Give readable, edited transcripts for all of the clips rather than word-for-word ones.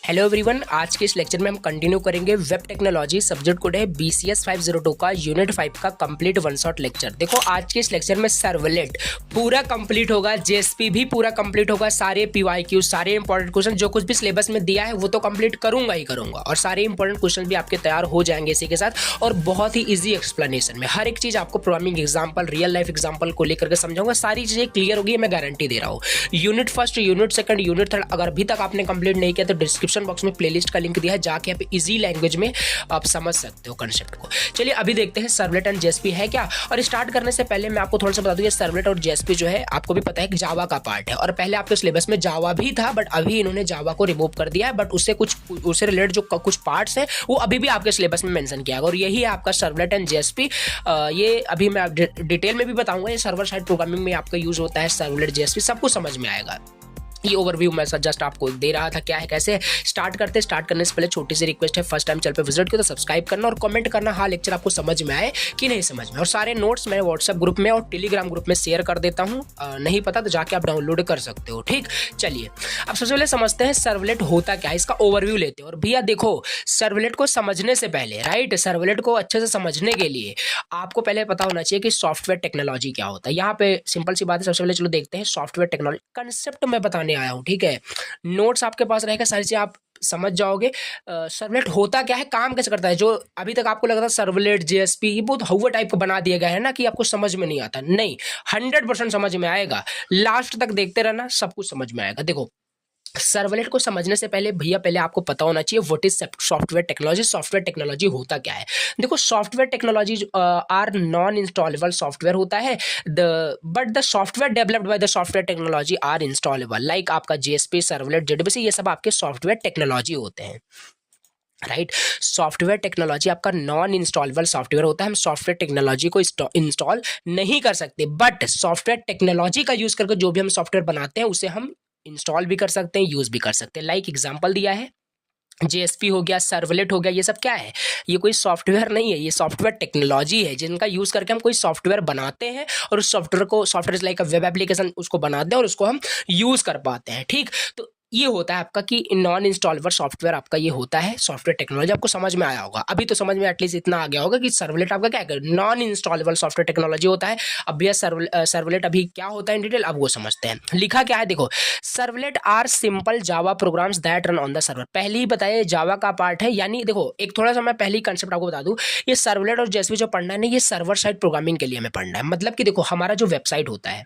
Hello everyone, आज के इस लेक्चर में हम कंटिन्यू करेंगे वेब टेक्नोलॉजी। सब्जेक्ट कोड है BCS 502 का यूनिट 5 का कंप्लीट वन शॉट लेक्चर। देखो आज के इस लेक्चर में सर्वलेट पूरा कंप्लीट होगा, JSP भी पूरा कंप्लीट होगा, सारे PYQ, सारे इंपॉर्टेंट क्वेश्चन जो कुछ भी सिलेबस में दिया है वो तो कंप्लीट करूंगा ही करूंगा, और सारे इंपॉर्टेंट क्वेश्चन भी आपके तैयार हो जाएंगे इसी के साथ, और बहुत ही ईजी एक्सप्लेनेशन में हर एक चीज आपको programming example, real life example को लेकर के समझाऊंगा। सारी चीजें क्लियर होगी, मैं गारंटी दे रहा हूँ। Unit first, unit second, unit third अगर अभी तक आपने कंप्लीट नहीं किया तो डिस्क्रिप्शन बॉक्स में प्लेलिस्ट का लिंक दिया है, जाके आप इजी लैंग्वेज में आप समझ सकते हो कंसेप्ट को। चलिए अभी देखते हैं सर्वलेट एंड JSP है क्या। और स्टार्ट करने से पहले मैं आपको थोड़ा सा बता दूं, ये सर्वलेट और JSP जो है आपको भी पता है कि जावा का पार्ट है, और पहले आपके सिलेबस में जावा भी था, बट अभी इन्होंने जावा को रिमूव कर दिया है, बट उससे रिलेटेड जो कुछ पार्ट्स है वो अभी भी आपके सिलेबस में मेंशन किया है, और यही है आपका सर्वलेट एंड JSP। ये अभी मैं डिटेल में भी बताऊंगा, ये सर्वर साइड प्रोग्रामिंग में आपका यूज होता है सर्वलेट JSP, सब कुछ समझ में आएगा। ये ओवरव्यू मैं जस्ट आपको दे रहा था क्या है कैसे है। स्टार्ट करने से पहले छोटी सी रिक्वेस्ट है, फर्स्ट टाइम चैनल पे विजिट किया तो सब्सक्राइब करना और कमेंट करना हाँ लेक्चर आपको समझ में आए कि नहीं समझ में। और सारे नोट्स मैं व्हाट्सएप ग्रुप में और टेलीग्राम ग्रुप में शेयर कर देता हूँ, नहीं पता तो जाके आप डाउनलोड कर सकते हो। ठीक, चलिए अब सबसे पहले समझते हैं सर्वलेट होता क्या है, इसका ओवरव्यू लेते हैं। और भैया देखो, सर्वलेट को समझने से पहले, राइट, सर्वलेट को अच्छे से समझने के लिए आपको पहले पता होना चाहिए कि सॉफ्टवेयर टेक्नोलॉजी क्या होता है। यहाँ पे सिंपल सी बात है, सबसे पहले चलो देखते हैं सॉफ्टवेयर टेक्नोलॉजी कंसेप्ट मैं बताने आया हूँ। ठीक है, नोट्स आपके पास रहेगा, सारी चीजें आप समझ जाओगे। सर्वलेट होता क्या है, काम कैसे करता है। जो अभी तक आपको लगा था सर्वलेट JSP ये बहुत हवा टाइप का बना दिया गया है ना कि आपको समझ में नहीं आता, नहीं, 100% समझ में आएगा। लास्ट तक देखते रहना, सब कुछ समझ में आएगा। देखो सर्वलेट को समझने से पहले भैया पहले आपको पता होना चाहिए what is software technology. Software technology होता क्या है। देखो software technology are non installable software होता है, but the software developed by the software technology are installable. Like आपका JSP, सर्वलेट, JDBC ये सब आपके सॉफ्टवेयर टेक्नोलॉजी होते हैं, राइट। सॉफ्टवेयर टेक्नोलॉजी आपका नॉन इंस्टॉलेबल सॉफ्टवेयर होता है, हम सॉफ्टवेयर टेक्नोलॉजी को इंस्टॉल नहीं कर सकते, बट सॉफ्टवेयर टेक्नोलॉजी का यूज करके जो भी हम सॉफ्टवेयर बनाते हैं उसे हम इंस्टॉल भी कर सकते हैं, यूज भी कर सकते हैं। लाइक एग्जांपल दिया है, JSP हो गया, सर्वलेट हो गया, ये सब क्या है, ये कोई सॉफ्टवेयर नहीं है, ये सॉफ्टवेयर टेक्नोलॉजी है जिनका यूज करके हम कोई सॉफ्टवेयर बनाते हैं, और उस सॉफ्टवेयर लाइक वेब एप्लीकेशन उसको बनाते हैं और उसको हम यूज कर पाते हैं। ठीक, तो ये होता है आपका कि नॉन इंस्टॉलेबल सॉफ्टवेयर आपका ये होता है सॉफ्टवेयर टेक्नोलॉजी। आपको समझ में आया होगा, अभी तो समझ में एटलीस्ट इतना आ गया होगा कि सर्वलेट आपका क्या है, नॉन इंस्टॉलेबल सॉफ्टवेयर टेक्नोलॉजी होता है। अब भैया सर्वलेट अभी क्या होता है इन डिटेल अब वो समझते हैं। लिखा क्या है देखो, servlet are simple Java programs that run on the server. पहले ही बताया जावा का पार्ट है, यानी देखो एक थोड़ा सा मैं पहली कंसेप्ट आपको बता दूं, ये सर्वलेट और JSP जो पढ़ना है ना, ये सर्वर साइड प्रोग्रामिंग के लिए हमें पढ़ना है। मतलब कि देखो हमारा जो वेबसाइट होता है,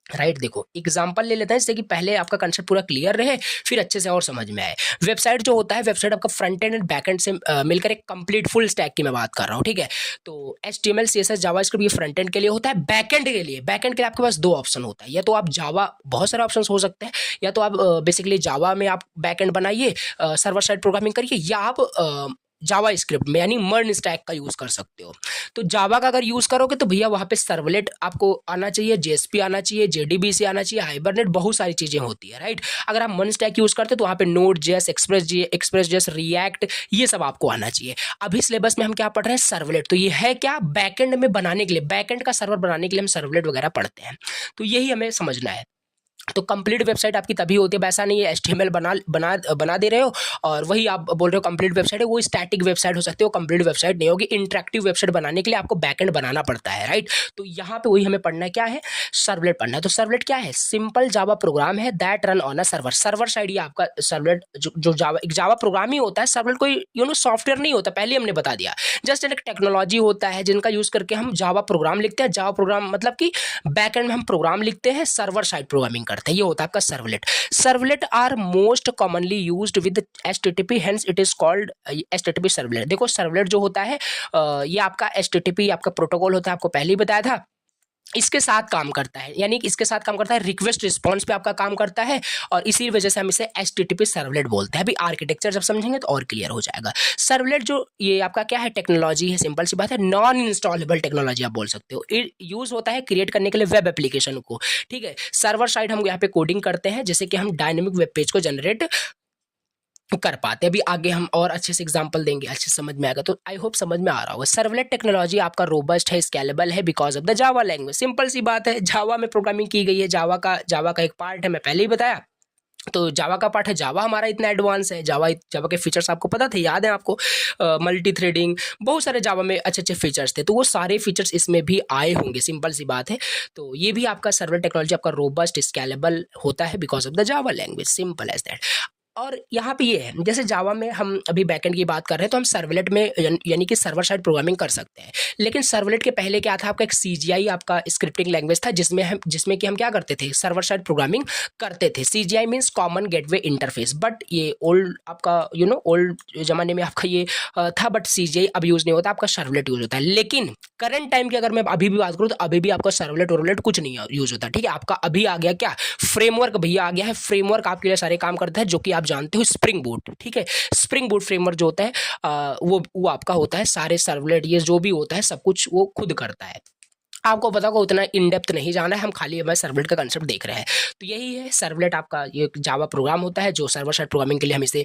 राइट, देखो एग्जांपल ले लेते हैं जिससे कि पहले आपका कंसेप्ट पूरा क्लियर रहे, फिर अच्छे से और समझ में आए। वेबसाइट जो होता है, वेबसाइट आपका फ्रंट एंड बैक एंड से मिलकर एक कंप्लीट फुल स्टैक की मैं बात कर रहा हूँ। ठीक है, तो HTML CSS जावास्क्रिप्ट ये फ्रंट एंड के लिए होता है। बैक एंड के लिए आपके पास दो ऑप्शन होता है, या तो आप जावा, बहुत सारे ऑप्शन हो सकते हैं, या तो आप बेसिकली जावा में आप बैक एंड बनाइए, सर्वर साइड प्रोग्रामिंग करिए, या आप जावा स्क्रिप्ट में यानी मर्न स्टैक का यूज कर सकते हो। तो जावा का अगर यूज करोगे तो भैया वहां पे सर्वलेट आपको आना चाहिए, JSP आना चाहिए, JDBC आना चाहिए, हाइबरनेट, बहुत सारी चीजें होती है, राइट। अगर आप मर्न स्टैक यूज करते हो तो वहां पे Node.js, एक्सप्रेस.js, रिएक्ट, ये सब आपको आना चाहिए। अभी सिलेबस में हम क्या पढ़ रहे हैं, सर्वलेट। तो ये है क्या, बैकएंड में बनाने के लिए, बैकएंड का सर्वर बनाने के लिए हम सर्वलेट वगैरह पढ़ते हैं। तो यही हमें समझना है। तो कंप्लीट वेबसाइट आपकी तभी होती है, वैसा नहीं है HTML बना दे रहे हो और वही आप बोल रहे हो कंप्लीट वेबसाइट है, वो स्टैटिक वेबसाइट हो सकती है, वो कंप्लीट वेबसाइट नहीं होगी। इंटरेक्टिव वेबसाइट बनाने के लिए आपको बैकएंड बनाना पड़ता है, राइट। तो यहाँ पे वही हमें पढ़ना है, क्या है, सर्वलेट पढ़ना है। तो सर्वलेट क्या है, सिंपल जावा प्रोग्राम है that run on a server. Server side ये आपका सर्वलेट जो जावा प्रोग्राम ही होता है, सर्वलेट कोई सॉफ्टवेयर नहीं होता, पहले हमने बता दिया। जस्ट एक टेक्नोलॉजी होता है जिनका यूज करके हम जावा प्रोग्राम लिखते हैं। जावा प्रोग्राम मतलब कि बैकएंड में हम प्रोग्राम लिखते हैं, सर्वर साइड प्रोग्रामिंग करते हैं, ये होता है आपका servlet. Servlet are most commonly used with HTTP, hence it is called HTTP servlet. देखो सर्वलेट जो होता है ये आपका HTTP आपका प्रोटोकॉल होता है, आपको पहले ही बताया था, इसके साथ काम करता है, यानी कि इसके साथ काम करता है, रिक्वेस्ट रिस्पॉन्स पे आपका काम करता है, और इसी वजह से हम इसे HTTP सर्वलेट बोलते हैं। अभी आर्किटेक्चर जब समझेंगे तो और क्लियर हो जाएगा। सर्वलेट जो ये आपका क्या है, टेक्नोलॉजी है, सिंपल सी बात है, नॉन इंस्टॉलेबल टेक्नोलॉजी आप बोल सकते हो। यूज होता है क्रिएट करने के लिए वेब एप्लीकेशन को। ठीक है, सर्वर साइड हम यहाँ पे कोडिंग करते हैं, जैसे कि हम डायनेमिक वेब पेज को जनरेट कर पाते हैं। अभी आगे हम और अच्छे से एग्जांपल देंगे, अच्छे समझ में आएगा। तो आई होप समझ में आ रहा होगा। सर्वलेट टेक्नोलॉजी आपका रोबस्ट है, स्केलेबल है because of the Java language. Simple सी बात है, जावा में प्रोग्रामिंग की गई है, जावा का एक पार्ट है, मैं पहले ही बताया। तो जावा का पार्ट है, जावा हमारा इतना एडवांस है, जावा के फीचर्स आपको पता थे, याद है आपको, मल्टी थ्रेडिंग, बहुत सारे जावा में अच्छे अच्छे फीचर्स थे, तो वो सारे फीचर्स इसमें भी आए होंगे, सिंपल सी बात है। तो ये भी आपका सर्वर टेक्नोलॉजी आपका रोबस्ट स्केलेबल होता है because of the Java language, simple as that. और यहाँ पे ये है, जैसे जावा में हम अभी बैकएंड की बात कर रहे हैं तो हम सर्वलेट में यानी कि सर्वर साइड प्रोग्रामिंग कर सकते हैं, लेकिन सर्वलेट के पहले क्या था, आपका एक सीजीआई आपका स्क्रिप्टिंग लैंग्वेज था, जिसमें कि हम क्या करते थे, सर्वर साइड प्रोग्रामिंग करते थे। CGI means common gateway interface, but ये ओल्ड आपका ओल्ड जमाने में आपका ये था, बट सीजीआई अब यूज़ नहीं होता, आपका सर्वलेट यूज़ होता है। लेकिन करंट टाइम की अगर मैं अभी भी बात करूँ तो अभी भी आपका सर्वलेट वर्वलेट कुछ नहीं यूज़ होता, ठीक है। आपका अभी आ गया क्या, फ्रेमवर्क भैया आ गया है, फ्रेमवर्क आपके लिए सारे काम करता है, जो कि आप जानते हो स्प्रिंग बूट, ठीक है। स्प्रिंग बूट फ्रेमवर्क जो होता है वो आपका होता है, सारे सर्वलेट ये जो भी होता है सब कुछ वो खुद करता है। आपको पता होगा, उतना इन डेप्थ नहीं जाना है, हम खाली हमारे सर्वलेट का कंसेप्ट देख रहे हैं। तो यही है सर्वलेट, आपका ये जावा प्रोग्राम होता है जो सर्वर साइड प्रोग्रामिंग के लिए हम इसे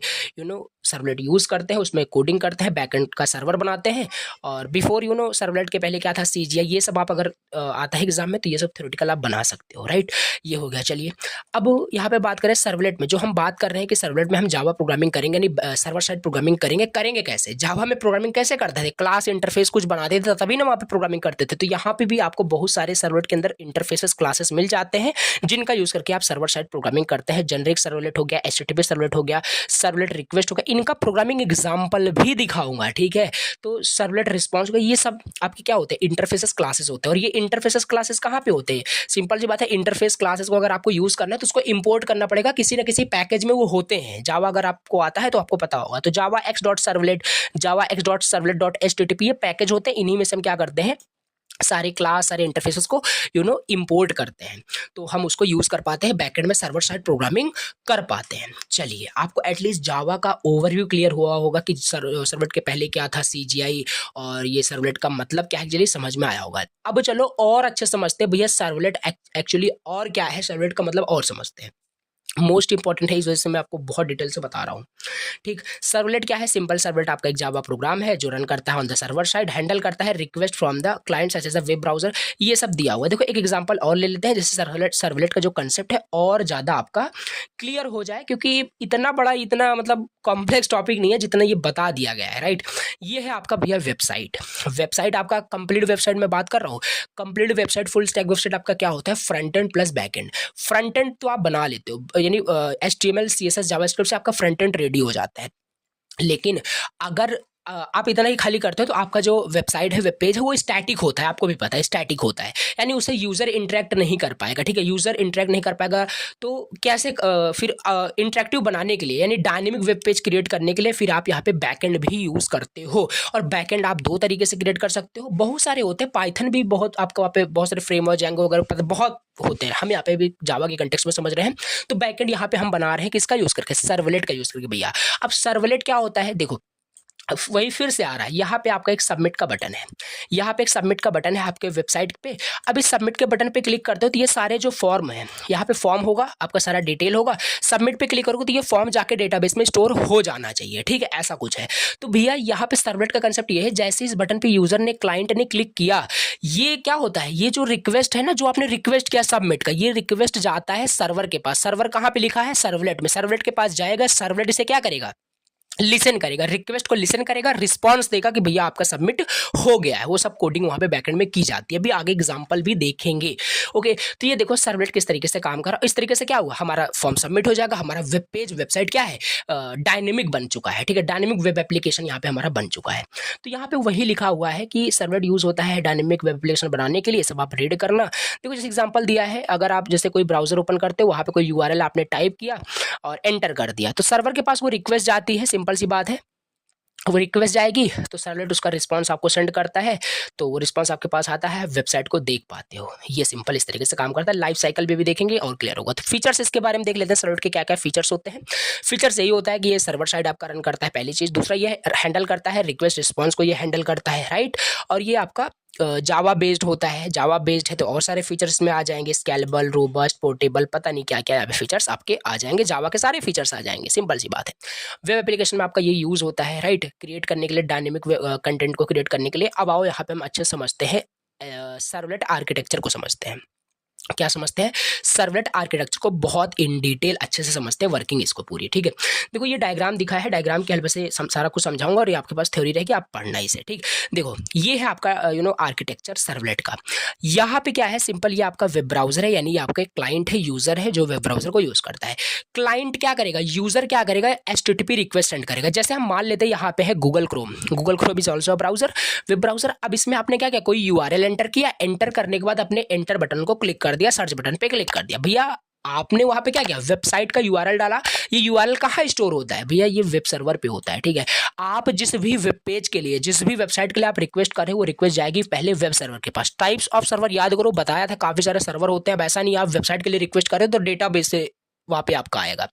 सर्वलेट यूज़ करते हैं, उसमें कोडिंग करते हैं, बैकएंड का सर्वर बनाते हैं। और बिफोर सर्वलेट के पहले क्या था, सीजीआई, ये सब आप अगर आता है एग्जाम में तो ये सब थ्योरेटिकल आप बना सकते हो, राइट। ये हो गया। चलिए अब यहाँ पे बात करें सर्वलेट में, जो हम बात कर रहे हैं कि सर्वलेट में हम जावा प्रोग्रामिंग करेंगे, नहीं सर्वर साइड प्रोग्रामिंग करेंगे कैसे, जावा में प्रोग्रामिंग कैसे करते थे, क्लास इंटरफेस कुछ बनाते थे तभी ना वहाँ पे प्रोग्रामिंग करते थे। तो यहाँ पे भी आपको बहुत सारे सर्वलेट के अंदर इंटरफेसेस क्लासेस मिल जाते हैं, जिनका यूज करके आप सर्वर साइड प्रोग्रामिंग करते हैं। जेनरिक सर्वलेट हो गया, एचटीटीपी सर्वलेट हो गया, सर्वलेट रिक्वेस्ट हो गया, इनका प्रोग्रामिंग एग्जांपल भी दिखाऊंगा, ठीक है। तो सर्वलेट रिस्पॉन्स हो गया, ये सब आपके क्या होते हैं, इंटरफेसेस क्लासेस होते हैं। और ये इंटरफेसेस क्लासेस कहाँ पे होते हैं, सिंपल सी बात है, इंटरफेस क्लासेस को अगर आपको यूज करना है तो उसको इंपोर्ट करना पड़ेगा, किसी ना किसी पैकेज में वो होते हैं। जावा अगर आपको आता है तो आपको पता होगा, तो जावा एक्स डॉट सर्वलेट, जावा x dot servlet dot HTTP, ये पैकेज होते हैं, इन्हीं में से हम क्या करते हैं, सारे क्लास सारे इंटरफेसेस को इंपोर्ट करते हैं, तो हम उसको यूज कर पाते हैं, बैकएंड में सर्वर साइड प्रोग्रामिंग कर पाते हैं। चलिए, आपको एटलीस्ट जावा का ओवरव्यू क्लियर हुआ होगा कि सर्वलेट के पहले क्या था, सीजीआई, और ये सर्वलेट का मतलब क्या है, चलिए समझ में आया होगा। अब चलो और अच्छे समझते हैं भैया सर्वलेट एक्चुअली और क्या है, सर्वलेट का मतलब और समझते हैं। मोस्ट इंपॉर्टेंट है, इस वजह से मैं आपको बहुत डिटेल से बता रहा हूँ, ठीक। सर्वलेट क्या है, सिंपल सर्वलेट आपका एक जावा प्रोग्राम है जो रन करता है on the server side, handle करता है request from the client such as a web browser, ये सब दिया हुआ है। देखो एक एग्जांपल और ले लेते हैं, जैसे सर्वलेट का जो कंसेप्ट है और ज़्यादा आपका क्लियर हो जाए, क्योंकि इतना बड़ा, इतना मतलब कॉम्प्लेक्स टॉपिक नहीं है जितना ये बता दिया गया है, राइट। ये है आपका भैया वेबसाइट आपका कंप्लीट वेबसाइट में बात कर रहा हूँ। Complete website, full stack website आपका क्या होता है, front end plus back and. Front end तो आप बना लेते हो, यानी HTML CSS जावास्क्रिप्ट से आपका फ्रंट एंड रेडी हो जाता है। लेकिन अगर आप इतना ही खाली करते हो तो आपका जो वेबसाइट है, वेब पेज है, वो स्टैटिक होता है, आपको भी पता है स्टैटिक होता है, यानी उसे यूज़र इंटरेक्ट नहीं कर पाएगा, ठीक है। यूज़र इंटरेक्ट नहीं कर पाएगा तो कैसे फिर इंटरेक्टिव बनाने के लिए, यानी डायनेमिक वेब पेज क्रिएट करने के लिए फिर आप यहाँ पे बैकएंड भी यूज़ करते हो। और बैकएंड आप दो तरीके से क्रिएट कर सकते हो, बहुत सारे होते हैं, पाइथन भी बहुत आपको वहाँ पे बहुत सारे फ्रेमवर्क, जैंगो वगैरह बहुत होते हैं, हम यहाँ पे भी जावा के कंटेक्स्ट में समझ रहे हैं। तो बैकएंड यहाँ पे हम बना रहे हैं किसका यूज़ करके, सर्वलेट का यूज़ करके भैया। अब सर्वलेट क्या होता है, देखो वही फिर से आ रहा है, यहाँ पे आपका एक सबमिट का बटन है, यहाँ पे एक सबमिट का बटन है आपके वेबसाइट पे। अब इस सबमिट के बटन पे क्लिक करते हो तो ये सारे जो फॉर्म है, यहाँ पे फॉर्म होगा, आपका सारा डिटेल होगा, सबमिट पे क्लिक करोगे तो ये फॉर्म जाके डेटाबेस में स्टोर हो जाना चाहिए, ठीक है, ऐसा कुछ है। तो भैया यहाँ पे सर्वलेट का कंसेप्ट ये है, जैसे इस बटन पे यूजर ने, क्लाइंट ने क्लिक किया, ये क्या होता है, ये जो रिक्वेस्ट है ना, जो आपने रिक्वेस्ट किया सबमिट का, ये रिक्वेस्ट जाता है सर्वर के पास। सर्वर कहाँ पे लिखा है, सर्वलेट में, सर्वलेट के पास जाएगा, सर्वलेट इसे क्या करेगा, लिसन करेगा, रिक्वेस्ट को लिसन करेगा, रिस्पांस देगा कि भैया आपका सबमिट हो गया है। वो सब कोडिंग वहाँ पे बैकएंड में की जाती है, अभी आगे एग्जांपल भी देखेंगे, ओके। तो ये देखो सर्वलेट किस तरीके से काम कर रहा है। इस तरीके से क्या हुआ, हमारा फॉर्म सबमिट हो जाएगा, हमारा वेब पेज, वेबसाइट क्या है, डायनेमिक बन चुका है, ठीक है, डायनेमिक वेब एप्लीकेशन यहाँ पे हमारा बन चुका है। तो यहाँ पे वही लिखा हुआ है कि सर्वलेट यूज होता है डायनेमिक वेब एप्लीकेशन बनाने के लिए, सब आप रीड करना। देखो जैसे एग्जाम्पल दिया है, अगर आप जैसे कोई ब्राउजर ओपन करते हो, वहाँ पे कोई URL आपने टाइप किया और एंटर कर दिया, तो सर्वर के पास वो रिक्वेस्ट जाती है, सिंपल सी बात है, वो रिक्वेस्ट जाएगी तो सर्वलेट उसका रिस्पांस आपको सेंड करता है, तो वो रिस्पांस आपके पास आता है, वेबसाइट को देख पाते हो। ये सिंपल इस तरीके से काम करता है। लाइफ साइकिल भी देखेंगे और क्लियर होगा। तो फीचर्स इसके बारे में देख लेते हैं, सर्वलेट के क्या क्या फीचर्स होते हैं। फीचर्स यही होता है कि ये सर्वर साइड आपका रन करता है, पहली चीज़। दूसरा ये हैंडल करता है रिक्वेस्ट रिस्पॉन्स को, ये हैंडल करता है, राइट। और ये आपका जावा बेस्ड होता है, जावा बेस्ड है तो और सारे फीचर्स में आ जाएंगे, स्केलेबल, रोबस्ट, पोर्टेबल, पता नहीं क्या क्या फीचर्स आपके आ जाएंगे, जावा के सारे फीचर्स आ जाएंगे, सिंपल सी बात है। वेब एप्लीकेशन में आपका ये यूज़ होता है, राइट, क्रिएट करने के लिए, डायनेमिक कंटेंट को क्रिएट करने के लिए। अब आओ यहाँ पे हम अच्छे समझते हैं सर्वलेट आर्किटेक्चर को समझते हैं। क्या समझते हैं, सर्वलेट आर्किटेक्चर को बहुत इन डिटेल अच्छे से समझते हैं, वर्किंग इसको पूरी, ठीक है। देखो ये डायग्राम दिखा है, डायग्राम की हेल्प से सारा कुछ समझाऊंगा और ये आपके पास थ्योरी रहेगी, आप पढ़ना इसे, ठीक। देखो ये है आपका आर्किटेक्चर सर्वलेट का। यहाँ पे क्या है, सिंपल ये आपका वेब ब्राउजर है, यानी ये आपका एक क्लाइंट है, यूजर है जो वेब ब्राउजर को यूज करता है। क्लाइंट क्या करेगा, यूजर क्या करेगा, HTTP रिक्वेस्ट सेंड करेगा। जैसे हम मान लेते हैं यहाँ पे है Google Chrome, Google Chrome is also browser, web browser. अब इसमें आपने क्या किया, कोई URL एंटर किया, एंटर करने के बाद अपने एंटर बटन को क्लिक कर दिया, सर्च बटन पे क्लिक कर दिया। भैया आपने वहां पे क्या किया, वेबसाइट का URL डाला। ये URL कहाँ स्टोर होता है भैया, ये वेब सर्वर पे होता है, ठीक है। आप जिस भी वेब पेज के लिए, जिस भी वेबसाइट के लिए आप रिक्वेस्ट करें, वो रिक्वेस्ट जाएगी पहले वेब सर्वर के पास। टाइप्स ऑफ सर्वर याद करो, बताया था काफी सारे सर्वर होते हैं। अब ऐसा नहीं आप वेबसाइट के लिए रिक्वेस्ट करें तो डेटाबेस से वहां पे आपका आएगा,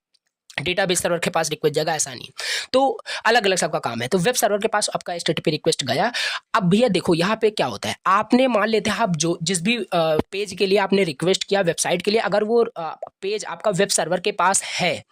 डेटाबेस सर्वर के पास रिक्वेस्ट जाएगा, ऐसा नहीं। तो अलग अलग सबका काम है। तो वेब सर्वर के पास आपका HTTP रिक्वेस्ट गया। अब भैया देखो यहाँ पे क्या होता है, आपने मान लेते हैं आप जो जिस भी पेज के लिए आपने रिक्वेस्ट किया, वेबसाइट के लिए, अगर वो पेज आपका वेब सर्वर के पास है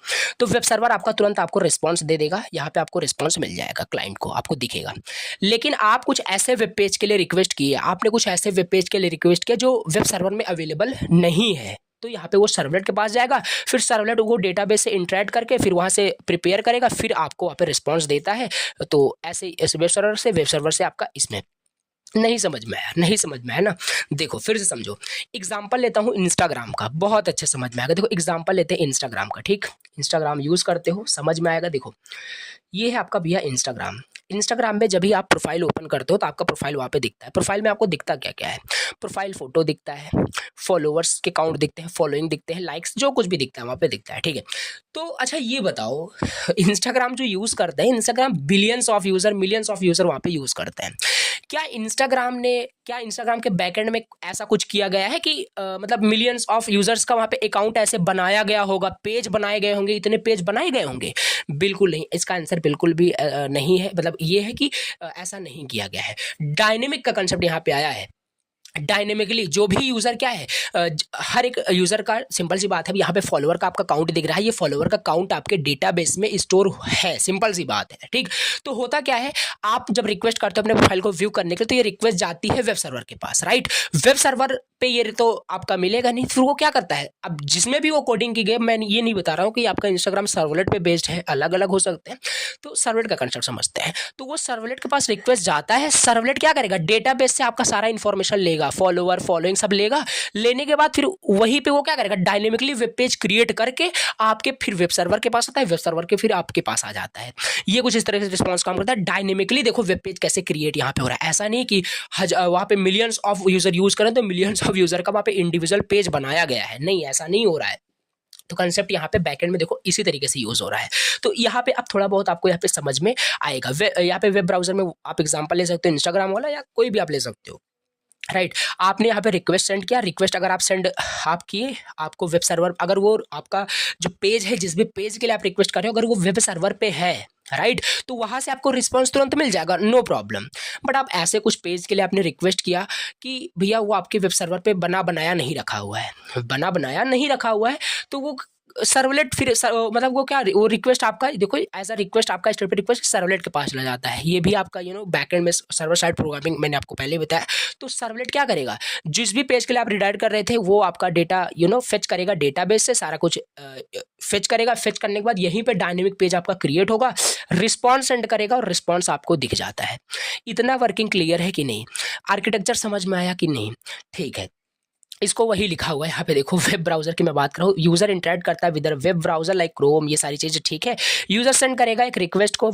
तो वेब सर्वर आपका तुरंत आपको रिस्पॉन्स दे देगा। यहाँ पे आपको रिस्पॉन्स मिल जाएगा, क्लाइंट को आपको दिखेगा। लेकिन आप कुछ ऐसे वेब पेज के लिए रिक्वेस्ट किए, आपने कुछ ऐसे वेब पेज के लिए रिक्वेस्ट किया जो वेब सर्वर में अवेलेबल नहीं है, तो यहाँ पे वो सर्वलेट के पास जाएगा। फिर सर्वलेट वो डेटाबेस से इंटरेक्ट करके फिर वहाँ से प्रिपेयर करेगा, फिर आपको वहाँ पे रिस्पॉन्स देता है। तो ऐसे इस वेब सर्वर से आपका इसमें नहीं समझ में आया, नहीं समझ में आया ना। देखो फिर से समझो, एग्जांपल लेता हूँ इंस्टाग्राम का, बहुत अच्छे समझ में आएगा। देखो एग्जांपल लेते हैं इंस्टाग्राम का, ठीक। इंस्टाग्राम यूज करते हो, समझ में आएगा। देखो ये है आपका भैया इंस्टाग्राम। इंस्टाग्राम में जब भी आप प्रोफाइल ओपन करते हो तो आपका प्रोफाइल वहाँ पे दिखता है। प्रोफाइल में आपको दिखता क्या क्या है, प्रोफाइल फोटो दिखता है, फॉलोअर्स के काउंट दिखते हैं, फॉलोइंग दिखते हैं, लाइक्स, जो कुछ भी दिखता है वहाँ पे दिखता है, ठीक है। तो अच्छा ये बताओ, इंस्टाग्राम जो यूज़ करते हैं, Instagram billions of user, millions of user वहाँ पे यूज़ करते हैं। क्या इंस्टाग्राम के बैकएंड में ऐसा कुछ किया गया है कि मतलब मिलियंस ऑफ यूजर्स का वहाँ पे अकाउंट ऐसे बनाया गया होगा, पेज बनाए गए होंगे, इतने पेज बनाए गए होंगे? बिल्कुल नहीं, इसका आंसर बिल्कुल भी नहीं है। मतलब ये है कि ऐसा नहीं किया गया है। डायनेमिक का कंसेप्ट यहाँ पे आया है। डायनेमिकली जो भी यूजर क्या है, हर एक यूजर का सिंपल सी बात है, यहाँ पे फॉलोअर का आपका काउंट दिख रहा है, ये फॉलोअर का काउंट आपके डेटाबेस में स्टोर है, सिंपल सी बात है, ठीक। तो होता क्या है, आप जब रिक्वेस्ट करते हो अपने प्रोफाइल को व्यू करने के लिए, तो ये रिक्वेस्ट जाती है वेब सर्वर के पास, राइट। वेब सर्वर पे ये तो आपका मिलेगा नहीं, फिर वो क्या करता है, अब जिसमें भी वो कोडिंग की गई, मैं ये नहीं बता रहा हूँ कि आपका इंस्टाग्राम सर्वलेट पे बेस्ड है, अलग अलग हो सकते हैं। तो सर्वलेट का कंसेप्ट समझते हैं। तो वो सर्वलेट के पास रिक्वेस्ट जाता है, सर्वलेट क्या करेगा, डेटाबेस से आपका सारा इंफॉर्मेशन लेगा, फॉलोअर फॉलोइंग सब लेगा। लेने के बाद फिर वहीं पे वो क्या करेगा, डायनेमिकली वेब पेज क्रिएट करके आपके फिर वेब सर्वर के पास आता है, वेब सर्वर के फिर आपके पास आ जाता है। ये कुछ इस तरह से रिस्पॉन्स काम करता है डायनेमिकली। देखो वेब पेज कैसे क्रिएट यहाँ पे हो रहा है, ऐसा नहीं कि वहाँ पे मिलियंस ऑफ यूजर यूज करें तो मिलियंस ऑफ यूजर का वहाँ पे इंडिविजुअल पेज बनाया गया है, नहीं, ऐसा नहीं हो रहा है। तो कंसेप्ट यहाँ पे बैकएंड में देखो इसी तरीके से यूज हो रहा है। तो यहाँ पे अब थोड़ा बहुत आपको यहाँ पे समझ में आएगा। यहाँ पे वेब ब्राउजर में आप एग्जांपल ले सकते हो इंस्टाग्राम वाला, या कोई भी आप ले सकते हो, राइट। आपने यहाँ पे रिक्वेस्ट सेंड किया, रिक्वेस्ट अगर आप सेंड आप किए, आपको वेब सर्वर, अगर वो आपका जो पेज है, जिस भी पेज के लिए आप रिक्वेस्ट कर रहे हो, अगर वो वेब सर्वर पे है, राइट, तो वहां से आपको रिस्पांस तुरंत मिल जाएगा, नो प्रॉब्लम। बट आप ऐसे कुछ पेज के लिए आपने रिक्वेस्ट किया कि भैया वो आपके वेब सर्वर पे बना बनाया नहीं रखा हुआ है, बना बनाया नहीं रखा हुआ है, तो वो सर्वलेट फिर मतलब वो क्या, वो रिक्वेस्ट आपका, देखो एज अ रिक्वेस्ट आपका स्टेप रिक्वेस्ट सर्वलेट के पास चला जाता है। ये भी आपका बैकएंड में सर्वर साइड प्रोग्रामिंग मैंने आपको पहले बताया। तो सर्वलेट क्या करेगा, जिस भी पेज के लिए आप रिडायरेक्ट कर रहे थे, वो आपका डेटा फेच करेगा, डेटाबेस से सारा कुछ फेच करेगा। फेच करने के बाद यहीं पे डायनेमिक पेज आपका क्रिएट होगा, रिस्पॉन्स सेंड करेगा और रिस्पॉन्स आपको दिख जाता है। इतना वर्किंग क्लियर है कि नहीं, आर्किटेक्चर समझ में आया कि नहीं? ठीक है, इसको वही लिखा हुआ है यहाँ पे। देखो वेब ब्राउजर की मैं बात कर रहा हूँ, यूजर इंटरेक्ट करता है with web browser like Chrome, ये सारी चीजें ठीक है। यूजर सेंड करेगा एक रिक्वेस्ट को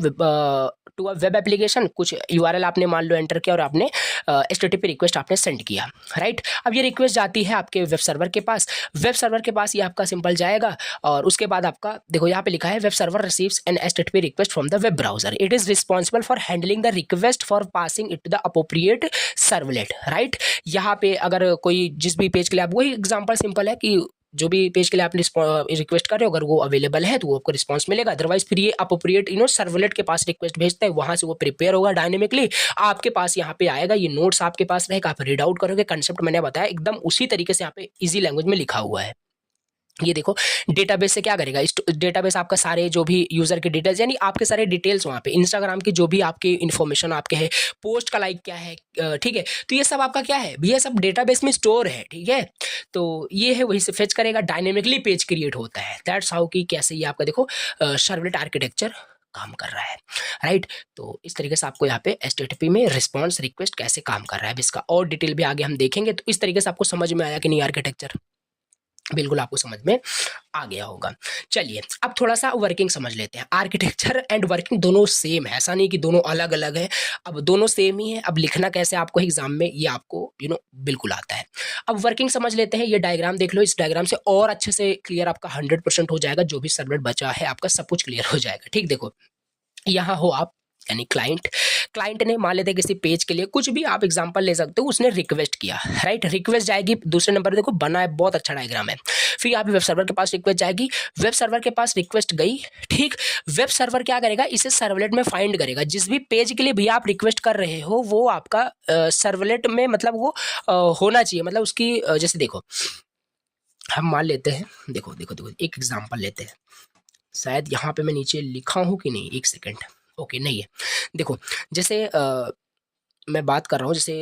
टू अ वेब एप्लीकेशन, कुछ URL आपने मान लो एंटर किया और आपने HTTP रिक्वेस्ट आपने सेंड किया, राइट। अब ये रिक्वेस्ट जाती है आपके वेब सर्वर के पास, वेब सर्वर के पास ये आपका सिंपल जाएगा और उसके बाद आपका देखो यहाँ पे लिखा है web server receives an HTTP request from the web browser, it is responsible for handling the request for passing it to the appropriate servlet, right. यहाँ पे अगर कोई जिस भी पेज के लिए आप, वही एग्जांपल सिंपल है कि जो भी पेज के लिए आप रिक्वेस्ट कर रहे हो, अगर वो अवेलेबल है तो वो आपको रिस्पांस मिलेगा, अदरवाइज फिर ये अप्रोप्रिएट सर्वलेट के पास रिक्वेस्ट भेजता है, वहां से वो प्रिपेयर होगा डायनेमिकली, आपके पास यहाँ पे आएगा, ये नोट्स आपके पास रहेगा, आप रीड आउट करोगे। कंसेप्ट मैंने बताया एकदम उसी तरीके से यहाँ पे इजी लैंग्वेज में लिखा हुआ है। ये देखो डेटाबेस से क्या करेगा, इस डेटाबेस आपका सारे जो भी यूजर के डिटेल्स, यानी आपके सारे डिटेल्स वहाँ पे इंस्टाग्राम की जो भी आपकी इन्फॉर्मेशन आपके है, पोस्ट का लाइक क्या है, ठीक है, तो ये सब आपका क्या है, ये सब डेटाबेस में स्टोर है, ठीक है। तो ये है वही से फेच करेगा, डायनेमिकली पेज क्रिएट होता है। दैट्स हाउ कि कैसे ये आपका देखो सर्वलेट आर्किटेक्चर काम कर रहा है, राइट। तो इस तरीके से आपको यहाँ पे एचटीटीपी में रिस्पॉन्स रिक्वेस्ट कैसे काम कर रहा है, अब इसका और डिटेल भी आगे हम देखेंगे। तो इस तरीके से आपको समझ में आया कि नहीं आर्किटेक्चर, बिल्कुल आपको समझ में आ गया होगा। चलिए अब थोड़ा सा वर्किंग समझ लेते हैं। आर्किटेक्चर एंड वर्किंग दोनों सेम है, ऐसा नहीं कि दोनों अलग अलग है, अब दोनों सेम ही है। अब लिखना कैसे आपको एग्जाम में, ये आपको बिल्कुल आता है। अब वर्किंग समझ लेते हैं। ये डायग्राम देख लो, इस डायग्राम से और अच्छे से क्लियर आपका 100% हो जाएगा, जो भी सर्वलेट बचा है आपका सब कुछ क्लियर हो जाएगा। ठीक, देखो यहाँ हो आप, यानी क्लाइंट ने मान लेते हैं किसी पेज के लिए, कुछ भी आप एग्जांपल ले सकते हो, उसने रिक्वेस्ट किया, राइट। रिक्वेस्ट जाएगी दूसरे नंबर पे, देखो बना है, बहुत अच्छा डायग्राम है। फिर यहाँ पे वेब सर्वर के पास रिक्वेस्ट जाएगी, वेब सर्वर के पास रिक्वेस्ट गई, ठीक। वेब सर्वर क्या करेगा, इसे सर्वलेट में फाइंड करेगा। जिस भी पेज के लिए भी आप रिक्वेस्ट कर रहे हो वो आपका सर्वलेट में, मतलब वो होना चाहिए, मतलब उसकी जैसे देखो हम मान लेते हैं, देखो देखो देखो एक एग्जाम्पल लेते हैं, शायद यहाँ पे मैं नीचे लिखा हूँ कि नहीं, एक सेकेंड, ओके नहीं है। देखो जैसे मैं बात कर रहा हूँ, जैसे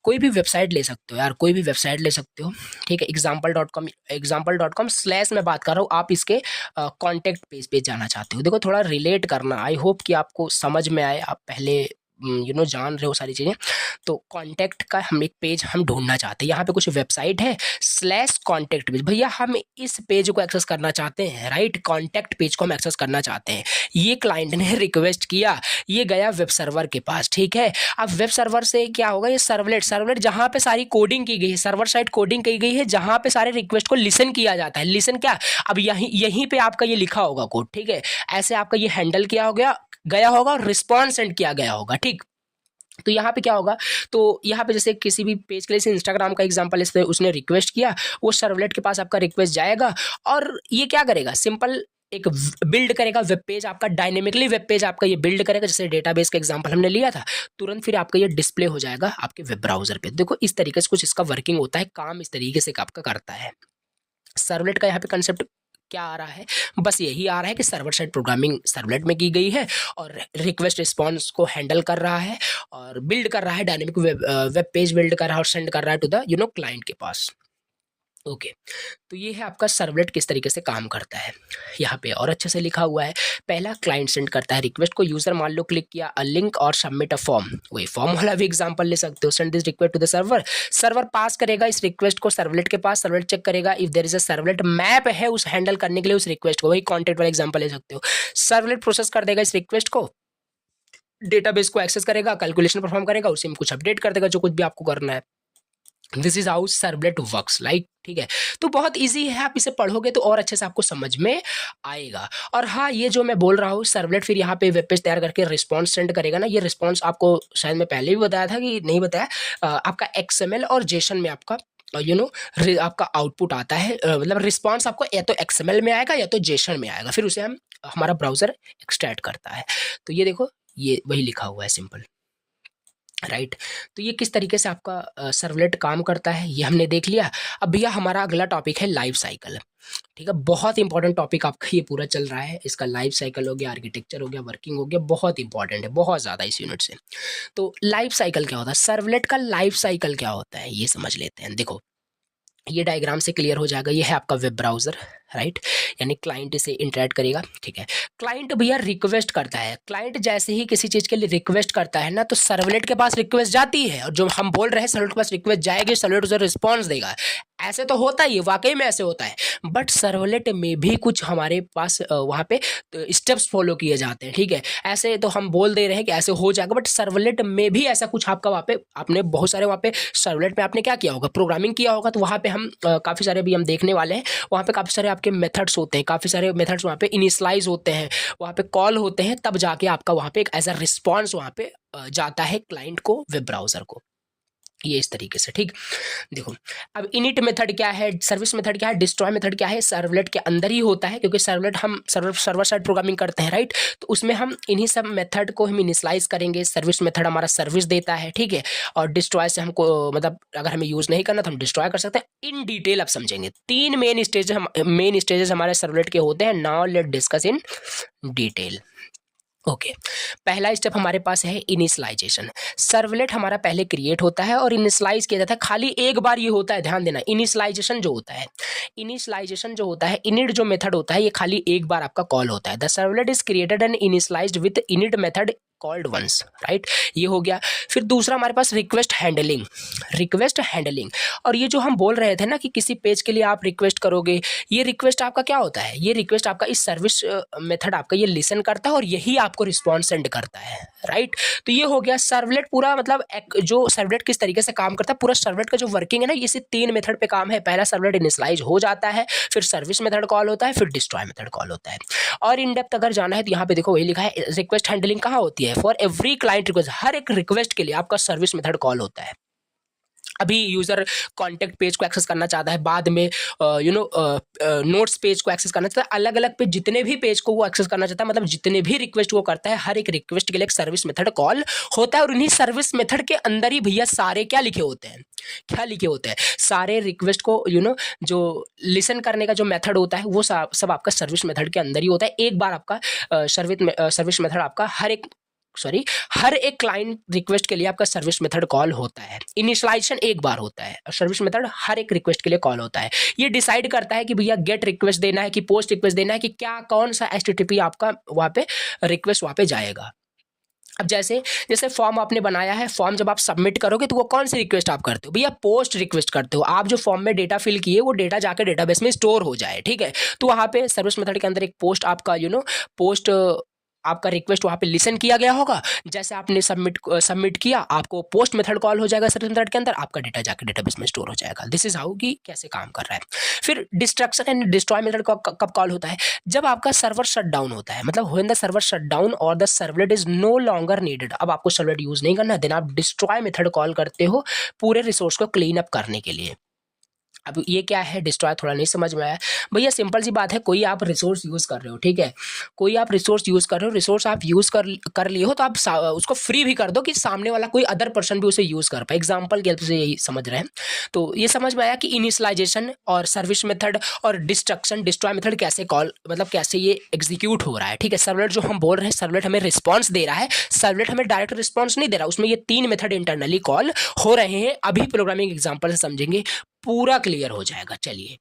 कोई भी वेबसाइट ले सकते हो यार, कोई भी वेबसाइट ले सकते हो, ठीक है। एग्जाम्पल.com स्लैश में बात कर रहा हूँ, आप इसके कॉन्टैक्ट पेज पे जाना चाहते हो। देखो थोड़ा रिलेट करना, आई होप कि आपको समझ में आए, आप पहले जान रहे हो सारी चीज़ें। तो कॉन्टैक्ट का हम एक पेज हम ढूंढना चाहते हैं, यहाँ पे कुछ वेबसाइट है स्लैश कॉन्टैक्ट पेज, भैया हम इस पेज को एक्सेस करना चाहते हैं, राइट। कॉन्टैक्ट पेज को हम एक्सेस करना चाहते हैं। ये क्लाइंट ने रिक्वेस्ट किया, ये गया वेब सर्वर के पास, ठीक है। अब वेब सर्वर से क्या होगा, ये सर्वलेट जहाँ पे सारी कोडिंग की गई है, सर्वर साइड कोडिंग की गई है, जहाँ पे सारे रिक्वेस्ट को लिसन किया जाता है। लिसन क्या, अब यहीं पे आपका ये लिखा होगा कोड, ठीक है। ऐसे आपका ये हैंडल किया हो गया होगा और रिस्पॉन्स सेंड किया गया होगा, ठीक। तो यहाँ पे क्या होगा, तो यहाँ पे जैसे किसी भी पेज के लिए इंस्टाग्राम का एग्जांपल, इसलिए उसने रिक्वेस्ट किया, वो सर्वलेट के पास आपका रिक्वेस्ट जाएगा और ये क्या करेगा, सिंपल एक बिल्ड करेगा वेब पेज आपका, डायनेमिकली वेब पेज आपका ये बिल्ड करेगा। जैसे डेटाबेस का एग्जांपल हमने लिया था, तुरंत फिर आपका ये डिस्प्ले हो जाएगा आपके वेब ब्राउजर पे। देखो इस तरीके से कुछ इसका वर्किंग होता है, काम इस तरीके से आपका करता है। सर्वलेट का यहाँ पे कंसेप्ट क्या आ रहा है, बस यही आ रहा है कि सर्वर साइड प्रोग्रामिंग सर्वलेट में की गई है और रिक्वेस्ट रिस्पॉन्स को हैंडल कर रहा है और बिल्ड कर रहा है, डायनेमिक वेब पेज बिल्ड कर रहा है और सेंड कर रहा है टू द क्लाइंट के पास। ओके, तो ये है आपका सर्वलेट किस तरीके से काम करता है। यहाँ पे और अच्छे से लिखा हुआ है। पहला, क्लाइंट सेंड करता है रिक्वेस्ट को, यूजर मान लो क्लिक किया अ लिंक और सबमिट अ फॉर्म, वही फॉर्म वाला भी एग्जांपल ले सकते हो। Send this request to the server, server पास करेगा इस रिक्वेस्ट को सर्वलेट के पास, सर्वलेट चेक करेगा if there is a servlet map है उस हैंडल करने के लिए उस रिक्वेस्ट को, वही कॉन्टेक्ट वाला एग्जाम्पल ले सकते हो। सर्वलेट प्रोसेस कर देगा इस रिक्वेस्ट को, डेटाबेस को एक्सेस करेगा, कैलकुलेशन परफॉर्म करेगा, उसी में कुछ अपडेट कर देगा जो कुछ भी आपको करना है। This is how servlet works like, ठीक है। तो बहुत इजी है, आप इसे पढ़ोगे तो और अच्छे से आपको समझ में आएगा। और हाँ, ये जो मैं बोल रहा हूँ सर्वलेट फिर यहाँ पे वेब पेज तैयार करके रिस्पॉन्स सेंड करेगा ना, ये रिस्पॉन्स आपको शायद मैं पहले भी बताया था कि नहीं बताया, आपका एक्सएमएल और जेसन में आपका आपका आउटपुट आता है, मतलब रिस्पॉन्स आपको या तो एक्सएमएल में आएगा या तो जेसन में आएगा, फिर उसे हम हमारा ब्राउजर एक्सट्रैक्ट करता है। तो ये देखो ये वही लिखा हुआ है सिंपल, राइट। तो ये किस तरीके से आपका सर्वलेट काम करता है ये हमने देख लिया। अब भैया हमारा अगला टॉपिक है लाइफ साइकिल, ठीक है। बहुत इंपॉर्टेंट टॉपिक आपका ये पूरा चल रहा है, इसका लाइफ साइकिल हो गया, आर्किटेक्चर हो गया, वर्किंग हो गया, बहुत इंपॉर्टेंट है, बहुत ज़्यादा इस यूनिट से। तो लाइफ साइकिल क्या होता है, सर्वलेट का लाइफ साइकिल क्या होता है ये समझ लेते हैं। देखो ये डायग्राम से क्लियर हो जाएगा, ये है आपका वेब ब्राउजर, राइट। यानी क्लाइंट इसे इंटरेक्ट करेगा, ठीक है। क्लाइंट भैया रिक्वेस्ट करता है, क्लाइंट जैसे ही किसी चीज़ के लिए रिक्वेस्ट करता है ना, तो सर्वलेट के पास रिक्वेस्ट जाती है और जो हम बोल रहे हैं सर्वलेट के पास रिक्वेस्ट जाएगी, सर्वलेट उसे रिस्पॉन्स देगा। ऐसे तो होता ही है, वाकई में ऐसे होता है, बट सर्वलेट में भी कुछ हमारे पास वहाँ पे स्टेप्स फॉलो किए जाते हैं, ठीक है। ऐसे तो हम बोल दे रहे हैं कि ऐसे हो जाएगा, बट सर्वलेट में भी ऐसा कुछ आपका वहाँ पे, आपने बहुत सारे वहाँ पे सर्वलेट में आपने क्या किया होगा, प्रोग्रामिंग किया होगा, तो वहाँ पे हम काफ़ी सारे भी हम देखने वाले हैं, वहाँ पे काफ़ी सारे आपके मेथड्स होते हैं, काफ़ी सारे मेथड्स वहाँ पे इनिशियलाइज होते हैं, वहाँ पे कॉल होते हैं, तब जाके आपका वहाँ पे एक एज अ रिस्पॉन्स वहाँ पे जाता है क्लाइंट को, वेब ब्राउज़र को। ये इस तरीके से, ठीक। देखो अब इनिट मेथड क्या है, सर्विस मेथड क्या है, डिस्ट्रॉय मेथड क्या है, सर्वलेट के अंदर ही होता है, क्योंकि सर्वलेट हम सर्वर साइड प्रोग्रामिंग करते हैं, राइट। तो उसमें हम इन्हीं सब मेथड को हम इनिशियलाइज करेंगे। सर्विस मेथड हमारा सर्विस देता है, ठीक है, और डिस्ट्रॉय से हमको मतलब अगर हमें यूज नहीं करना तो हम डिस्ट्रॉय कर सकते हैं। इन डिटेल अब समझेंगे। 3 मेन स्टेजेस हमारे सर्वलेट के होते हैं। Now let discuss in detail. Okay पहला स्टेप हमारे पास है इनिशियलाइजेशन। सर्वलेट हमारा पहले क्रिएट होता है और इनिशियलाइज किया जाता है। खाली एक बार ये होता है, ध्यान देना। इनिशियलाइजेशन जो होता है, इनिट जो मेथड होता है, ये खाली एक बार आपका कॉल होता है। The servlet is created and initialized with init method called once, right. ये हो गया। फिर दूसरा हमारे पास रिक्वेस्ट हैंडलिंग। और ये जो हम बोल रहे थे ना कि किसी पेज के लिए आप रिक्वेस्ट करोगे, ये रिक्वेस्ट आपका क्या होता है, ये रिक्वेस्ट आपका इस सर्विस मेथड आपका ये लिसन करता है और यही आपको रिस्पॉन्स सेंड करता है, राइट। तो ये हो गया सर्वलेट पूरा, मतलब जो सर्वलेट किस तरीके से काम करता है, पूरा सर्वलेट का जो वर्किंग है ना, इसी 3 मेथड पे काम है। पहला सर्वलेट इनिशियलाइज हो जाता है, फिर सर्विस मेथड कॉल होता है, फिर डिस्ट्रॉय मेथड कॉल होता है। और इन डेप्थ अगर जाना है तो यहाँ पे देखो वही लिखा है, रिक्वेस्ट हैंडलिंग कहाँ होती है, फॉर एवरी क्लाइंट रिक्वेस्ट, हर एक रिक्वेस्ट के लिए आपका सर्विस मेथड कॉल होता है। अभी यूजर कॉन्टैक्ट पेज को एक्सेस करना चाहता है, बाद में नोट्स पेज को एक्सेस करना चाहता है, अलग अलग पेज जितने भी पेज को वो एक्सेस करना चाहता है, मतलब जितने भी रिक्वेस्ट वो करता है, हर एक रिक्वेस्ट के लिए एक सर्विस मेथड कॉल होता है। और उन्हीं सर्विस मेथड के अंदर ही भैया सारे क्या लिखे होते हैं, सारे रिक्वेस्ट को जो लिसन करने का जो मेथड होता है वो सब आपका सर्विस मेथड के अंदर ही होता है। एक बार आपका सर्विस मेथड आपका हर एक क्लाइंट रिक्वेस्ट के लिए आपका सर्विस मेथड कॉल होता है। इनिशियलाइजेशन एक बार होता है और सर्विस मेथड हर एक रिक्वेस्ट के लिए कॉल होता है। ये डिसाइड करता है कि भैया गेट रिक्वेस्ट देना है कि पोस्ट रिक्वेस्ट देना है, कि क्या कौन सा HTTP आपका वहाँ पे रिक्वेस्ट वहाँ पे जाएगा। अब जैसे फॉर्म आपने बनाया है, फॉर्म जब आप सबमिट करोगे तो वो कौन सी रिक्वेस्ट आप करते हो भैया, पोस्ट रिक्वेस्ट करते हो। आप जो फॉर्म में डेटा फिल किए वो डेटा जाके डेटाबेस में स्टोर हो जाए, ठीक है। तो वहाँ पे सर्विस मेथड के अंदर एक पोस्ट आपका पोस्ट आपका रिक्वेस्ट वहाँ पे लिसन किया गया होगा। जैसे आपने सबमिट किया, आपको पोस्ट मेथड कॉल हो जाएगा सर्विस मेथड के अंदर, आपका डेटा जाके डेटाबेस में स्टोर हो जाएगा। दिस इज हाउ कि कैसे काम कर रहा है। फिर डिस्ट्रक्शन एंड डिस्ट्रॉय मेथड कब कॉल होता है, जब आपका सर्वर शट डाउन होता है, मतलब when the server shut down और the servlet is no longer needed. अब आपको सर्वलेट यूज नहीं करना है, देन आप डिस्ट्रॉय मेथड कॉल करते हो पूरे रिसोर्स को क्लीन अप करने के लिए। अब ये क्या है डिस्ट्रॉय, थोड़ा नहीं समझ में आया भैया। सिंपल सी बात है, कोई आप रिसोर्स यूज़ कर रहे हो, ठीक है, कोई आप रिसोर्स यूज़ कर रहे हो, रिसोर्स आप यूज़ कर लिए हो तो आप उसको फ्री भी कर दो कि सामने वाला कोई अदर पर्सन भी उसे यूज़ कर पाए। एग्जांपल के हेल्प से यही समझ रहे हैं। तो ये समझ में आया कि इनिशियलाइजेशन और सर्विस मेथड और डिस्ट्रॉय मेथड कैसे कॉल, मतलब कैसे ये एग्जीक्यूट हो रहा है, ठीक है। सर्वलेट जो हम बोल रहे हैं, सर्वलेट हमें रिस्पॉन्स दे रहा है, सर्वलेट हमें डायरेक्ट रिस्पॉन्स नहीं दे रहा, उसमें ये 3 मेथड इंटरनली कॉल हो रहे हैं। अभी प्रोग्रामिंग एग्जाम्पल से समझेंगे, पूरा क्लियर हो जाएगा। चलिए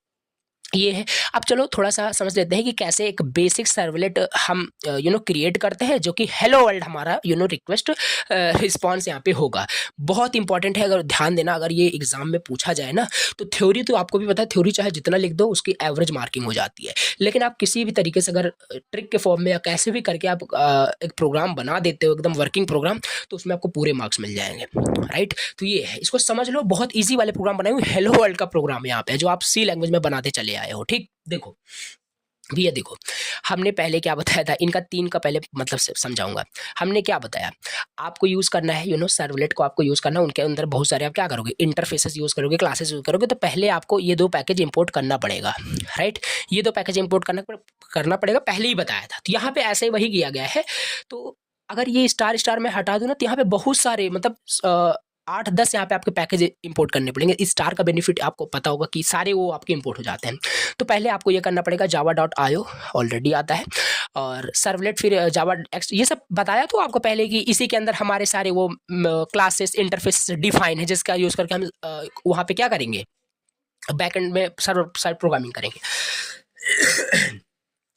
ये है। अब चलो थोड़ा सा समझ लेते हैं कि कैसे एक बेसिक सर्वलेट हम क्रिएट करते हैं, जो कि हेलो वर्ल्ड हमारा रिक्वेस्ट रिस्पॉन्स यहाँ पे होगा। बहुत इंपॉर्टेंट है, अगर ध्यान देना, अगर ये एग्जाम में पूछा जाए ना, तो थ्योरी तो आपको भी पता है, थ्योरी चाहे जितना लिख दो उसकी एवरेज मार्किंग हो जाती है। लेकिन आप किसी भी तरीके से अगर ट्रिक के फॉर्म में या कैसे भी करके आप एक प्रोग्राम बना देते हो, एकदम वर्किंग प्रोग्राम, तो उसमें आपको पूरे मार्क्स मिल जाएंगे, राइट। तो ये है, इसको समझ लो, बहुत ईजी वाले प्रोग्राम बनाए हुए, हेलो वर्ल्ड का प्रोग्राम यहाँ पे जो आप सी लैंग्वेज में बनाते चले आए हो, ठीक। देखो भैया, देखो हमने पहले क्या बताया था, इनका 3 का पहले मतलब समझाऊंगा। हमने क्या बताया, आपको यूज करना है सर्वलेट को आपको यूज करना है, उनके अंदर बहुत सारे आप क्या करोगे, इंटरफेसेस यूज करोगे, क्लासेस यूज करोगे। तो पहले आपको ये 2 पैकेज इंपोर्ट करना पड़ेगा, राइट। ये 2 पैकेज इंपोर्ट करना पड़ेगा, पहले ही बताया था। तो यहाँ पे ऐसे ही वही किया गया है। तो अगर ये स्टार में हटा दूं ना, तो यहाँ पे बहुत सारे मतलब 8-10 यहाँ पे आपके पैकेज इंपोर्ट करने पड़ेंगे। इस स्टार का बेनिफिट आपको पता होगा कि सारे वो आपके इंपोर्ट हो जाते हैं। तो पहले आपको ये करना पड़ेगा, java.io ऑलरेडी आता है, और सर्वलेट, फिर जावा एक्स, ये सब बताया तो आपको पहले कि इसी के अंदर हमारे सारे वो क्लासेस इंटरफेस डिफाइन है, जिसका यूज़ करके हम वहाँ पे क्या करेंगे, बैकएंड में सर्वर साइड प्रोग्रामिंग करेंगे।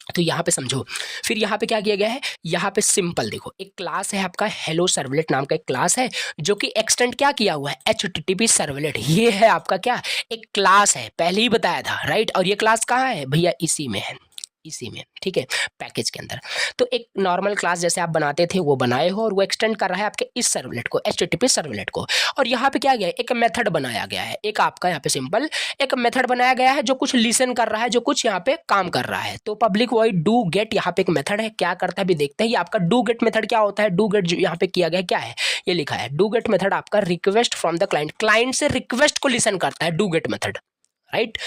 तो यहाँ पे समझो, फिर यहाँ पे क्या किया गया है, यहाँ पे सिंपल देखो, एक क्लास है आपका हेलो सर्वलेट नाम का एक क्लास है, जो कि एक्सटेंड क्या किया हुआ है, HTTP सर्वलेट। ये है आपका क्या, एक क्लास है, पहले ही बताया था, राइट। और ये क्लास कहाँ है भैया, इसी में है, इसी में, ठीक है, पैकेज के अंदर। तो एक नॉर्मल क्लास जैसे आप बनाते थे वो बनाए हो, और वो एक्सटेंड कर रहा है आपके इस सर्वलेट को, HTTP सर्वलेट को। और यहाँ पे क्या गया है, एक मेथड बनाया गया है, एक आपका यहाँ पे सिंपल एक मेथड बनाया गया है जो कुछ लिसन कर रहा है, जो कुछ यहाँ पे काम कर रहा है। तो पब्लिक वॉइड डू गेट यहाँ पे एक मेथड है, क्या करता है अभी देखते हैं। ये आपका डू गेट मेथड क्या होता है, डू गेट जो यहाँ पे किया गया क्या है, ये लिखा है डू गेट मेथड आपका request from the client, client से रिक्वेस्ट को लिसन करता है डू गेट मेथड, राइट।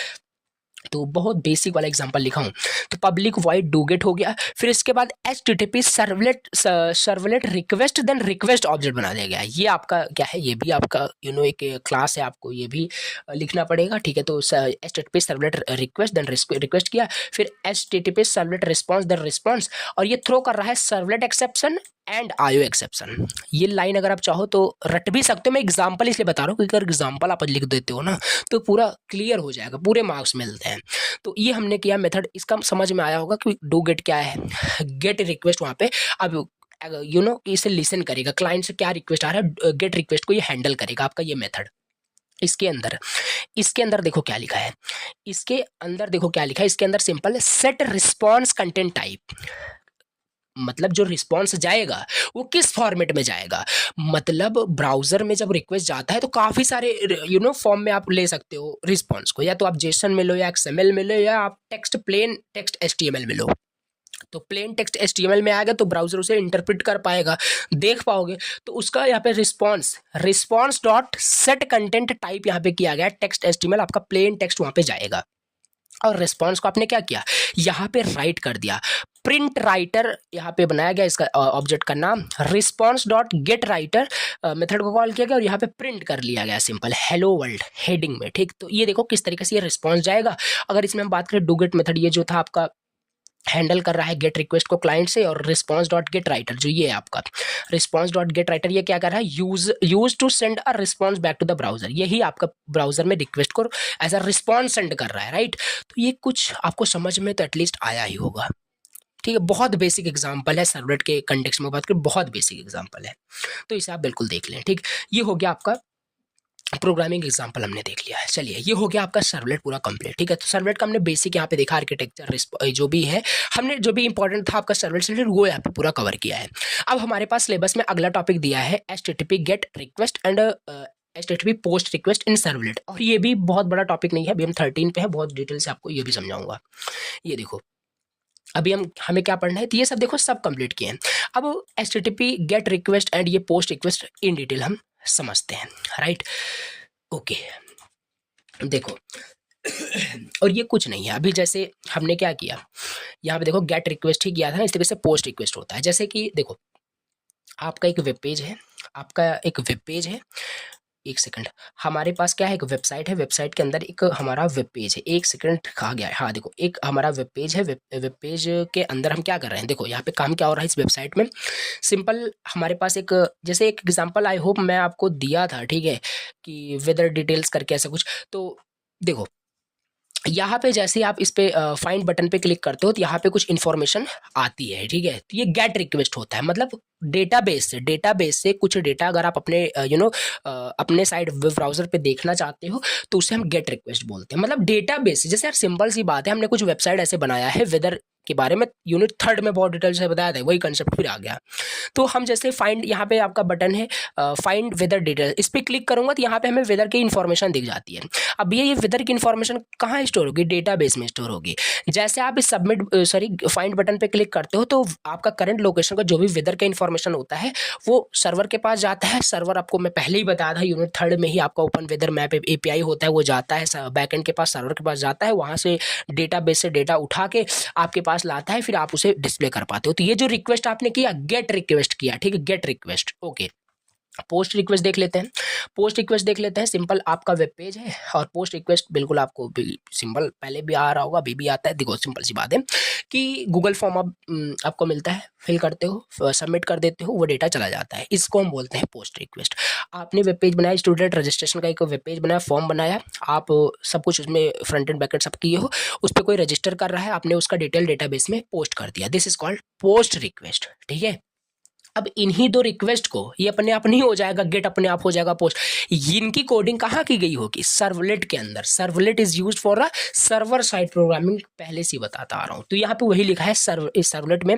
तो बहुत बेसिक वाला एग्जांपल लिखा हूं। तो पब्लिक वॉइड डू गेट हो गया, फिर इसके बाद HTTP servlet request then request object बना दिया गया है। ये आपका क्या है, ये भी आपका एक क्लास है, आपको ये भी लिखना पड़ेगा, ठीक है। तो HTTP servlet request then request किया, फिर HTTP servlet response then response, और ये थ्रो कर रहा है servlet exception and IO exception. ये लाइन अगर आप चाहो तो रट भी सकते हो, मैं एग्जांपल इसलिए बता रहा हूँ क्योंकि अगर एग्जांपल आप लिख देते हो ना तो पूरा क्लियर हो जाएगा, पूरे मार्क्स मिलते हैं। तो ये हमने किया मेथड, इसका समझ में आया होगा कि डू गेट क्या है, गेट रिक्वेस्ट वहाँ पे अब इसे लिसन करेगा, क्लाइंट से क्या रिक्वेस्ट आ रहा है, गेट रिक्वेस्ट को ये हैंडल करेगा आपका ये मेथड। इसके अंदर देखो क्या लिखा है, इसके अंदर simple set response content type, मतलब जो रिस्पॉन्स जाएगा वो किस फॉर्मेट में जाएगा। मतलब ब्राउजर में जब रिक्वेस्ट जाता है तो काफ़ी सारे फॉर्म में आप ले सकते हो रिस्पॉन्स को, या तो आप जेसन में लो, या XML में लो, या आप प्लेन टेक्स्ट HTML में लो। तो प्लेन टेक्स्ट HTML में आएगा तो ब्राउजर उसे इंटरप्रेट कर पाएगा, देख पाओगे। तो उसका यहाँ पे response dot set content type यहाँ पे किया गया, टेक्स्ट HTML आपका प्लेन टेक्स्ट वहाँ पे जाएगा, और रिस्पॉन्स को आपने क्या किया, यहाँ पे राइट कर दिया। प्रिंट राइटर यहाँ पे बनाया गया, इसका ऑब्जेक्ट का नाम response dot gate writer method को कॉल किया गया, और यहाँ पे प्रिंट कर लिया गया सिंपल हेलो वर्ल्ड हेडिंग में, ठीक। तो ये देखो किस तरीके से ये रिस्पॉन्स जाएगा। अगर इसमें हम बात करें डू गेट मेथड, ये जो था आपका हैंडल कर रहा है गेट रिक्वेस्ट को क्लाइंट से, और रिस्पॉन्स डॉट गेट राइटर जो ये है आपका रिस्पॉन्स डॉट गेट राइटर, ये क्या कर रहा है, use to send a response back to the browser, यही आपका ब्राउजर में रिक्वेस्ट को एज अ रिस्पॉन्स सेंड कर रहा है, राइट। तो ये कुछ आपको समझ में तो एटलीस्ट आया ही होगा, ठीक है। बहुत बेसिक एग्जांपल है, सर्वलेट के कंटेक्स्ट में बात करें बहुत बेसिक एग्जांपल है, तो इसे आप बिल्कुल देख लें, ठीक। ये हो गया आपका प्रोग्रामिंग एग्जांपल हमने देख लिया है। चलिए ये हो गया आपका सर्वलेट पूरा कंप्लीट, ठीक है। तो सर्वलेट का हमने बेसिक यहाँ पे देखा, आर्किटेक्चर जो भी है, हमने जो भी इंपॉर्टेंट था आपका सर्वलेट से रिलेटेड वो यहाँ पे पूरा कवर किया है। अब हमारे पास सिलेबस में अगला टॉपिक दिया है HTTP gate request and HTTP post request in servlet, और ये भी बहुत बड़ा टॉपिक नहीं है, अभी हम 13 पे है, बहुत डिटेल से आपको ये भी समझाऊंगा। ये देखो अभी हमें क्या पढ़ना है, तो ये सब देखो सब कंप्लीट किए हैं। अब HTTP गेट रिक्वेस्ट एंड ये पोस्ट रिक्वेस्ट इन डिटेल हम समझते हैं, राइट। ओके देखो और ये कुछ नहीं है, अभी जैसे हमने क्या किया, यहाँ पे देखो गेट रिक्वेस्ट ही किया था, इस तरीके से पोस्ट रिक्वेस्ट होता है। जैसे कि देखो आपका एक वेब पेज है, एक सेकंड, हमारे पास क्या है, एक वेबसाइट है, वेबसाइट के अंदर एक हमारा वेब पेज है, एक सेकंड कहा गया है, हाँ देखो एक हमारा वेब पेज है, वेब पेज के अंदर हम क्या कर रहे हैं, देखो यहाँ पे काम क्या हो रहा है इस वेबसाइट में। सिंपल हमारे पास एक जैसे एक एग्जांपल आई होप मैं आपको दिया था, ठीक है, कि वेदर डिटेल्स करके ऐसा कुछ। तो देखो यहाँ पे जैसे आप इस पे फाइंड बटन पे क्लिक करते हो तो यहाँ पे कुछ इन्फॉर्मेशन आती है, ठीक है। तो ये गेट रिक्वेस्ट होता है, मतलब डेटाबेस से कुछ डेटा अगर आप अपने अपने साइड वेब ब्राउजर पे देखना चाहते हो तो उसे हम गेट रिक्वेस्ट बोलते हैं। मतलब डेटाबेस से, जैसे यार सिंपल सी बात है, हमने कुछ वेबसाइट ऐसे बनाया है वेदर के बारे में, यूनिट 3 में बहुत डिटेल से बताया था, वही कंसेप्ट फिर आ गया। तो हम जैसे फाइंड, यहाँ पे आपका बटन है फाइंड वेदर डिटेल, इस पर क्लिक करूंगा तो यहाँ पे हमें वेदर की इन्फॉर्मेशन दिख जाती है। अब ये वेदर की इन्फॉर्मेशन कहाँ स्टोर होगी, डेटाबेस में स्टोर होगी। जैसे आप इस फाइंड बटन पे क्लिक करते हो तो आपका करंट लोकेशन का जो भी वेदर का इन्फॉर्मेशन होता है वो सर्वर के पास जाता है। सर्वर आपको मैं पहले ही बताया था, यूनिट 3 में ही आपका ओपन वेदर मैप API होता है, वो जाता है बैकएंड के पास, सर्वर के पास जाता है, वहाँ से डेटाबेस से डेटा उठा के आपके पास लाता है, फिर आप उसे डिस्प्ले कर पाते हो। तो ये जो रिक्वेस्ट आपने किया, गेट रिक्वेस्ट किया, ठीक है, gate request. Okay post request देख लेते हैं। सिंपल आपका वेब पेज है और पोस्ट रिक्वेस्ट बिल्कुल आपको सिंपल पहले भी आ रहा होगा, अभी भी आता है। देखो सिंपल सी बात है कि गूगल फॉर्म आपको मिलता है, फिल करते हो, सबमिट कर देते हो, वो डेटा चला जाता है, इसको हम बोलते हैं पोस्ट रिक्वेस्ट। आपने वेब पेज बनाया, स्टूडेंट रजिस्ट्रेशन का एक वेब पेज बनाया, फॉर्म बनाया, आप सब कुछ उसमें फ्रंट एंड बैक एंड सब किए हो, उस पर कोई रजिस्टर कर रहा है, आपने उसका डिटेल डेटाबेस में पोस्ट कर दिया, this is called post request, ठीक है। अब इन्हीं दो रिक्वेस्ट को ये अपने आप नहीं हो जाएगा, गेट अपने आप हो जाएगा पोस्ट। इनकी कोडिंग कहाँ की गई होगी? सर्वलेट के अंदर। Servlet is used for a server side programming, पहले से बताता आ रहा हूँ। तो यहाँ पे वही लिखा है इस सर्वलेट में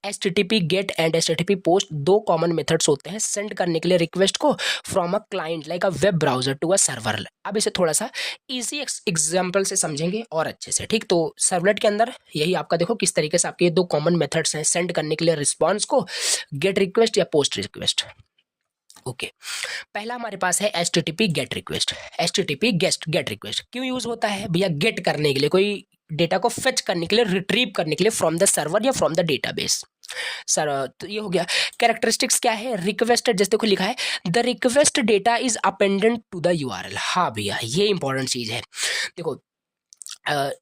HTTP get and HTTP post दो कॉमन मेथड्स होते हैं सेंड करने के लिए रिक्वेस्ट को from a client like a web browser to a server. अब इसे थोड़ा सा इजी एग्जाम्पल से समझेंगे और अच्छे से, ठीक। तो सर्वलेट के अंदर यही आपका देखो किस तरीके से आपके ये दो कॉमन मेथड्स हैं सेंड करने के लिए रिस्पॉन्स को, गेट रिक्वेस्ट या पोस्ट रिक्वेस्ट। ओके पहला हमारे पास है HTTP gate request. HTTP gate request क्यों यूज होता है भैया? गेट करने के लिए, कोई डेटा को फेच करने के लिए, रिट्रीव करने के लिए फ्रॉम द सर्वर या फ्रॉम द डेटाबेस। सर तो ये हो गया। कैरेक्टरिस्टिक्स क्या है? रिक्वेस्टेड, जैसे देखो लिखा है the request data is appended to the URL। हाँ भैया ये इंपॉर्टेंट चीज है। देखो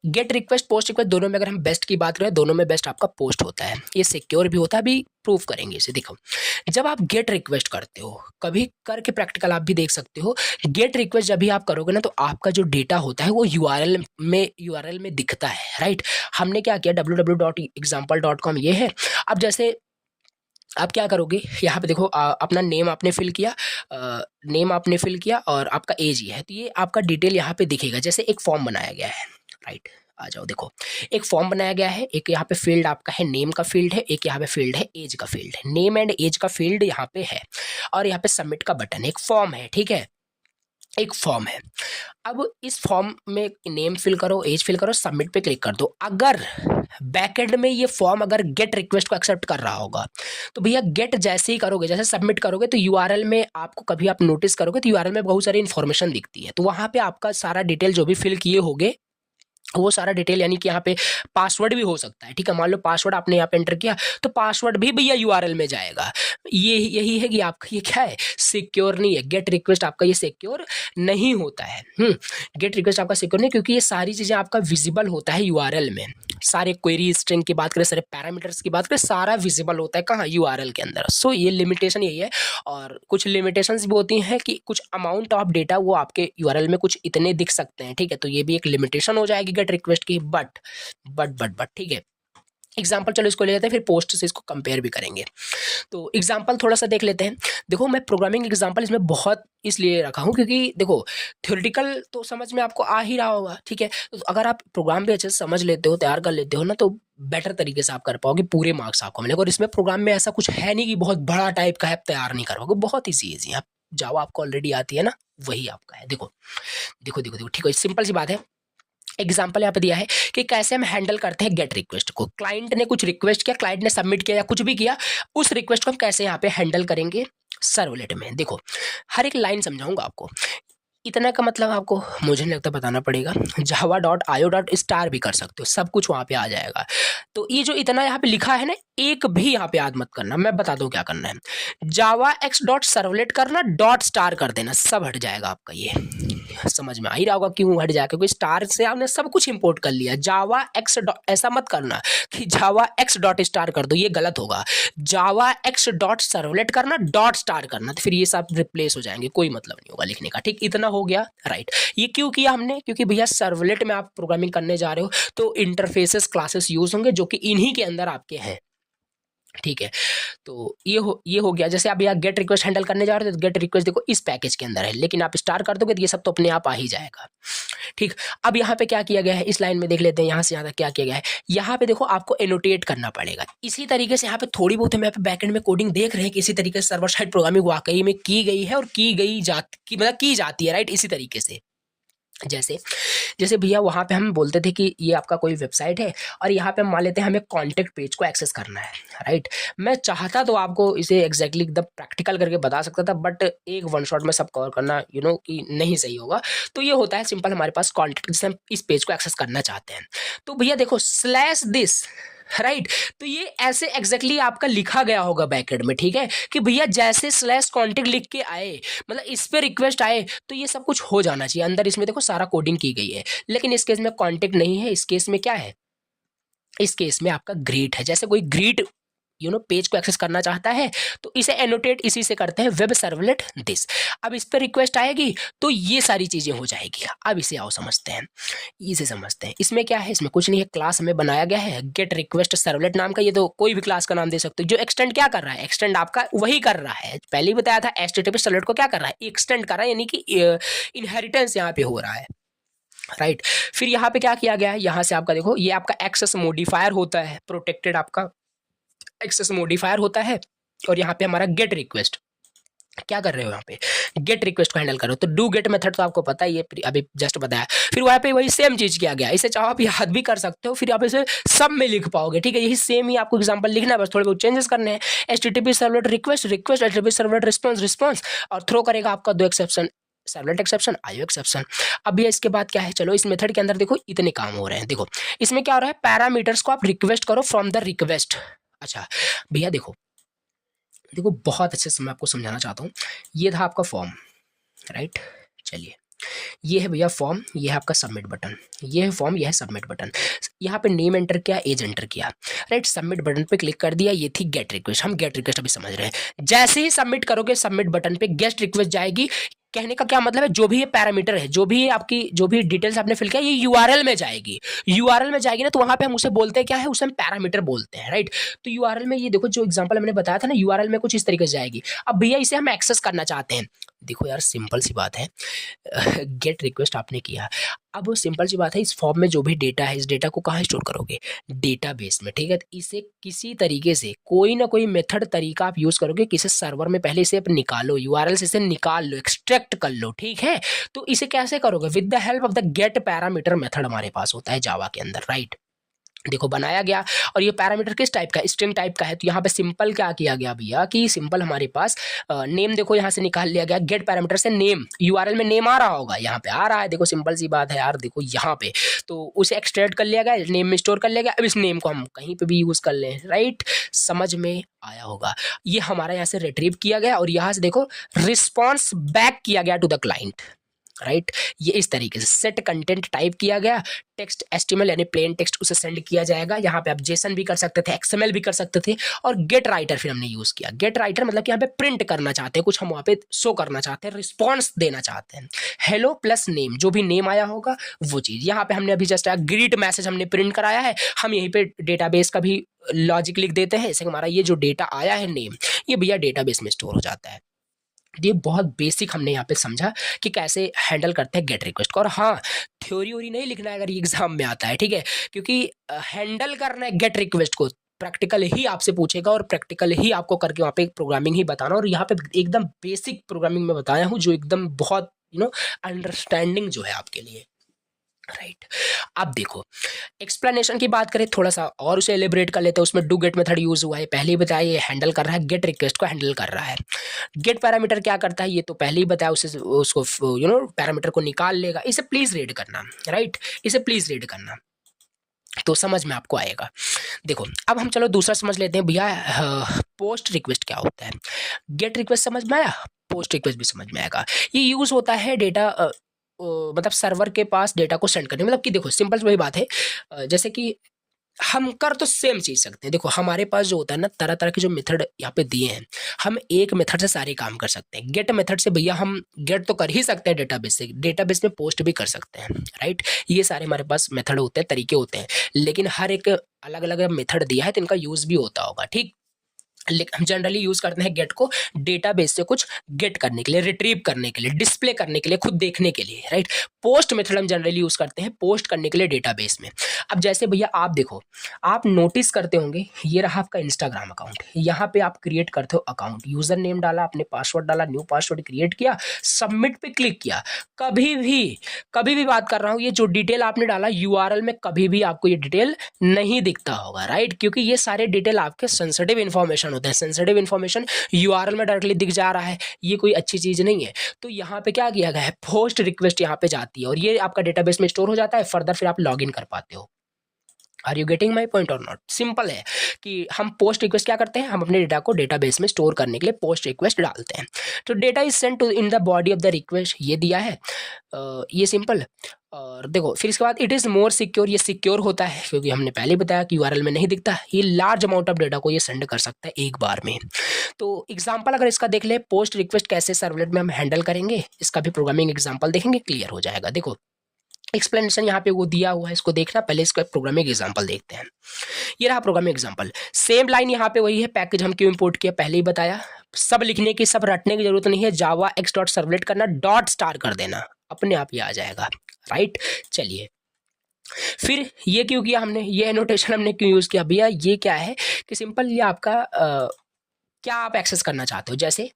गेट रिक्वेस्ट पोस्ट रिक्वेस्ट दोनों में अगर हम बेस्ट की बात करें, दोनों में बेस्ट आपका पोस्ट होता है, ये सिक्योर भी होता है, अभी प्रूव करेंगे इसे। देखो जब आप गेट रिक्वेस्ट करते हो, कभी करके प्रैक्टिकल आप भी देख सकते हो, गेट रिक्वेस्ट जब भी आप करोगे ना तो आपका जो डेटा होता है वो यूआरएल में दिखता है, राइट। हमने क्या किया, www.example.com ये है। अब जैसे आप क्या करोगे, यहाँ पे देखो अपना नेम आपने फिल किया और आपका एज ही है, तो ये आपका डिटेल यहाँ पे दिखेगा। जैसे एक फॉर्म बनाया गया है, राइट, आ जाओ देखो एक फॉर्म बनाया गया है, एक यहाँ पे फील्ड आपका है नेम का फील्ड है, एक यहाँ पे फील्ड है एज का फील्ड है। नेम एंड एज का फील्ड यहाँ पे है और यहाँ पे सबमिट का बटन है, एक फॉर्म है, ठीक है, एक फॉर्म है। अब इस फॉर्म में नेम फिल करो, एज फिल करो, सबमिट पे क्लिक कर दो। अगर बैकएंड में ये फॉर्म अगर गेट रिक्वेस्ट को एक्सेप्ट कर रहा होगा तो भैया गेट जैसे ही करोगे, जैसे सबमिट करोगे तो यूआरएल में आपको कभी आप नोटिस करोगे तो यूआरएल में बहुत सारी इन्फॉर्मेशन दिखती है। तो वहाँ पे आपका सारा डिटेल जो भी फिल किए होगे वो सारा डिटेल, यानी कि यहाँ पे पासवर्ड भी हो सकता है, ठीक है। मान लो पासवर्ड आपने यहाँ पे एंटर किया तो पासवर्ड भी भैया यूआरएल में जाएगा। यही है कि आपका ये क्या है, सिक्योर नहीं है। गेट रिक्वेस्ट आपका ये सिक्योर नहीं होता है। गेट रिक्वेस्ट आपका सिक्योर नहीं, क्योंकि ये सारी चीज़ें आपका विजिबल होता है यूआरएल में। सारे क्वेरी स्ट्रिंग की बात करें, सारे पैरामीटर्स की बात करें, सारा विजिबल होता है कहाँ, यूआरएल के अंदर। सो ये लिमिटेशन यही है। और कुछ लिमिटेशंस भी होती हैं कि कुछ अमाउंट ऑफ डेटा वो आपके यूआरएल में कुछ इतने दिख सकते हैं, ठीक है। तो ये भी एक लिमिटेशन हो जाएगी गेट रिक्वेस्ट की। बट ठीक है, एग्जाम्पल चलो इसको ले लेते हैं, फिर पोस्ट से इसको कंपेयर भी करेंगे। तो एग्जाम्पल थोड़ा सा देख लेते हैं। देखो मैं प्रोग्रामिंग एग्जाम्पल इसमें बहुत इसलिए रखा हूँ क्योंकि देखो थ्योरेटिकल तो समझ में आपको आ ही रहा होगा, ठीक है। तो अगर आप प्रोग्राम भी अच्छे से समझ लेते हो, तैयार कर लेते हो ना, तो बेटर तरीके से आप कर पाओगे, पूरे मार्क्स आपको मिलेंगे। और इसमें प्रोग्राम में ऐसा कुछ है नहीं कि बहुत बड़ा टाइप का है, आप तैयार नहीं कर पाओगे, बहुत ईजी है। आप जावा आपको ऑलरेडी आती है ना, वही आपका है। देखो देखो देखो देखो, ठीक है, सिंपल सी बात है। एग्जाम्पल यहाँ पे दिया है कि कैसे हम हैंडल करते हैं गेट रिक्वेस्ट को। क्लाइंट ने कुछ रिक्वेस्ट किया, क्लाइंट ने सबमिट किया या कुछ भी किया, उस रिक्वेस्ट को हम कैसे यहाँ पे हैंडल करेंगे सर्वलेट में। देखो हर एक लाइन समझाऊंगा आपको, इतना का मतलब आपको मुझे नहीं लगता बताना पड़ेगा। java.io.star भी कर सकते हो, सब कुछ वहाँ पे आ जाएगा। तो ये जो इतना यहाँ पे लिखा है ना, एक भी यहाँ पे याद मत करना, मैं बता दूँ क्या करना है। javax.servlet करना, .star कर देना, सब हट जाएगा आपका। ये समझ में आ ही रहा होगा क्यों हट जाएगा, क्योंकि स्टार से आपने सब कुछ इंपोर्ट कर लिया। javax ऐसा मत करना कि javax.star कर दो, ये गलत होगा। javax.servlet करना, .star करना, तो फिर ये सब रिप्लेस हो जाएंगे, कोई मतलब नहीं होगा लिखने का, ठीक। इतना हो गया, राइट। ये क्यों किया हमने, क्योंकि भैया सर्वलेट में आप प्रोग्रामिंग करने जा रहे हो तो इंटरफेसेस क्लासेस यूज होंगे जो कि इन्हीं के अंदर आपके हैं, ठीक है। तो ये हो गया। जैसे आप यहाँ गेट रिक्वेस्ट हैंडल करने जा रहे हो तो गेट रिक्वेस्ट देखो इस पैकेज के अंदर है, लेकिन आप स्टार कर दोगे तो ये सब तो अपने आप आ ही जाएगा, ठीक। अब यहाँ पे क्या किया गया है, इस लाइन में देख लेते हैं, यहाँ से यहाँ तक क्या किया गया है। यहाँ पे देखो आपको एनोटेट करना पड़ेगा। इसी तरीके से यहाँ पे थोड़ी बहुत हम यहाँ पे बैकएंड में कोडिंग देख रहे हैं कि इसी तरीके से सर्वर साइड प्रोग्रामिंग वाकई में की गई है और की जाती है, राइट। इसी तरीके से जैसे भैया वहाँ पे हम बोलते थे कि ये आपका कोई वेबसाइट है और यहाँ पे हम मान लेते हैं हमें कॉन्टेक्ट पेज को एक्सेस करना है, राइट। मैं चाहता तो आपको इसे एग्जैक्टली एकदम प्रैक्टिकल करके बता सकता था, बट एक वन शॉट में सब कवर करना कि नहीं सही होगा। तो ये होता है सिंपल, हमारे पास कॉन्टेक्ट, जिसे हम इस पेज को एक्सेस करना चाहते हैं। तो भैया देखो /this, राइट। तो ये ऐसे एग्जैक्टली आपका लिखा गया होगा बैकएंड में, ठीक है, कि भैया जैसे /contact लिख के आए, मतलब इस पे रिक्वेस्ट आए तो ये सब कुछ हो जाना चाहिए अंदर। इसमें देखो सारा कोडिंग की गई है, लेकिन इस केस में कॉन्टेक्ट नहीं है, इस केस में क्या है, इस केस में आपका ग्रीट है। जैसे कोई ग्रीट पेज को एक्सेस करना चाहता है तो इसे एनोटेट इसी से करते हैं, वेब सर्वलेट दिस। अब इस पर रिक्वेस्ट आएगी तो ये सारी चीजें हो जाएगी। अब इसे आओ समझते हैं, इसे समझते हैं। इसमें क्या है, इसमें कुछ नहीं है, क्लास हमें बनाया गया है गेट रिक्वेस्ट सर्वलेट नाम का। ये तो कोई भी क्लास का नाम दे सकते हो। जो एक्सटेंड क्या कर रहा है, एक्सटेंड आपका वही कर रहा है, पहले ही बताया था एचटीटीपी सर्वलेट को क्या कर रहा है, एक्सटेंड कर रहा है, यानी कि इनहेरिटेंस यहाँ पे हो रहा है, राइट। फिर यहाँ पे क्या किया गया है, यहाँ से आपका देखो ये आपका एक्सेस मॉडिफायर होता है, प्रोटेक्टेड आपका एक्सेस मॉडिफायर होता है। और यहाँ पे हमारा गेट रिक्वेस्ट क्या कर रहे हो, यहाँ पे गेट रिक्वेस्ट को हैंडल करो। तो डू गेट मेथड तो आपको पता ही है, अभी जस्ट बताया। फिर वहाँ पे वही सेम चीज किया गया, इसे चाहो आप याद भी कर सकते हो, फिर आप इसे सब में लिख पाओगे, ठीक है। यही सेम ही आपको एग्जांपल लिखना है, बस थोड़े बहुत चेंजेस करने हैं। HTTP servlet request request, HTTP servlet response response, और थ्रो करेगा आपका 2 exception, servlet exception, IO exception. अब भैया इसके बाद क्या है, चलो इस मेथड के अंदर देखो इतने काम हो रहे हैं। देखो इसमें क्या हो रहा है, पैरामीटर्स को आप रिक्वेस्ट करो फ्रॉम द रिक्वेस्ट। अच्छा भैया देखो देखो बहुत अच्छे से मैं आपको समझाना चाहता हूँ। ये था आपका फॉर्म, राइट। चलिए ये है भैया फॉर्म, ये है आपका सबमिट बटन, ये है फॉर्म, ये है सबमिट बटन। यहाँ पे नेम एंटर किया, एज एंटर किया, राइट। सबमिट बटन पे क्लिक कर दिया, ये थी गेट रिक्वेस्ट। हम गेट रिक्वेस्ट अभी समझ रहे हैं। जैसे ही सबमिट करोगे सबमिट बटन पे गेट रिक्वेस्ट जाएगी। कहने का क्या मतलब है, जो भी ये पैरामीटर है, जो भी आपकी जो भी डिटेल्स आपने फिल किया, ये यूआरएल में जाएगी। यूआरएल में जाएगी ना, तो वहां पे हम उसे बोलते हैं क्या है, उसे हम पैरामीटर बोलते हैं, राइट। तो यूआरएल में ये देखो जो एग्जांपल मैंने बताया था ना, यूआरएल में कुछ इस तरीके से जाएगी। अब भैया इसे हम एक्सेस करना चाहते हैं। देखो यार सिंपल सी बात है, गेट रिक्वेस्ट आपने किया, अब सिंपल सी बात है, इस फॉर्म में जो भी डेटा है, इस डेटा को कहाँ स्टोर करोगे, डेटाबेस में, ठीक है। तो इसे किसी तरीके से कोई ना कोई मेथड तरीका आप यूज करोगे, किसी सर्वर में पहले इसे निकालो, यूआरएल से इसे निकाल लो, एक्सट्रैक्ट कर लो, ठीक है। तो इसे कैसे करोगे, with the help of the get parameter method हमारे पास होता है जावा के अंदर, राइट। देखो बनाया गया, और ये पैरामीटर किस टाइप का, स्ट्रिंग टाइप का है। तो यहाँ पे सिंपल क्या किया गया भैया कि सिंपल हमारे पास नेम देखो यहाँ से निकाल लिया गया, गेट पैरामीटर से नेम, यूआरएल में नेम आ रहा होगा, यहाँ पे आ रहा है, देखो सिंपल सी बात है यार। देखो यहाँ पे तो उसे एक्सट्रैक्ट कर लिया गया, नेम में स्टोर कर लिया गया। अब इस नेम को हम कहीं पे भी यूज कर लें, राइट। समझ में आया होगा। ये हमारा यहाँ से रिट्रीव किया गया, और यहाँ से देखो रिस्पॉन्स बैक किया गया टू द क्लाइंट, राइट। ये इस तरीके से सेट कंटेंट टाइप किया गया, टेक्स्ट एचटीएमएल यानी प्लेन टेक्स्ट उसे सेंड किया जाएगा। यहाँ पे आप जेसन भी कर सकते थे, एक्सएमएल भी कर सकते थे, और गेट राइटर फिर हमने यूज किया। गेट राइटर मतलब कि यहाँ पे प्रिंट करना चाहते हैं कुछ, हम वहाँ पे शो करना चाहते हैं, रिस्पॉन्स देना चाहते हैं। हेलो प्लस नेम, जो भी नेम आया होगा वो चीज। यहाँ पे हमने अभी जस्ट ग्रीट मैसेज हमने प्रिंट कराया है, हम यहीं पे डेटाबेस का भी लॉजिक लिख देते हैं। इससे हमारा ये जो डेटा आया है नेम, ये भैया डेटाबेस में स्टोर हो जाता है। ये बहुत बेसिक हमने यहाँ पे समझा कि कैसे हैंडल करते हैं गेट रिक्वेस्ट को। और हाँ, थ्योरी वोरी नहीं लिखना है अगर ये एग्जाम में आता है, ठीक है, क्योंकि हैंडल करना है गेट रिक्वेस्ट को, प्रैक्टिकल ही आपसे पूछेगा, और प्रैक्टिकल ही आपको करके वहाँ पे प्रोग्रामिंग ही बताना। और यहाँ पे एकदम बेसिक प्रोग्रामिंग में बताया हूँ, जो एकदम बहुत अंडरस्टैंडिंग जो है आपके लिए, राइट। अब देखो एक्सप्लेनेशन की बात करें थोड़ा सा और उसे एलिब्रेट कर लेते हैं। उसमें डू गेट मेथड यूज हुआ है, पहले ही बताया, ये हैंडल कर रहा है, गेट रिक्वेस्ट को हैंडल कर रहा है। गेट पैरामीटर क्या करता है, ये तो पहले ही बताया, उसे उसको पैरामीटर को निकाल लेगा। इसे प्लीज रीड करना, राइट, इसे प्लीज रीड करना, तो समझ में आपको आएगा। देखो अब हम चलो दूसरा समझ लेते हैं भैया, पोस्ट रिक्वेस्ट क्या होता है। गेट रिक्वेस्ट समझ में आया, पोस्ट रिक्वेस्ट भी समझ में आएगा। ये यूज होता है डेटा मतलब सर्वर के पास डेटा को सेंड करने, मतलब कि देखो सिंपल वही बात है, जैसे कि हम कर तो सेम चीज सकते हैं। देखो हमारे पास जो होता है ना, तरह तरह के जो मेथड यहाँ पे दिए हैं, हम एक मेथड से सारे काम कर सकते हैं। गेट मेथड से भैया हम गेट तो कर ही सकते हैं डेटाबेस से, डेटाबेस में पोस्ट भी कर सकते हैं, राइट। ये सारे हमारे पास मेथड होते हैं, तरीके होते हैं, लेकिन हर एक अलग अलग मेथड दिया है तो इनका यूज भी होता होगा, ठीक। हम जनरली यूज करते हैं गेट को डेटाबेस से कुछ गेट करने के लिए, रिट्रीव करने के लिए, डिस्प्ले करने के लिए, खुद देखने के लिए, राइट। पोस्ट मेथड हम जनरली यूज करते हैं पोस्ट करने के लिए डेटाबेस में। अब जैसे भैया आप देखो, आप नोटिस करते होंगे, ये रहा आपका इंस्टाग्राम अकाउंट, यहाँ पे आप क्रिएट करते हो अकाउंट, यूजर नेम डाला, आपने पासवर्ड डाला, न्यू पासवर्ड क्रिएट किया, सबमिट पे क्लिक किया। कभी भी बात कर रहा हूँ, ये जो डिटेल आपने डाला यूआरएल में कभी भी आपको ये डिटेल नहीं दिखता होगा, राइट, क्योंकि ये सारे डिटेल आपके सेंसिटिव इन्फॉर्मेशन होते हैं। सेंसिटिव इन्फॉर्मेशन यूआरएल में डायरेक्टली दिख जा रहा है, ये कोई अच्छी चीज नहीं है। तो यहाँ पे क्या किया गया है, पोस्ट रिक्वेस्ट यहाँ पे जाती है, और ये आपका डेटाबेस में स्टोर हो जाता है, फर्दर फिर आप लॉग इन कर पाते हो। Are you getting my point or not? Simple है कि हम पोस्ट रिक्वेस्ट क्या करते हैं, हम अपने डेटा को डेटाबेस में स्टोर करने के लिए पोस्ट रिक्वेस्ट डालते हैं। तो data is sent to in the body of the request, ये दिया है, ये सिंपल। और देखो फिर इसके बाद इट इज़ मोर सिक्योर, ये सिक्योर होता है क्योंकि हमने पहले बताया कि यूआरएल में नहीं दिखता, ये लार्ज अमाउंट ऑफ डेटा को ये सेंड कर सकता है एक बार में। तो एग्जांपल अगर इसका देख ले, पोस्ट रिक्वेस्ट कैसे सर्वलेट में हम हैंडल करेंगे, इसका भी प्रोग्रामिंग एग्जांपल देखेंगे, क्लियर हो जाएगा। देखो एक्सप्लेनेशन यहाँ पे वो दिया हुआ है, इसको देखना, पहले इसका प्रोग्रामिंग एग्जांपल देखते हैं। ये रहा प्रोग्रामिंग एग्जांपल, सेम लाइन यहाँ पे वही है, पैकेज हम क्यों इंपोर्ट किया पहले ही बताया, सब लिखने की, सब रटने की जरूरत नहीं है, जावा एक्स डॉट सर्वलेट करना, डॉट स्टार कर देना, अपने आप ये आ जाएगा, राइट। चलिए फिर ये क्यों किया हमने, ये एनोटेशन हमने क्यों यूज़ किया भैया, ये क्या है कि सिंपल ये आपका क्या आप एक्सेस करना चाहते हो, जैसे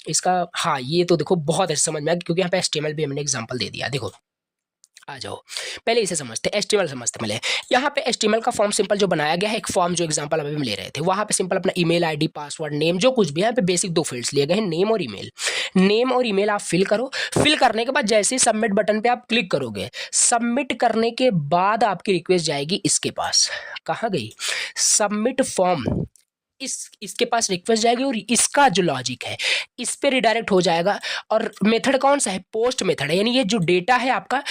इसका, हाँ ये तो देखो बहुत अच्छे समझ में आया क्योंकि यहाँ पे HTML भी हमने एग्जांपल दे दिया। देखो आ जाओ पहले इसे समझते हैं, HTML समझते पहले। यहाँ पे HTML का फॉर्म सिंपल जो बनाया गया है, एक फॉर्म जो एग्जांपल अभी हम ले रहे थे, वहाँ पे सिंपल अपना ईमेल आईडी, पासवर्ड, नेम, जो कुछ भी है, यहाँ पे बेसिक 2 फील्ड्स लिए गए हैं, नेम और ईमेल। नेम और ईमेल आप फिल करो, फिल करने के बाद जैसे ही सबमिट बटन पे आप क्लिक करोगे, सबमिट करने के बाद आपकी रिक्वेस्ट जाएगी इसके पास, कहाँ गई, सबमिट फॉर्म, इसके पास रिक्वेस्ट जाएगी और इसका जो लॉजिक है इस पे रिडायरेक्ट हो जाएगा। और मेथड कौन सा है, पोस्ट मेथड है, यानी ये जो डेटा है आपका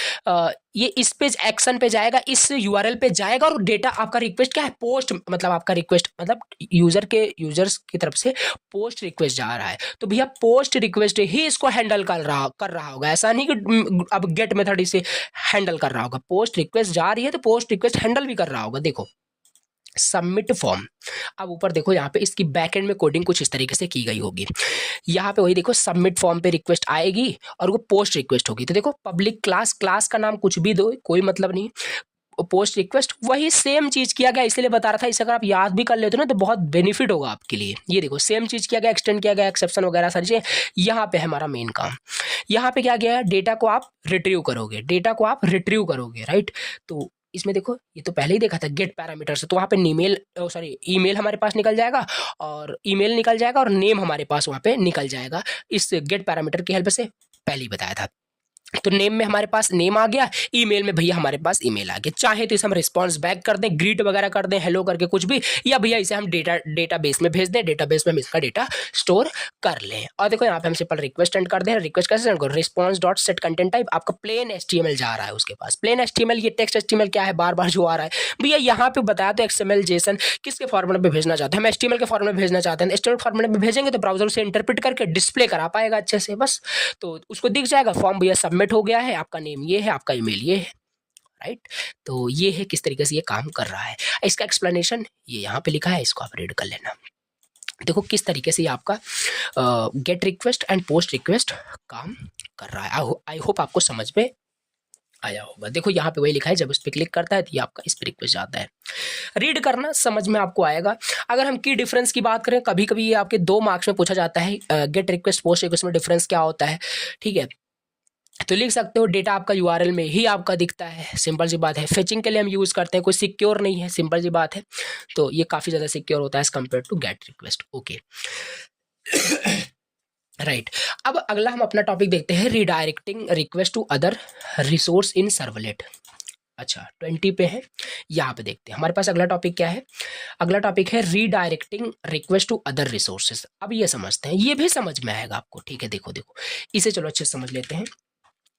ये इस पे एक्शन पे जाएगा, इस यूआरएल पे जाएगा और डेटा आपका रिक्वेस्ट क्या है, पोस्ट, मतलब आपका रिक्वेस्ट मतलब यूजर्स की तरफ से पोस्ट रिक्वेस्ट जा रहा है, तो भैया पोस्ट रिक्वेस्ट ही इसको हैंडल कर रहा होगा, ऐसा नहीं कि अब गेट मेथड इसे हैंडल कर रहा होगा, पोस्ट रिक्वेस्ट जा रही है तो पोस्ट रिक्वेस्ट हैंडल भी कर रहा होगा। देखो सबमिट फॉर्म, अब ऊपर देखो यहाँ पे इसकी बैकएंड में कोडिंग कुछ इस तरीके से की गई होगी, यहाँ पे वही देखो सबमिट फॉर्म पे रिक्वेस्ट आएगी और वो पोस्ट रिक्वेस्ट होगी, तो देखो पब्लिक क्लास का नाम कुछ भी दो, कोई मतलब नहीं, पोस्ट रिक्वेस्ट वही सेम चीज किया गया, इसलिए बता रहा था, इसे अगर आप याद भी कर लेते हो ना तो बहुत बेनिफिट होगा आपके लिए। ये देखो सेम चीज किया गया, एक्सटेंड किया गया, एक्सेप्शन वगैरह सारी चीजें, यहाँ पे है हमारा मेन काम। यहाँ पे क्या गया है, डेटा को आप रिट्रीव करोगे, राइट। तो इसमें देखो ये तो पहले ही देखा था गेट पैरामीटर से, तो वहाँ पे ईमेल हमारे पास निकल जाएगा और ईमेल निकल जाएगा और नेम हमारे पास वहाँ पे निकल जाएगा, इस गेट पैरामीटर की हेल्प से पहले ही बताया था। तो नेम में हमारे पास नेम आ गया, ईमेल में भैया हमारे पास ईमेल आ गया, चाहे तो इसे हम रिस्पॉन्स बैक कर दें, ग्रीट वगैरह कर दें, हेलो करके कुछ भी, या भैया इसे हम डेटाबेस में भेज दें, डेटाबेस में हम इसका डेटा स्टोर कर लें। और देखो यहाँ पे हम सिंपल रिक्वेस्ट सेंड कर दें, रिक्वेस्ट कैसे सेंड करो, response dot set content type, आपका प्लेन HTML जा रहा है उसके पास, प्लेन HTML, ये टेक्स्ट HTML क्या है बार बार जो आ रहा है भैया, यहाँ पे बताया तो XML JSON किसके फॉर्मेट में भेजना चाहते हैं, हम HTML के फॉर्मेट में भेजना चाहते हैं, HTML फॉर्मेट में भेजेंगे तो ब्राउजर से इंटरप्रेट करके डिस्प्ले करा पाएगा अच्छे से, बस तो उसको दिख जाएगा फॉर्म भैया सबमिट हो गया है, आपका नेम ये है, आपका ईमेल ये है, राइट। तो ये है किस तरीके से ये काम कर रहा है, इसका एक्सप्लेनेशन ये यहाँ पे लिखा है, इसको आप रीड कर लेना। देखो किस तरीके से ये आपका gate request and post request काम कर रहा है, आई होप आपको समझ में आया होगा। देखो यहाँ पे वही लिखा है, जब उस पर क्लिक करता है तो ये आपका इस पर रिक्वेस्ट जाता है, रीड करना समझ में आपको आएगा। अगर हम की डिफरेंस की बात करें, कभी कभी ये आपके 2 मार्क्स में पूछा जाता है, गेट रिक्वेस्ट पोस्ट रिक्वेस्ट में डिफरेंस क्या होता है, ठीक है, तो लिख सकते हो डेटा आपका यूआरएल में ही आपका दिखता है, सिंपल सी बात है, फेचिंग के लिए हम यूज़ करते हैं, कोई सिक्योर नहीं है, सिंपल सी बात है, तो ये काफ़ी ज़्यादा सिक्योर होता है as compared to get request, okay right. अब अगला हम अपना टॉपिक देखते हैं, redirecting request to other resource in servlet. अच्छा 20 पे है, यहाँ पे देखते हैं हमारे पास अगला टॉपिक क्या है, अगला टॉपिक है redirecting request to other resources. अब ये समझते हैं, ये भी समझ में आएगा आपको, ठीक है, देखो इसे चलो अच्छे से समझ लेते हैं।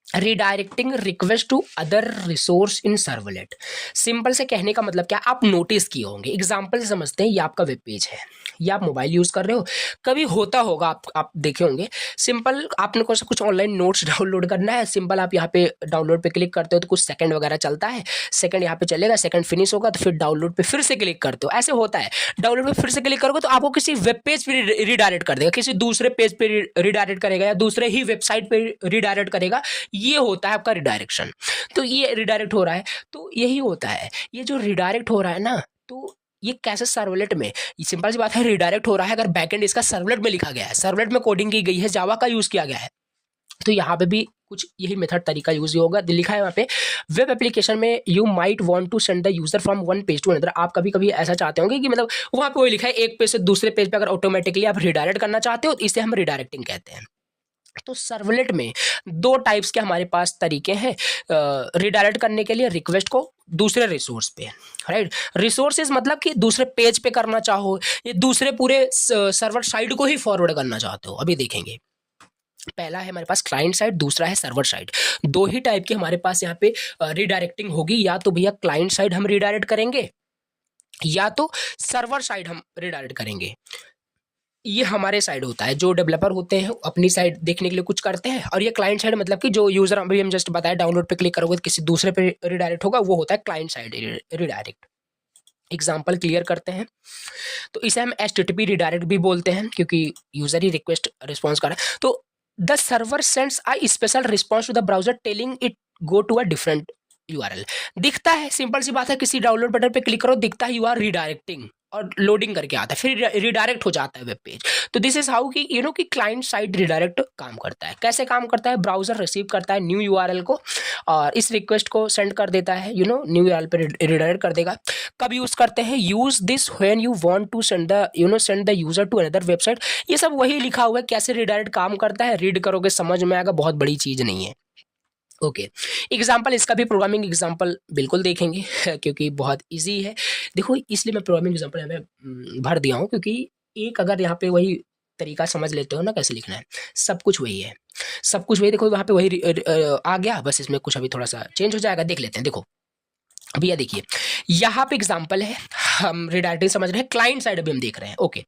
Redirecting request to other resource in servlet, simple से कहने का मतलब क्या, आप नोटिस किए होंगे, एग्जाम्पल से समझते हैं, ये आपका वेब पेज है, ये आप मोबाइल यूज़ कर रहे हो, कभी होता होगा आप देखे होंगे, सिंपल आपने कुछ ऑनलाइन नोट्स डाउनलोड करना है, सिंपल आप यहाँ पे डाउनलोड पे क्लिक करते हो तो कुछ सेकंड वगैरह चलता है, सेकंड यहाँ पे चलेगा, सेकंड फिनिश होगा तो फिर डाउनलोड पे फिर से क्लिक करते हो, ऐसे होता है, डाउनलोड पे फिर से क्लिक करोगे तो आपको किसी वेब पेज पे रिडायरेक्ट कर देगा, किसी दूसरे पेज पे रिडायरेक्ट करेगा या दूसरे ही वेबसाइट पे रिडायरेक्ट करेगा, ये होता है आपका रिडायरेक्शन। तो ये रिडायरेक्ट हो रहा है, तो यही होता है, ये जो रिडायरेक्ट हो रहा है ना, तो ये कैसे सर्वलेट में, ये सिंपल सी बात है, रिडायरेक्ट हो रहा है अगर बैकएंड इसका सर्वलेट में लिखा गया है, सर्वलेट में कोडिंग की गई है, जावा का यूज किया गया है, तो यहाँ पे भी कुछ यही मेथड तरीका यूज होगा, लिखा है वहाँ पे, वेब एप्लीकेशन में you might want to send the user from one page to another, आप कभी कभी ऐसा चाहते होंगे कि मतलब वहाँ पे वही लिखा है, एक पेज से दूसरे पेज पे अगर ऑटोमेटिकली आप रिडायरेक्ट करना चाहते हो, इसे हम रिडायरेक्टिंग कहते हैं। तो सर्वलेट में 2 टाइप्स के हमारे पास तरीके हैं रिडायरेक्ट करने के लिए, रिक्वेस्ट को दूसरे रिसोर्स पे, राइट। रिसोर्सेज मतलब कि दूसरे पेज पे करना चाहो, ये दूसरे पूरे सर्वर साइड को ही फॉरवर्ड करना चाहते हो। अभी देखेंगे, पहला है हमारे पास क्लाइंट साइड, दूसरा है सर्वर साइड। दो ही टाइप की हमारे पास यहाँ पे रिडायरेक्टिंग होगी, या तो भैया क्लाइंट साइड हम रिडायरेक्ट करेंगे या तो सर्वर साइड हम रिडायरेक्ट करेंगे। ये हमारे साइड होता है, जो डेवलपर होते हैं अपनी साइड देखने के लिए कुछ करते हैं, और ये क्लाइंट साइड मतलब कि जो यूजर अभी हम जस्ट बताया डाउनलोड पे क्लिक करोगे तो किसी दूसरे पे रिडायरेक्ट होगा, वो होता है client side redirect. Example clear करते हैं, तो इसे हम HTTP रिडायरेक्ट भी बोलते हैं क्योंकि यूजर ही रिक्वेस्ट रिस्पॉन्स कर रहा है। तो the server sends a special response to the browser telling it go to a different URL। दिखता है, सिंपल सी बात है, किसी डाउनलोड बटन पे क्लिक करो, दिखता है यू आर रिडायरेक्टिंग, और लोडिंग करके आता है, फिर रिडायरेक्ट हो जाता है वेब पेज। तो दिस इज हाउ कि कि क्लाइंट साइड रिडायरेक्ट काम करता है। कैसे काम करता है? ब्राउजर रिसीव करता है न्यू URL को और इस रिक्वेस्ट को सेंड कर देता है, न्यू URL पे रिडायरेक्ट कर देगा। कब यूज करते हैं? Use this when you want to send the user to another website. ये सब वही लिखा हुआ है, कैसे रिडायरेक्ट काम करता है, रीड करोगे समझ में आएगा, बहुत बड़ी चीज नहीं है। ओके, एग्जाम्पल, इसका भी प्रोग्रामिंग एग्जाम्पल बिल्कुल देखेंगे क्योंकि बहुत इजी है। देखो, इसलिए मैं प्रोग्रामिंग एग्जाम्पल यहाँ पे भर दिया हूँ क्योंकि एक अगर यहाँ पे वही तरीका समझ लेते हो ना कैसे लिखना है, सब कुछ वही है, सब कुछ वही। देखो वहाँ पे वही आ गया, बस इसमें कुछ अभी थोड़ा सा चेंज हो जाएगा, देख लेते हैं। देखो भैया देखिए, यहाँ पे एग्जाम्पल है, हम रिडायरेक्टिंग समझ रहे हैं, क्लाइंट साइड अभी हम देख रहे हैं। ओके,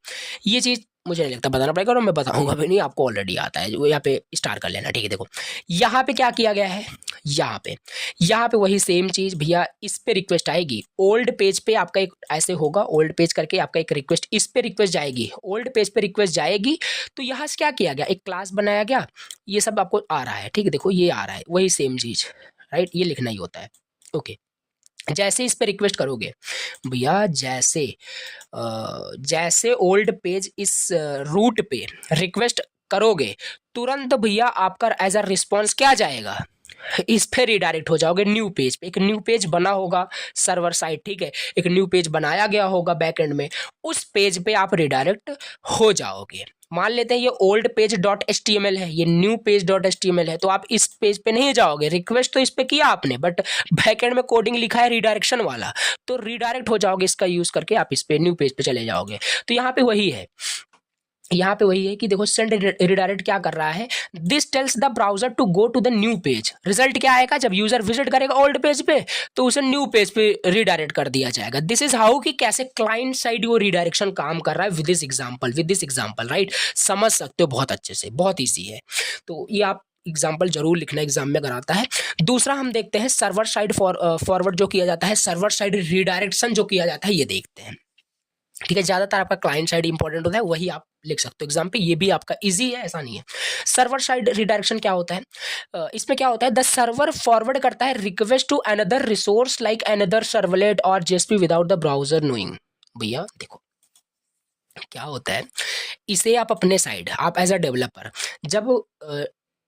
ये चीज़ मुझे नहीं लगता बताना पड़ेगा, और मैं बताऊंगा भी नहीं, आपको ऑलरेडी आता है, जो यहाँ पे स्टार कर लेना, ठीक है। देखो यहाँ पे क्या किया गया है, यहाँ पे वही सेम चीज़ भैया, इस पे रिक्वेस्ट आएगी, ओल्ड पेज पे आपका एक ऐसे होगा, ओल्ड पेज करके आपका एक रिक्वेस्ट, इस पे रिक्वेस्ट जाएगी, ओल्ड पेज पे रिक्वेस्ट जाएगी। तो यहाँ से क्या किया गया, एक क्लास बनाया गया, ये सब आपको आ रहा है, ठीक है। देखो ये आ रहा है, वही सेम चीज़, राइट, ये लिखना ही होता है। ओके, जैसे इस पे रिक्वेस्ट करोगे भैया, जैसे ओल्ड पेज इस रूट पे रिक्वेस्ट करोगे, तुरंत भैया आपका एज अ रिस्पॉन्स क्या जाएगा, इस पे रिडायरेक्ट हो जाओगे न्यू पेज पे। एक न्यू पेज बना होगा सर्वर साइड, ठीक है, एक न्यू पेज बनाया गया होगा बैकएंड में, उस पेज पे आप रिडायरेक्ट हो जाओगे। मान लेते हैं ये ओल्ड पेज डॉट HTML है, ये न्यू पेज डॉट HTML है, तो आप इस पेज पे नहीं जाओगे, रिक्वेस्ट तो इस पे किया आपने, बट बैकएंड में कोडिंग लिखा है रिडायरेक्शन वाला, तो रिडायरेक्ट हो जाओगे, इसका यूज करके आप इस पे न्यू पेज पे चले जाओगे। तो यहाँ पे वही है, यहाँ पे वही है कि देखो सेंड रिडायरेक्ट क्या कर रहा है, this tells the browser to go to the new page. Result क्या आएगा, जब यूजर विजिट करेगा ओल्ड पेज पे तो उसे न्यू पेज पे रिडायरेक्ट कर दिया जाएगा। दिस इज हाउ कि कैसे क्लाइंट साइड वो रिडायरेक्शन काम कर रहा है विद दिस एग्जांपल, राइट। समझ सकते हो बहुत अच्छे से, बहुत ईजी है। तो ये आप एग्जाम्पल जरूर लिखना एग्जाम में अगर आता है। दूसरा हम देखते हैं सर्वर साइड फॉरवर्ड जो किया जाता है, सर्वर साइड रिडायरेक्शन जो किया जाता है, ये देखते हैं, ठीक है। ज्यादातर आपका क्लाइंट साइड इंपॉर्टेंट होता है, वही आप लिख सकते हो एग्जाम पे, ये भी आपका इजी है, ऐसा नहीं है। सर्वर साइड रिडायरेक्शन क्या होता है, इसमें क्या होता है, द सर्वर फॉरवर्ड करता है request to another resource like another servlet or JSP without the browser knowing. भैया देखो क्या होता है, इसे आप अपने साइड, आप एज अ डेवलपर जब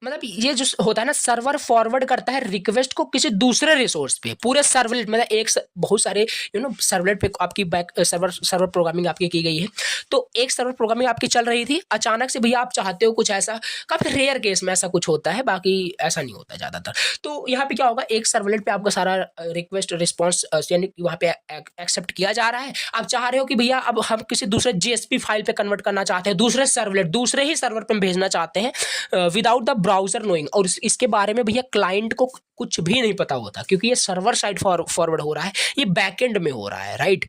मतलब ये जो होता है ना, सर्वर फॉरवर्ड करता है रिक्वेस्ट को किसी दूसरे रिसोर्स पे, पूरे सर्वलेट मतलब बहुत सारे सर्वलेट पे आपकी सर्वर प्रोग्रामिंग आपकी की गई है। तो एक सर्वर प्रोग्रामिंग आपकी चल रही थी, अचानक से भैया आप चाहते हो कुछ ऐसा, काफी रेयर केस में ऐसा कुछ होता है, बाकी ऐसा नहीं होता ज्यादातर। तो यहाँ पे क्या होगा, एक सर्वलेट पे आपका सारा रिक्वेस्ट रिस्पॉन्स यानी वहाँ पे एक्सेप्ट किया जा रहा है। आप चाह रहे हो कि भैया अब हम किसी दूसरे JSP फाइल पे कन्वर्ट करना चाहते हैं, दूसरे सर्वलेट, दूसरे ही सर्वर पे भेजना चाहते हैं विदाउट द ब्राउजर नोइंग, और इसके बारे में भैया क्लाइंट को कुछ भी नहीं पता होता क्योंकि ये सर्वर साइड फॉरवर्ड हो रहा है, ये बैकएंड में हो रहा है, राइट।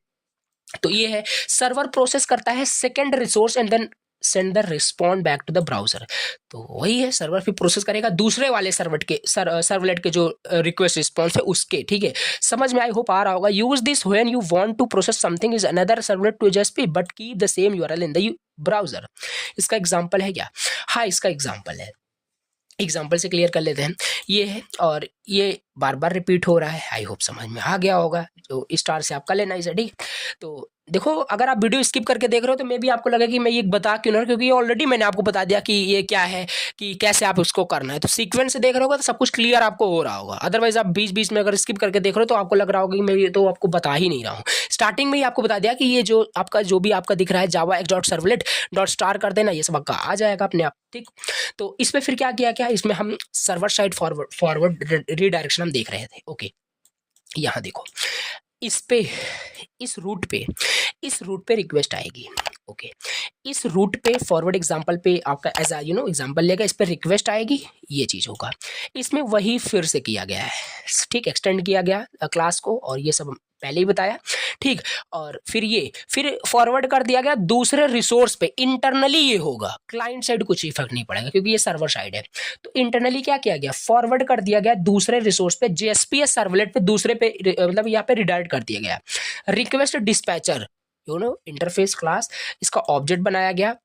तो ये है, सर्वर प्रोसेस करता है second resource and then send the respond back to the browser. तो वही है, सर्वर फिर प्रोसेस करेगा दूसरे वाले सर्वलेट के जो रिक्वेस्ट रिस्पॉन्स है उसके, ठीक है। समझ में आई होप आ रहा होगा। Use this when you want to process something is another servlet to JSP but keep the same URL in the browser. इसका एग्जांपल है क्या? हाँ, इसका एग्जांपल है, एग्जाम्पल से क्लियर कर लेते हैं। ये है और ये बार बार रिपीट हो रहा है, आई होप समझ में आ गया होगा, जो स्टार से आप कर लेना इसे, ठीक। तो देखो अगर आप वीडियो स्किप करके देख रहे हो तो मे भी आपको लगे कि मैं ये बता क्यों ना, क्योंकि ऑलरेडी मैंने आपको बता दिया कि ये क्या है, कि कैसे आप उसको करना है। तो सीक्वेंस से देख रहे होगा तो सब कुछ क्लियर आपको हो रहा होगा, अदरवाइज आप बीच बीच में अगर स्किप करके देख रहे हो तो आपको लग रहा होगा कि मैं ये तो आपको बता ही नहीं रहा हूँ। स्टार्टिंग में ही आपको बता दिया कि ये जो भी आपका दिख रहा है जावा x.servlet .star कर देना, ये सब आपका आ जाएगा अपने आप, ठीक। तो इसमें फिर क्या किया, इसमें हम सर्वर साइड फॉरवर्ड रिडायरेक्शन हम देख रहे थे। ओके, यहाँ देखो, इस पे इस रूट पे रिक्वेस्ट आएगी। ओके, इस रूट पे फॉरवर्ड एग्जांपल पे आपका एज एग्जांपल लेगा, इस पे रिक्वेस्ट आएगी, ये चीज़ होगा। इसमें वही फिर से किया गया है, ठीक, एक्सटेंड किया गया क्लास को, और ये सब पहले ही बताया, ठीक। और फिर फॉरवर्ड कर दिया गया दूसरे रिसोर्स पे। इंटरनली ये होगा, क्लाइंट साइड कुछ इफेक्ट नहीं पड़ेगा क्योंकि ये सर्वर साइड है। तो इंटरनली क्या किया गया, फॉरवर्ड कर दिया गया दूसरे रिसोर्स पे, जेएसपीएस सर्वलेट पे, दूसरे पे मतलब यहाँ पे रिडायरेक्ट कर दिया गया। रिक्वेस्ट डिस्पैचर इंटरफेस क्लास, इसका ऑब्जेक्ट बनाया गया।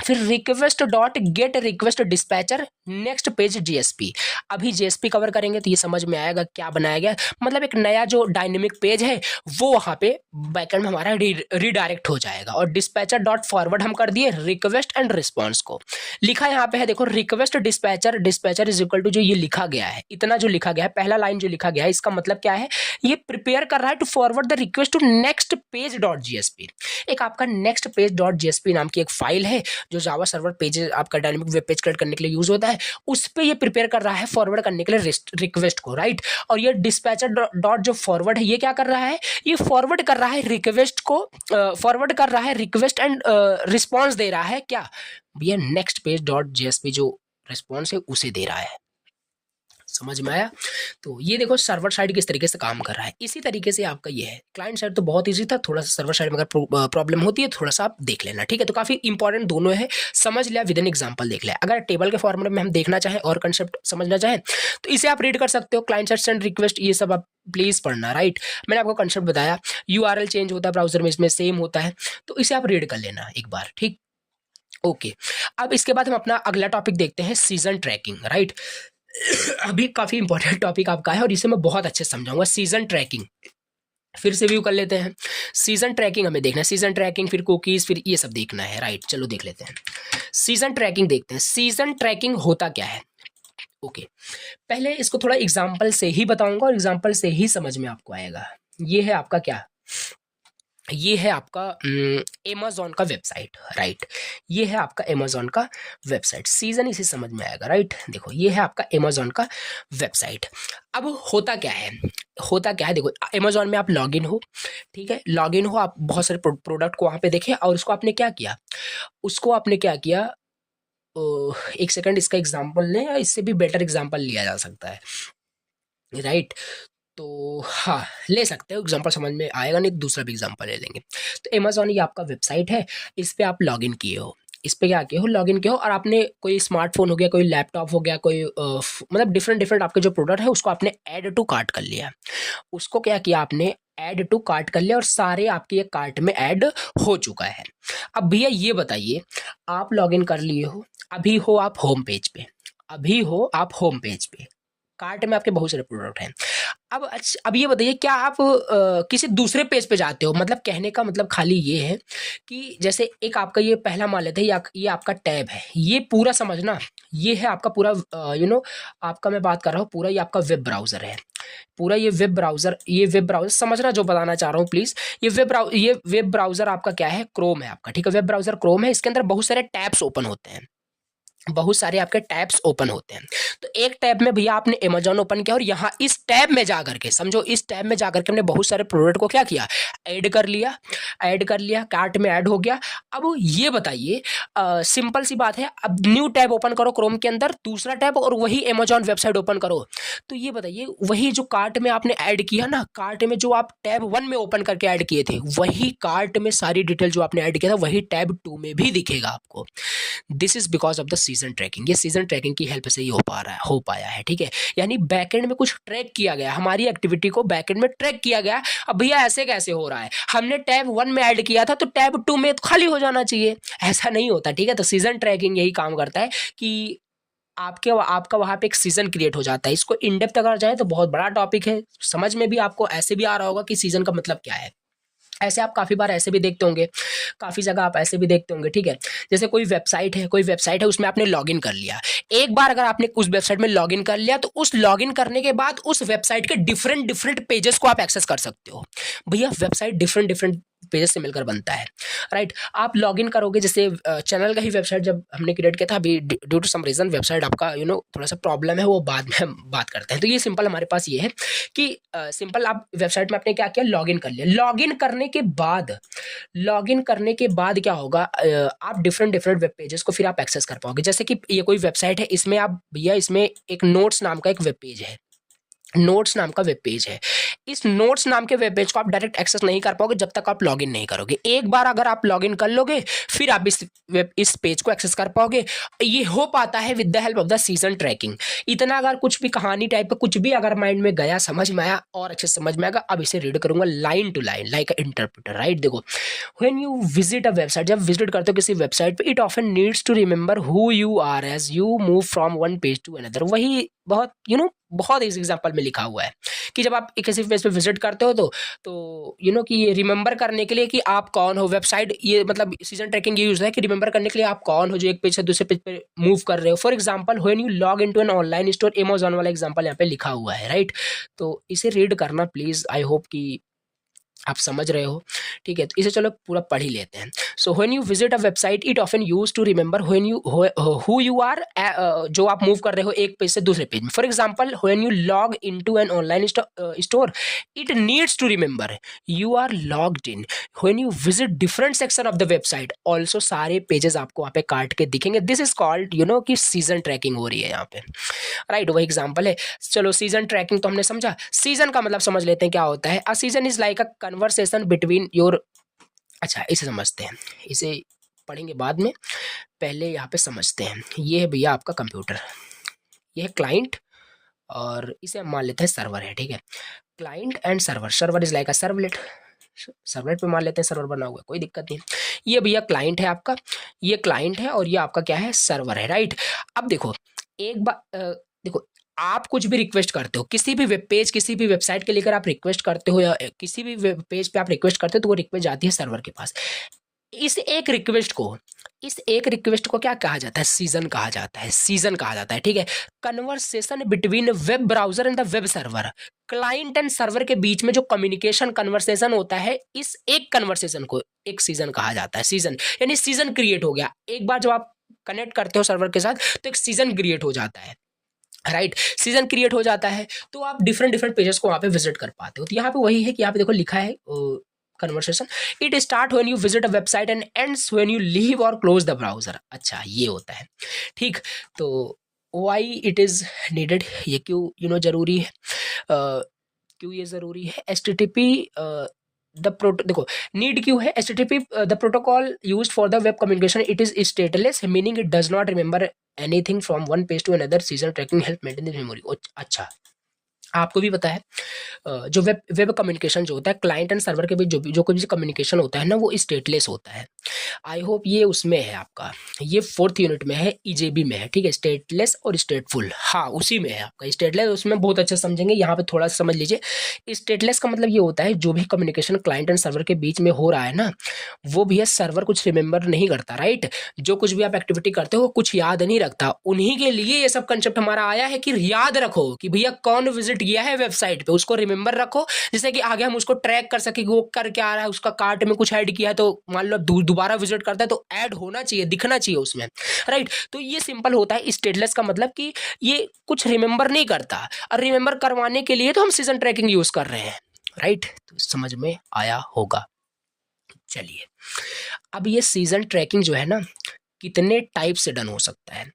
फिर request dot gate request dispatcher next page GSP. अभी जीएसपी कवर करेंगे तो ये समझ में आएगा क्या बनाया गया। मतलब एक नया जो डायनेमिक पेज है वो वहाँ पे बैकएंड में हमारा रिडायरेक्ट हो जाएगा। और डिस्पैचर डॉट फॉरवर्ड हम कर दिए रिक्वेस्ट एंड रिस्पॉन्स को। लिखा यहाँ पे है देखो, request dispatcher is equal to, जो ये लिखा गया है, इतना जो लिखा गया है, पहला लाइन जो लिखा गया है, इसका मतलब क्या है, ये प्रिपेयर कर रहा है to forward the request to next page dot JSP. एक आपका नेक्स्ट पेज डॉट जीएसपी नाम की एक फाइल है जो जावा सर्वर पेज आपका डायनेमिक वेब पेज क्रिएट करने के लिए यूज होता है, उस पे ये प्रिपेयर कर रहा है फॉरवर्ड करने के लिए रिक्वेस्ट को, राइट। और ये डिस्पैचर डॉट जो फॉरवर्ड है, ये क्या कर रहा है, ये फॉरवर्ड कर रहा है रिक्वेस्ट को, फॉरवर्ड कर रहा है रिक्वेस्ट एंड रिस्पॉन्स दे रहा है क्या, ये नेक्स्ट पेज डॉट जेएसपी जो रिस्पॉन्स है उसे दे रहा है। समझ में आया। तो ये देखो सर्वर साइड किस तरीके से काम कर रहा है। इसी तरीके से आपका ये है, क्लाइंट साइड तो बहुत इजी था, थोड़ा सा सर्वर साइड में अगर प्रॉब्लम होती है थोड़ा सा आप देख लेना, ठीक है। तो काफी इंपॉर्टेंट दोनों है, समझ लिया, विद एन एग्जांपल देख लिया। अगर टेबल के फॉर्मेट में हम देखना चाहें और कंसेप्ट समझना चाहें तो इसे आप रीड कर सकते हो, क्लाइंट साइड सेंड रिक्वेस्ट, ये सब आप प्लीज पढ़ना, राइट। मैंने आपको कंसेप्ट बताया, यूआरएल चेंज होता है ब्राउजर में, इसमें सेम होता है, तो इसे आप रीड कर लेना एक बार, ठीक। ओके, अब इसके बाद हम अपना अगला टॉपिक देखते हैं, सीजन ट्रैकिंग, राइट। अभी काफी इंपॉर्टेंट टॉपिक आपका है और इसे मैं बहुत अच्छे से समझाऊंगा। सीजन ट्रैकिंग फिर से व्यू कर लेते हैं। सीजन ट्रैकिंग हमें देखना है, सीजन ट्रैकिंग, फिर कुकीज, फिर ये सब देखना है, राइट। चलो देख लेते हैं, सीजन ट्रैकिंग देखते हैं। सीजन ट्रैकिंग होता क्या है, ओके। पहले इसको थोड़ा एग्जाम्पल से ही बताऊंगा और एग्जाम्पल से ही समझ में आपको आएगा। ये है आपका क्या, ये है आपका अमेज़न का वेबसाइट, राइट। ये है आपका अमेज़न का वेबसाइट, सीजन इसे समझ में आएगा, राइट। देखो ये है आपका अमेज़न का वेबसाइट। अब होता क्या है, देखो अमेज़न में आप लॉगिन हो, ठीक है, लॉगिन हो, आप बहुत सारे प्रोडक्ट को वहाँ पे देखे और उसको आपने क्या किया, एक सेकंड, इसका एग्जाम्पल लें या इससे भी बेटर एग्जाम्पल लिया जा सकता है, राइट। तो हाँ, ले सकते हो, एग्जांपल समझ में आएगा नहीं दूसरा भी एग्जांपल ले लेंगे। तो अमेज़न ये आपका वेबसाइट है, इस पे आप लॉगिन किए हो, इस पे क्या किए हो, लॉगिन किए हो, और आपने कोई स्मार्टफोन हो गया, कोई लैपटॉप हो गया, कोई मतलब डिफरेंट आपके जो प्रोडक्ट है उसको आपने ऐड टू कार्ट कर लिया। उसको क्या किया आपने, ऐड टू कार्ट कर लिया और सारे आपके ये कार्ट में ऐड हो चुका है। अब भैया ये बताइए, आप लॉगिन कर लिए हो, अभी हो आप होम पेज पे, कार्ट में आपके बहुत सारे प्रोडक्ट हैं। अब ये बताइए, क्या आप किसी दूसरे पेज पे जाते हो, मतलब कहने का मतलब खाली ये है कि जैसे एक आपका ये पहला मान लेते हैं, ये आपका टैब है, ये पूरा समझना, ये है आपका पूरा आपका मैं बात कर रहा हूँ पूरा, ये आपका वेब ब्राउजर है, पूरा ये वेब ब्राउजर समझना जो बताना चाह रहा हूँ प्लीज। ये वेब ब्राउजर आपका क्या है, क्रोम है आपका, ठीक है। वेब ब्राउजर क्रोम है, इसके अंदर बहुत सारे टैब्स ओपन होते हैं, बहुत सारे आपके टैब्स ओपन होते हैं। तो एक टैब में भैया आपने अमेज़न ओपन किया और यहाँ इस टैब में जाकर के, समझो इस टैब में जाकर के हमने बहुत सारे प्रोडक्ट को क्या किया, ऐड कर लिया, कार्ट में ऐड हो गया। अब ये बताइए, सिंपल सी बात है, अब न्यू टैब ओपन करो क्रोम के अंदर, दूसरा टैब, और वही अमेज़न वेबसाइट ओपन करो, तो ये बताइए वही जो कार्ट में आपने ऐड किया ना, कार्ट में जो आप टैब 1 में ओपन करके ऐड किए थे, वही कार्ट में सारी डिटेल जो आपने ऐड किया था वही टैब 2 में भी दिखेगा आपको। This is because of the session tracking. ये सीजन ट्रैकिंग की हेल्प से ही हो पाया है, ठीक है। यानी बैकएंड में कुछ ट्रैक किया गया, हमारी एक्टिविटी को बैकएंड में ट्रैक किया गया। अब भैया ऐसे कैसे हो रहा है, हमने टैब 1 में ऐड किया था तो टैब 2 में तो खाली हो जाना चाहिए, ऐसा नहीं होता, ठीक है। तो सीजन ट्रैकिंग यही काम करता है कि आपका वहाँ पे एक सीजन क्रिएट हो जाता है। इसको इन डेप्थ अगर जाए तो बहुत बड़ा टॉपिक है, समझ में भी आपको ऐसे भी आ रहा होगा कि सीजन का मतलब क्या है। ऐसे आप काफ़ी बार ऐसे भी देखते होंगे, काफ़ी जगह आप ऐसे भी देखते होंगे, ठीक है। जैसे कोई वेबसाइट है, उसमें आपने लॉगिन कर लिया, एक बार अगर आपने उस वेबसाइट में लॉगिन कर लिया तो उस लॉगिन करने के बाद उस वेबसाइट के डिफरेंट पेजेस को आप एक्सेस कर सकते हो। भैया वेबसाइट डिफरेंट पेजेस से मिलकर बनता है, राइट। आप लॉगिन करोगे, जैसे चैनल का ही वेबसाइट जब हमने क्रिएट किया था, अभी due to some reason website आपका थोड़ा सा प्रॉब्लम है, वो बाद में हम बात करते हैं। तो ये सिंपल हमारे पास ये है कि सिंपल आप वेबसाइट में आपने क्या किया, लॉगिन कर लिया। लॉगिन करने के बाद क्या होगा, आप डिफरेंट वेब पेजेस को फिर आप एक्सेस कर पाओगे। जैसे कि ये कोई वेबसाइट है, इसमें आप भैया इसमें एक नोट्स नाम का एक वेब पेज है, नोट्स नाम का वेब पेज है। इस नोट्स नाम के वेब पेज को आप डायरेक्ट एक्सेस नहीं कर पाओगे जब तक आप लॉगिन नहीं करोगे। एक बार अगर आप लॉगिन कर लोगे, फिर आप इस पेज को एक्सेस कर पाओगे। ये हो पाता है with the help of the session tracking. इतना अगर कुछ भी कहानी टाइप का कुछ भी अगर माइंड में गया, समझ में आया और अच्छे से समझ में आएगा, अब इसे रीड करूंगा line to line like interpreter, right. देखो, when you visit a website, जब विजिट करते हो किसी वेबसाइट पे, it often needs to remember who you are as you move from one page to another. वही बहुत बहुत इस एग्जांपल में लिखा हुआ है कि जब आप किसी पेज पे विजिट करते हो तो कि ये रिमेंबर करने के लिए कि आप कौन हो। वेबसाइट ये मतलब सीजन ट्रैकिंग ये यूज है कि रिमेंबर करने के लिए आप कौन हो जो एक पेज से दूसरे पेज पे मूव कर रहे हो। For example, when you log into an online store, Amazon वाला एग्जांपल यहाँ पे लिखा हुआ है, राइट। तो इसे रीड करना प्लीज, आई होप कि आप समझ रहे हो, ठीक है। तो इसे चलो पूरा पढ़ ही लेते हैं। So when you visit a website, it often use to remember when you who you are, जो आप मूव कर रहे हो एक पेज से दूसरे पेज में। For example, when you log into an online store, it needs to remember you are logged in. When you visit different section of the website, also सारे पेजेस आपको वहाँ पे काट के दिखेंगे। दिस इज कॉल्ड कि session tracking हो रही है यहाँ पे, राइट। वही एग्जाम्पल है। चलो, सीजन ट्रैकिंग तो हमने समझा। सीजन का मतलब समझ लेते हैं क्या होता है। अ season is like a conversation between your, अच्छा इसे समझते हैं, इसे पढ़ेंगे बाद में, पहले यहाँ पे समझते हैं। ये है भैया आपका कंप्यूटर, ये है क्लाइंट और इसे हम मान लेते हैं सर्वर है, ठीक है। Client and server, server is like a servlet, servlet पे मान लेते हैं सर्वर बना हुआ है, कोई दिक्कत नहीं। ये भैया क्लाइंट है आपका, ये क्लाइंट है और ये आपका क्या है, सर्वर है, राइट। अब देखो, एक बार देखो, आप कुछ भी रिक्वेस्ट करते हो, किसी भी वेब पेज, किसी भी वेबसाइट के लेकर आप रिक्वेस्ट करते हो या किसी भी वेब पेज पे आप रिक्वेस्ट करते हो, तो वो रिक्वेस्ट जाती है सर्वर के पास। इस एक रिक्वेस्ट को क्या कहा जाता है, सीजन कहा जाता है, सीजन कहा जाता है, ठीक है। Conversation between web browser and the web server, client and server के बीच में जो कम्युनिकेशन कन्वर्सेशन होता है, इस एक कन्वर्सेशन को एक सीजन कहा जाता है। सीजन यानी सीजन क्रिएट हो गया। एक बार जब आप कनेक्ट करते हो सर्वर के साथ, तो एक सीजन क्रिएट हो जाता है, राइट। सीजन क्रिएट हो जाता है तो आप डिफरेंट पेजेस को वहाँ पे विजिट कर पाते हो। तो यहाँ पे वही है कि यहाँ पे देखो लिखा है conversation, it start when you visit a website and ends when you leave और क्लोज द ब्राउजर। अच्छा, ये होता है, ठीक। तो वाई इट इज नीडेड, ये क्यों जरूरी है, क्यों ये जरूरी है। HTTP देखो, नीड क्यों है। HTTP the protocol used for the web communication, it is stateless, meaning it does not remember anything from one page to another. Session tracking help maintain the memory. अच्छा, आपको भी पता है जो वेब कम्युनिकेशन जो होता है, क्लाइंट एंड सर्वर के बीच जो कोई भी कम्युनिकेशन होता है ना, वो स्टेटलेस होता है। आई होप ये उसमें है आपका, ये 4th यूनिट में है, EJB में है, ठीक है। स्टेटलेस और स्टेटफुल, हाँ उसी में है आपका। स्टेटलेस उसमें बहुत अच्छे समझेंगे, यहाँ पे थोड़ा सा समझ लीजिए। स्टेटलेस का मतलब ये होता है जो भी कम्युनिकेशन क्लाइंट एंड सर्वर के बीच में हो रहा है ना, वो भी है सर्वर कुछ रिमेंबर नहीं करता, राइट। जो कुछ भी आप एक्टिविटी करते हो कुछ याद नहीं रखता। उन्हीं के लिए ये सब कंसेप्ट हमारा आया है कि याद रखो कि भैया कौन विजिट किया है वेबसाइट पे, उसको रिमेंबर रखो, जिससे कि आगे हम उसको ट्रैक कर सके कि वो कर क्या रहा है। उसका कार्ट में कुछ ऐड किया है तो मान लो दोबारा विजिट करता है तो ऐड होना चाहिए, दिखना चाहिए उसमें, राइट। तो ये सिंपल होता है स्टेटलेस का मतलब कि ये कुछ रिमेंबर नहीं करता, और रिमेंबर करवाने के लिए तो हम सीजन ट्रैकिंग यूज कर रहे हैं, राइट। तो समझ में आया होगा। चलिए, अब ये सीजन ट्रैकिंग जो है ना, कितने टाइप से डन हो सकता है।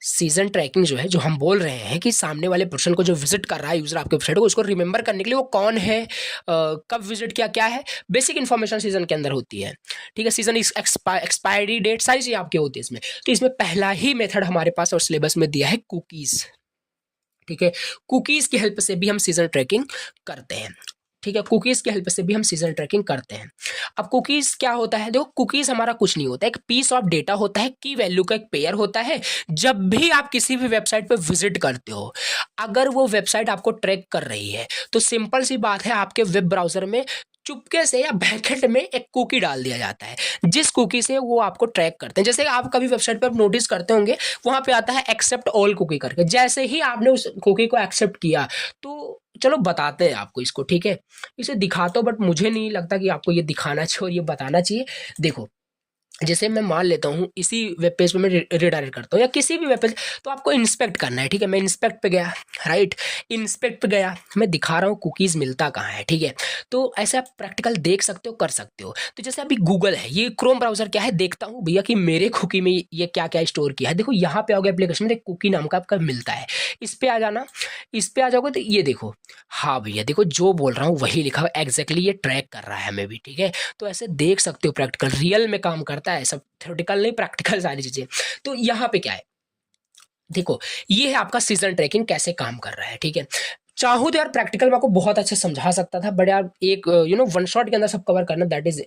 सीजन ट्रैकिंग जो है, जो हम बोल रहे हैं कि सामने वाले पर्सन को जो विजिट कर रहा है यूजर आपके वेबसाइट को, उसको रिमेंबर करने के लिए वो कौन है, कब विजिट किया, क्या है, बेसिक इन्फॉर्मेशन सीजन के अंदर होती है, ठीक है। सीजन एक्सपायरी डेट सारी चीजें आपकी होती है इसमें। तो इसमें पहला ही मेथड हमारे पास और सिलेबस में दिया है कुकीज, ठीक है। कुकीज की हेल्प से भी हम सीजन ट्रैकिंग करते हैं, ठीक है। कुकीज की हेल्प से भी हम सीजन ट्रैकिंग करते हैं। अब कुकीज क्या होता है, देखो कुकीज हमारा कुछ नहीं होता है, एक पीस ऑफ डेटा होता है, की वैल्यू का एक पेयर होता है। जब भी आप किसी भी वेबसाइट पे विजिट करते हो, अगर वो वेबसाइट आपको ट्रैक कर रही है, तो सिंपल सी बात है, आपके वेब ब्राउजर में चुपके से या बैकेंड में एक कुकी डाल दिया जाता है, जिस कुकी से वो आपको ट्रैक करते हैं। जैसे आप कभी वेबसाइट पर नोटिस करते होंगे, वहां पे आता है एक्सेप्ट ऑल कुकी करके। जैसे ही आपने उस कुकी को एक्सेप्ट किया, तो चलो बताते हैं आपको इसको, ठीक है। इसे दिखाता हूं, बट मुझे नहीं लगता कि आपको ये दिखाना चाहिए और ये बताना चाहिए। देखो, जैसे मैं मान लेता हूँ इसी वेब पेज पे मैं रिडायरेक्ट करता हूँ या किसी भी वेब पेज, तो आपको इंस्पेक्ट करना है, ठीक है। मैं इंस्पेक्ट पे गया, राइट, इंस्पेक्ट पे गया, मैं दिखा रहा हूँ कुकीज़ मिलता कहाँ है, ठीक है। तो ऐसे आप प्रैक्टिकल देख सकते हो, कर सकते हो। तो जैसे अभी गूगल है, ये क्रोम ब्राउजर क्या है, देखता हूँ भैया कि मेरे कुकी में ये क्या क्या स्टोर किया है। देखो यहाँ पे आओगे एप्लीकेशन में, कुकी नाम का आपका मिलता है, इस पे आ जाना। इस पे आ जाओगे तो ये देखो, हाँ भैया देखो जो बोल रहा हूँ वही लिखा हुआ एग्जैक्टली, ये ट्रैक कर रहा है हमें भी, ठीक है। तो ऐसे देख सकते हो प्रैक्टिकल रियल में काम करता है, सब थ्योरेटिकल नहीं, प्रैक्टिकल सारी चीजें। तो यहाँ पे क्या है, देखो ये है आपका सीजन ट्रैकिंग कैसे काम कर रहा है, ठीक है। चाहूँ तो यार प्रैक्टिकल में आपको बहुत अच्छे समझा सकता था, बट यार एक वन शॉट के अंदर सब कवर करना दैट इज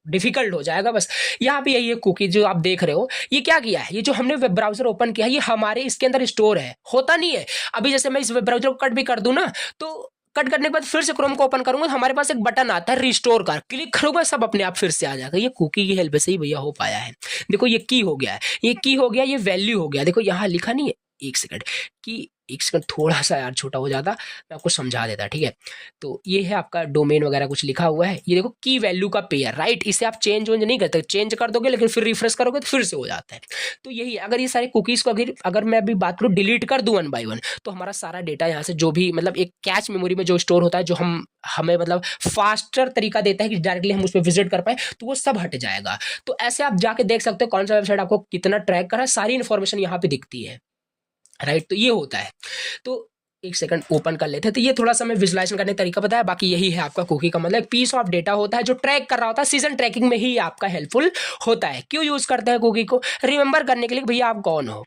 डिफिकल्ट हो जाएगा। बस यहाँ पे यही है कुकी जो आप देख रहे हो, ये क्या किया है, ये जो हमने वेब ब्राउजर ओपन किया है, ये हमारे इसके अंदर स्टोर है, होता नहीं है। अभी जैसे मैं इस वेब ब्राउजर को कट भी कर दूं ना, तो कट करने के बाद फिर से क्रोम को ओपन करूंगा, तो हमारे पास एक बटन आता है रिस्टोर का, क्लिक करूंगा सब अपने आप फिर से आ जाएगा। ये कुकी की हेल्प से ही भैया हो पाया है। देखो ये की हो गया है, ये की हो गया, ये वैल्यू हो गया। देखो यहाँ लिखा नहीं है, एक सेकंड की, एक सेकंड थोड़ा सा यार छोटा हो जाता, मैं आपको समझा देता, ठीक है। तो ये है आपका डोमेन वगैरह कुछ लिखा हुआ है, ये देखो की वैल्यू का पेयर, राइट। इसे आप चेंज वेंज नहीं करते, चेंज कर दोगे लेकिन फिर रिफ्रेश करोगे तो फिर से हो जाता है। तो यही अगर ये सारे कुकीज को अगर मैं अभी बात करूँ डिलीट कर दूं वन बाय वन, तो हमारा सारा डेटा यहाँ से जो भी मतलब एक कैच मेमोरी में जो स्टोर होता है, जो हमें मतलब फास्टर तरीका देता है कि डायरेक्टली हम उस पर विजिट कर पाए, तो वो सब हट जाएगा। तो ऐसे आप जाके देख सकते हो कौन सा वेबसाइट आपको कितना ट्रैक कर रहा है, सारी इन्फॉर्मेशन यहाँ पे दिखती है, राइट। तो ये होता है। तो एक सेकंड ओपन कर लेते हैं। तो ये थोड़ा सा मैं विजुलाइजेशन करने का तरीका बताया, बाकी यही है आपका कुकी का मतलब पीस ऑफ डेटा होता है जो ट्रैक कर रहा होता है। सीजन ट्रैकिंग में ही आपका हेल्पफुल होता है। क्यों यूज करते हैं कुकी को, रिमेंबर करने के लिए भैया आप कौन हो,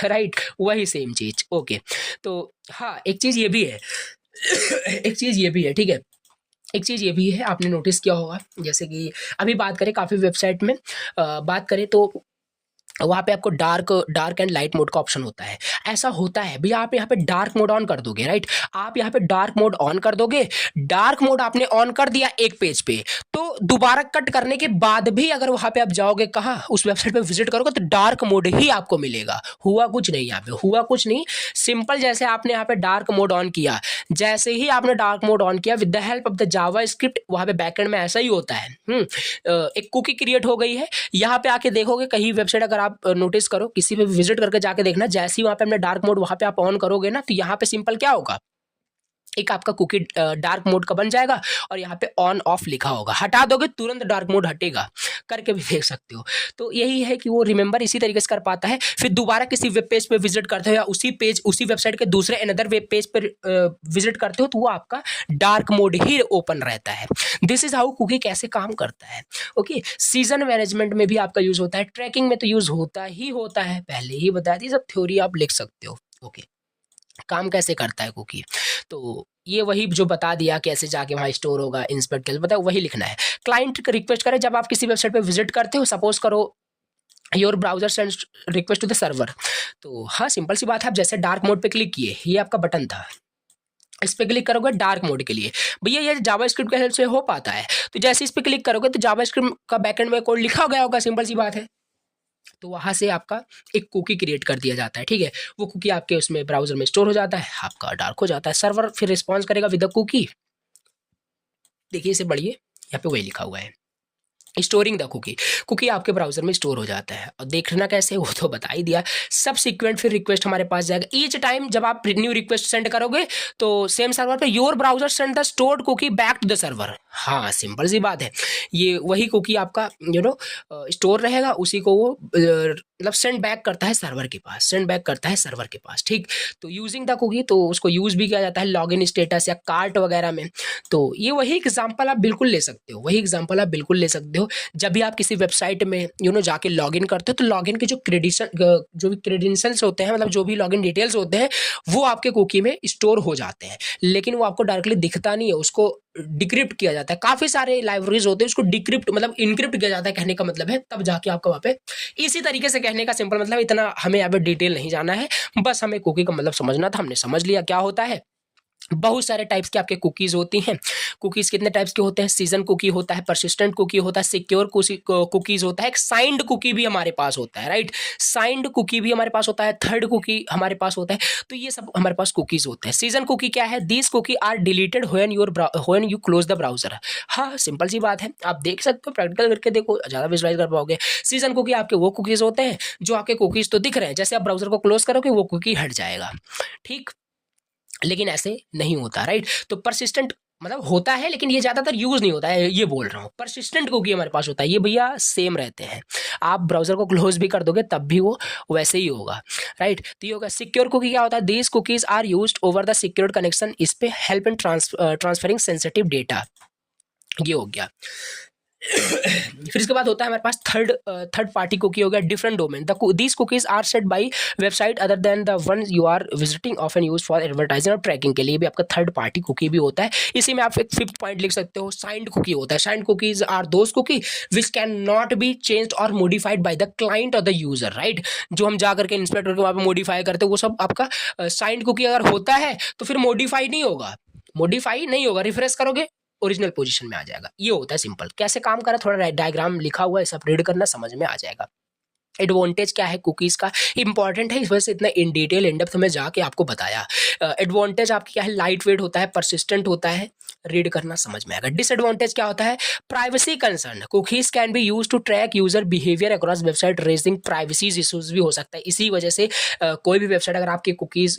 राइट, वही सेम चीज, ओके। तो हाँ एक चीज ये भी है एक चीज ये भी है, ठीक है। एक चीज़ ये भी है, आपने नोटिस किया होगा, जैसे कि अभी बात करें काफ़ी वेबसाइट में बात करें तो वहाँ पे आपको डार्क एंड लाइट मोड का ऑप्शन होता है। ऐसा होता है भैया, आप यहाँ पे डार्क मोड ऑन कर दोगे, राइट। आप यहाँ पे डार्क मोड ऑन कर दोगे, डार्क मोड आपने ऑन कर दिया एक पेज पे, तो दोबारा कट करने के बाद भी अगर वहाँ पे आप जाओगे, कहाँ, उस वेबसाइट पे विजिट करोगे, तो डार्क मोड ही आपको मिलेगा। हुआ कुछ नहीं, यहाँ पे हुआ कुछ नहीं, सिंपल जैसे आपने यहाँ पे डार्क मोड ऑन किया, जैसे ही आपने डार्क मोड ऑन किया with the help of the Java script, वहाँ पे बैकएंड में ऐसा ही होता है। एक कुकी क्रिएट हो गई है। यहाँ पे आके देखोगे कहीं वेबसाइट अगर आप नोटिस करो, किसी पे विजिट करके जाके देखना, जैसे ही वहां पे हमने डार्क मोड वहां पे आप ऑन करोगे ना, तो यहाँ पे सिंपल क्या होगा, एक आपका कुकी डार्क मोड का बन जाएगा और यहाँ पे ऑन ऑफ लिखा होगा, हटा दोगे तुरंत डार्क मोड हटेगा, करके भी देख सकते हो। तो यही है कि वो रिमेंबर इसी तरीके से कर पाता है। फिर दोबारा किसी वेब पेज पे विजिट करते हो या उसी वेबसाइट के दूसरे अनदर वेब पेज पर विजिट करते हो, तो वो आपका डार्क मोड ही ओपन रहता है। दिस इज हाउ कुकी कैसे काम करता है, ओके। सीजन मैनेजमेंट में भी आपका यूज होता है, ट्रैकिंग में तो यूज होता ही होता है, पहले ही बता दी, सब थ्योरी आप लिख सकते हो, ओके। काम कैसे करता है कुकी, तो ये वही जो बता दिया कैसे जाके वहाँ स्टोर होगा, इंस्पेक्ट कैसे बताया, वही लिखना है। क्लाइंट रिक्वेस्ट करे, जब आप किसी वेबसाइट पे विजिट करते हो, सपोज करो your browser sends request to the server, तो हाँ सिंपल सी बात है, आप जैसे डार्क मोड पे क्लिक किए, ये आपका बटन था, इस पे क्लिक करोगे डार्क मोड के लिए, भैया ये जावास्क्रिप्ट के हेल्प से हो पाता है। तो जैसे इस पे क्लिक करोगे तो जावास्क्रिप्ट का बैकएंड में कोड लिखा गया होगा, सिंपल सी बात है। तो वहां से आपका एक कुकी क्रिएट कर दिया जाता है, ठीक है। वो कुकी आपके उसमें ब्राउजर में स्टोर हो जाता है, आपका डार्क हो जाता है, सर्वर फिर रिस्पॉन्स करेगा विद द कुकी। देखिए इसे बढ़िए, यहाँ पे वही लिखा हुआ है, स्टोरिंग द कुकी। कुकी आपके ब्राउजर में स्टोर हो जाता है, और देखना कैसे वो तो बता ही दिया। सब सिक्वेंट फिर रिक्वेस्ट हमारे पास जाएगा ईच टाइम जब आप न्यू रिक्वेस्ट सेंड करोगे, तो सेम सर्वर पे your browser send the stored cookie back to the server. हाँ सिंपल सी बात है, ये वही कुकी आपका स्टोर रहेगा, उसी को वो मतलब सेंड बैक करता है सर्वर के पास, सेंड बैक करता है सर्वर के पास, ठीक। तो यूजिंग द कुकी, तो उसको यूज भी किया जाता है लॉगिन स्टेटस या कार्ट वगैरह में। तो ये वही एग्जांपल आप बिल्कुल ले सकते हो, वही एग्जांपल आप बिल्कुल ले सकते हो। जब भी आप किसी वेबसाइट में जाके लॉगिन करते हो, तो लॉगिन के जो भी क्रेडेंशियल्स होते हैं, मतलब जो भी लॉगिन डिटेल्स होते हैं, वो आपके कुकी में स्टोर हो जाते हैं, लेकिन वो आपको डायरेक्टली दिखता नहीं है, उसको डिक्रिप्ट किया जाता है। काफी सारे लाइब्रेरीज होते हैं, उसको डिक्रिप्ट मतलब इनक्रिप्ट किया जाता है, कहने का मतलब है, तब जाके आपका वहाँ पे इसी तरीके से कहने का सिंपल मतलब, इतना हमें यहाँ पे डिटेल नहीं जाना है, बस हमें कुकी का मतलब समझना था, हमने समझ लिया क्या होता है। बहुत सारे टाइप्स के आपके कुकीज़ होती हैं। कुकीज़ कितने टाइप्स के होते हैं? सीजन कुकी होता है, परसिस्टेंट कुकी होता है, सिक्योर कुकीज़ होता है, एक साइंड कुकी भी हमारे पास होता है, राइट? साइंड कुकी भी हमारे पास होता है, थर्ड कुकी हमारे पास होता है। तो ये सब हमारे पास कुकीज़ होते हैं। सीजन कुकी क्या है? These cookie are deleted when you close the browser. हाँ, सिंपल सी बात है। आप देख सकते हो, प्रैक्टिकल करके देखो, ज़्यादा विजुअलाइज़ कर पाओगे। सीजन कुकी आपके वो कुकीज़ होते हैं जो आपके कुकीज़ तो दिख रहे हैं, जैसे आप ब्राउज़र को क्लोज़ करोगे वो कुकी हट जाएगा, ठीक? लेकिन ऐसे नहीं होता, राइट? तो परसिस्टेंट मतलब होता है, लेकिन ये ज़्यादातर यूज़ नहीं होता है, ये बोल रहा हूँ। परसिस्टेंट कुकी हमारे पास होता है, ये भैया सेम रहते हैं। आप ब्राउज़र को क्लोज़ भी कर दोगे तब भी वो वैसे ही होगा, राइट? तो ये होगा। सिक्योर कुकी क्या होता है? These cookies are used over the secured connection. इस पे help in transferring sensitive data. ये हो गया। फिर इसके बाद होता है हमारे पास थर्ड पार्टी कुकी हो गया, different domain. These cookies are set by website other than the one you are visiting, often use for advertising और ट्रैकिंग के लिए भी आपका थर्ड पार्टी कुकी भी होता है। इसी में आप एक फिफ्थ पॉइंट लिख सकते हो, साइंड कुकी होता है। Signed cookies are those cookie which can not be changed और मॉडिफाइड बाय द क्लाइंट और द यूजर, राइट? जो हम जा करके इंस्पेक्टर के वहाँ पे मॉडिफाई करते हैं, वो सब आपका साइंड कुकी अगर होता है तो फिर मॉडिफाई नहीं होगा, रिफ्रेश करोगे ओरिजिनल पोजीशन में आ जाएगा। ये होता है सिंपल। कैसे काम कर रहा है, थोड़ा डायग्राम लिखा हुआ है, सब रीड करना, समझ में आ जाएगा। एडवांटेज क्या है कुकीज़ का, इंपॉर्टेंट है, इस वजह से इतना इन डिटेल इन डेप्थ में जाके आपको बताया। एडवांटेज आपकी क्या है? लाइट वेट होता है, परसिस्टेंट होता है, रीड करना समझ में आएगा। डिसएडवांटेज क्या होता है? Privacy concern. Cookies can be use to track user behaviour across website, raising privacy issues भी हो सकता है। इसी वजह से कोई भी वेबसाइट अगर आपकी कुकीज़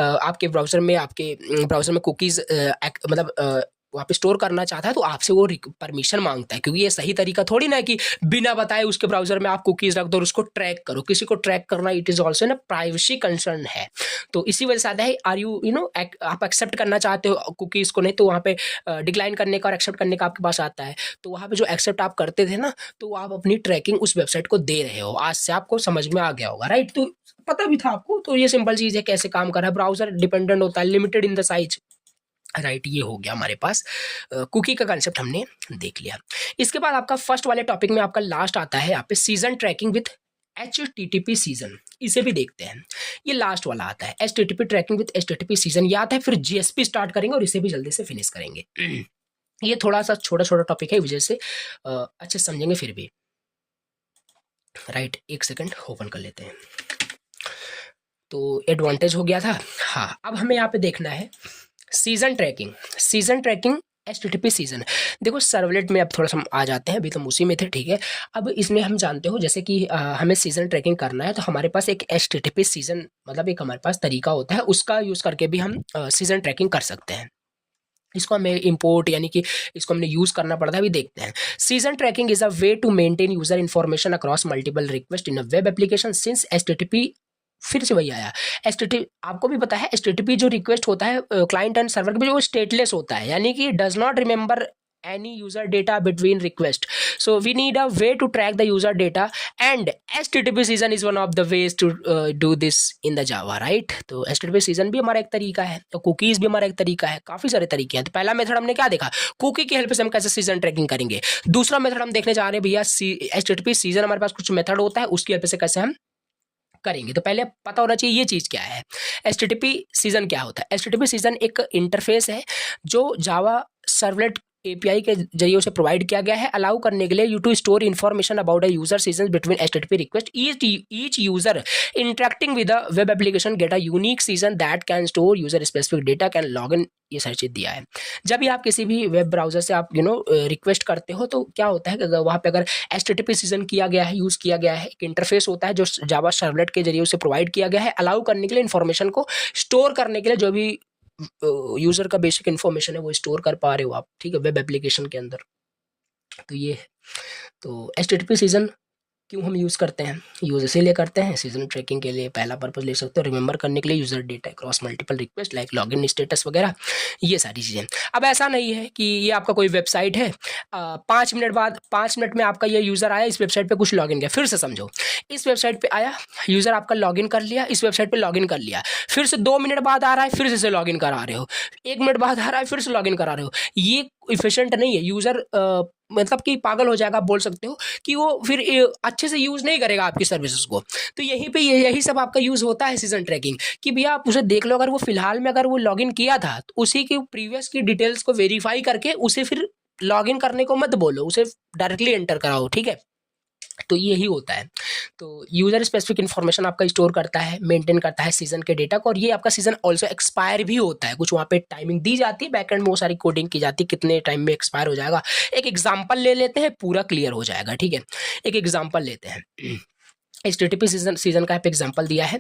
आपके ब्राउजर में कुकीज़ मतलब वहाँ पे स्टोर करना चाहता है तो आपसे वो परमिशन मांगता है, क्योंकि ये सही तरीका थोड़ी ना है कि बिना बताए उसके ब्राउजर में आप कुकीज़ रख दो और उसको ट्रैक करो। किसी को ट्रैक करना इट इज़ ऑल्सो ना प्राइवेसी कंसर्न है। तो इसी वजह से आता है, आर यू आप एक्सेप्ट करना चाहते हो कुकीज़ को, नहीं तो वहाँ पे डिक्लाइन करने का और एक्सेप्ट करने का आपके पास आता है। तो वहाँ पे जो एक्सेप्ट आप करते थे ना, तो आप अपनी ट्रैकिंग उस वेबसाइट को दे रहे हो। आज से आपको समझ में आ गया होगा, राइट? तो पता भी था आपको। तो ये सिंपल चीज़ है, कैसे काम कर रहा है। ब्राउजर डिपेंडेंट होता है, limited in the size, right? ये हो गया हमारे पास कुकी का कंसेप्ट हमने देख लिया। इसके बाद आपका फर्स्ट वाले टॉपिक में आपका लास्ट आता है यहाँ पे session tracking with HTTP session. इसे भी देखते हैं, ये लास्ट वाला आता है HTTP tracking with HTTP session, ये आता है। फिर GSP स्टार्ट करेंगे और इसे भी जल्दी से फिनिश करेंगे। ये थोड़ा सा छोटा छोटा टॉपिक है, वजह से अच्छे समझेंगे फिर भी, राइट? एक सेकंड ओपन कर लेते हैं। तो एडवांटेज हो गया था। हाँ, अब हमें यहाँ पे देखना है सीजन ट्रैकिंग HTTP सीजन। देखो सर्वलेट में अब थोड़ा सा हम आ जाते हैं, अभी तो उसी में थे, ठीक है? अब इसमें हम जानते हो जैसे कि हमें सीजन ट्रैकिंग करना है तो हमारे पास एक HTTP सीजन मतलब एक हमारे पास तरीका होता है, उसका यूज़ करके भी हम सीजन ट्रैकिंग कर सकते हैं। इसको हमें इंपोर्ट यानी कि इसको हमने यूज़ करना पड़ता है, अभी देखते हैं। Session tracking is a way to maintain user information across multiple request in a web application since HTTP। फिर से वही आया, HTTP आपको भी पता है, HTTP जो रिक्वेस्ट होता है क्लाइंट एंड सर्वर के बीच, वो स्टेटलेस होता है, यानी कि does not remember any user data between request, so we need a way to track the user data and HTTP season is one of the ways to do this in the Java, right? तो HTTP season भी हमारा एक तरीका है, तो cookies भी हमारा एक तरीका है, काफी सारे तरीके हैं। तो पहला मेथड हमने क्या देखा, कुकी की हेल्प से हम कैसे सीजन ट्रैकिंग करेंगे। दूसरा मेथड हम देखने जा रहे हैं भैया HTTP सीजन, हमारे पास कुछ मेथड होता है, उसकी हेल्प से कैसे हम करेंगे। तो पहले पता होना चाहिए ये चीज़ क्या है, HTTP सीजन क्या होता है। HTTP सीजन एक इंटरफेस है जो जावा सर्वलेट API के जरिए उसे प्रोवाइड किया गया है, अलाउ करने के लिए you to store information about a user session between HTTP request. Each user interacting with a web application get a unique session that can store user specific data, can log in, ये सारी चीज़ दिया है। जब भी आप किसी भी web browser से आप रिक्वेस्ट करते हो तो क्या होता है कि वहाँ पे अगर HTTP सीजन किया गया है, यूज़ किया गया है, एक इंटरफेस होता है जो जावा सर्वलेट के जरिए उसे प्रोवाइड किया गया है, अलाउ करने के लिए, इन्फॉर्मेशन को स्टोर करने के लिए, जो भी यूजर का बेसिक इन्फॉर्मेशन है वो स्टोर कर पा रहे हो आप, ठीक है, वेब एप्लीकेशन के अंदर। तो ये है। तो HTTP सीजन क्यों हम यूज़ करते हैं, यूज़ इसीलिए करते हैं सीजन ट्रैकिंग के लिए। पहला पर्पज ले सकते हो रिमेंबर करने के लिए, user data cross multiple request like login status वगैरह, ये सारी चीज़ें। अब ऐसा नहीं है कि ये आपका कोई वेबसाइट है, 5 मिनट बाद 5 मिनट में आपका ये यूज़र आया, इस वेबसाइट पे कुछ लॉगिन किया, फिर से समझो, इस वेबसाइट पे आया यूज़र आपका, लॉगिन कर लिया, इस वेबसाइट पे लॉगिन कर लिया, फिर से 2 मिनट बाद आ रहा है, फिर से लॉगिन करा रहे हो, 1 मिनट बाद आ रहा है, फिर से लॉगिन करा रहे हो। ये इफिशिएंट नहीं है। यूज़र मतलब कि पागल हो जाएगा, आप बोल सकते हो कि वो फिर अच्छे से यूज़ नहीं करेगा आपकी सर्विसेज को। तो यहीं पे यही सब आपका यूज़ होता है सीजन ट्रैकिंग, कि भैया आप उसे देख लो, अगर वो फिलहाल में अगर वो लॉगिन किया था तो उसी की प्रीवियस की डिटेल्स को वेरीफाई करके उसे फिर लॉगिन करने को मत बोलो, उसे डायरेक्टली एंटर कराओ, ठीक है। तो यही होता है। तो यूजर स्पेसिफिक इन्फॉर्मेशन आपका स्टोर करता है, मेंटेन करता है सीजन के डेटा को, और ये आपका सीजन ऑल्सो एक्सपायर भी होता है। कुछ वहाँ पे टाइमिंग दी जाती है, बैकएंड में वो सारी कोडिंग की जाती है कितने टाइम में एक्सपायर हो जाएगा। एक एग्जांपल ले लेते हैं, पूरा क्लियर हो जाएगा, ठीक है। एक एग्जांपल लेते हैं। HTTP सीजन का एग्जांपल दिया है,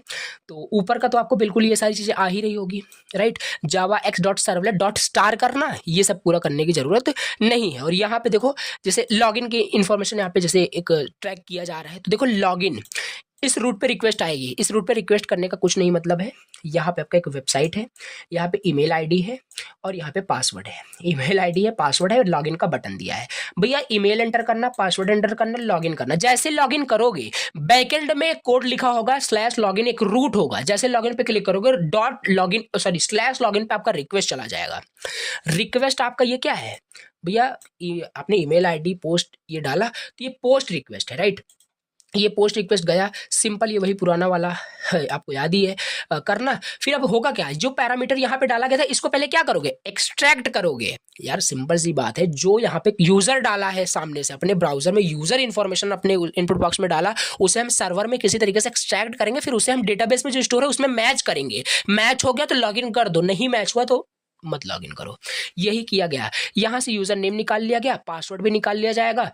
तो ऊपर का तो आपको बिल्कुल ये सारी चीज़ें आ ही रही होगी, राइट। जावा x dot servlet dot star करना, ये सब पूरा करने की ज़रूरत नहीं है। और यहाँ पे देखो, जैसे लॉगिन की इन्फॉर्मेशन यहाँ पे जैसे एक ट्रैक किया जा रहा है, तो देखो लॉगिन इस रूट पे रिक्वेस्ट आएगी। इस रूट पे रिक्वेस्ट करने का कुछ नहीं मतलब है। यहाँ पे आपका एक वेबसाइट है, यहाँ पे ईमेल आईडी है और यहाँ पे पासवर्ड है। ईमेल आईडी है, पासवर्ड है और लॉगिन का बटन दिया है। भैया ईमेल एंटर करना, पासवर्ड एंटर करना, लॉगिन करना। जैसे लॉगिन करोगे बैकएंड में एक कोड लिखा होगा /लॉगिन, एक रूट होगा। जैसे लॉगिन पे क्लिक करोगे /लॉगिन पे आपका रिक्वेस्ट चला जाएगा। रिक्वेस्ट आपका ये क्या है भैया, आपने ईमेल आईडी पोस्ट ये डाला तो ये पोस्ट रिक्वेस्ट है, राइट। ये पोस्ट रिक्वेस्ट गया, सिंपल, ये वही पुराना वाला है, आपको याद ही है करना। फिर अब होगा क्या, जो पैरामीटर यहाँ पे डाला गया था इसको पहले क्या करोगे, एक्सट्रैक्ट करोगे। यार सिंपल सी बात है, जो यहाँ पे यूजर डाला है सामने से, अपने ब्राउजर में यूजर इन्फॉर्मेशन अपने इनपुट बॉक्स में डाला, उसे हम सर्वर में किसी तरीके से एक्सट्रैक्ट करेंगे, फिर उसे हम डेटाबेस में जो स्टोर है उसमें मैच करेंगे। मैच हो गया तो लॉगिन कर दो, नहीं मैच हुआ तो मत लॉगिन करो। यही किया गया। यहाँ से यूजर नेम निकाल लिया गया, पासवर्ड भी निकाल लिया जाएगा।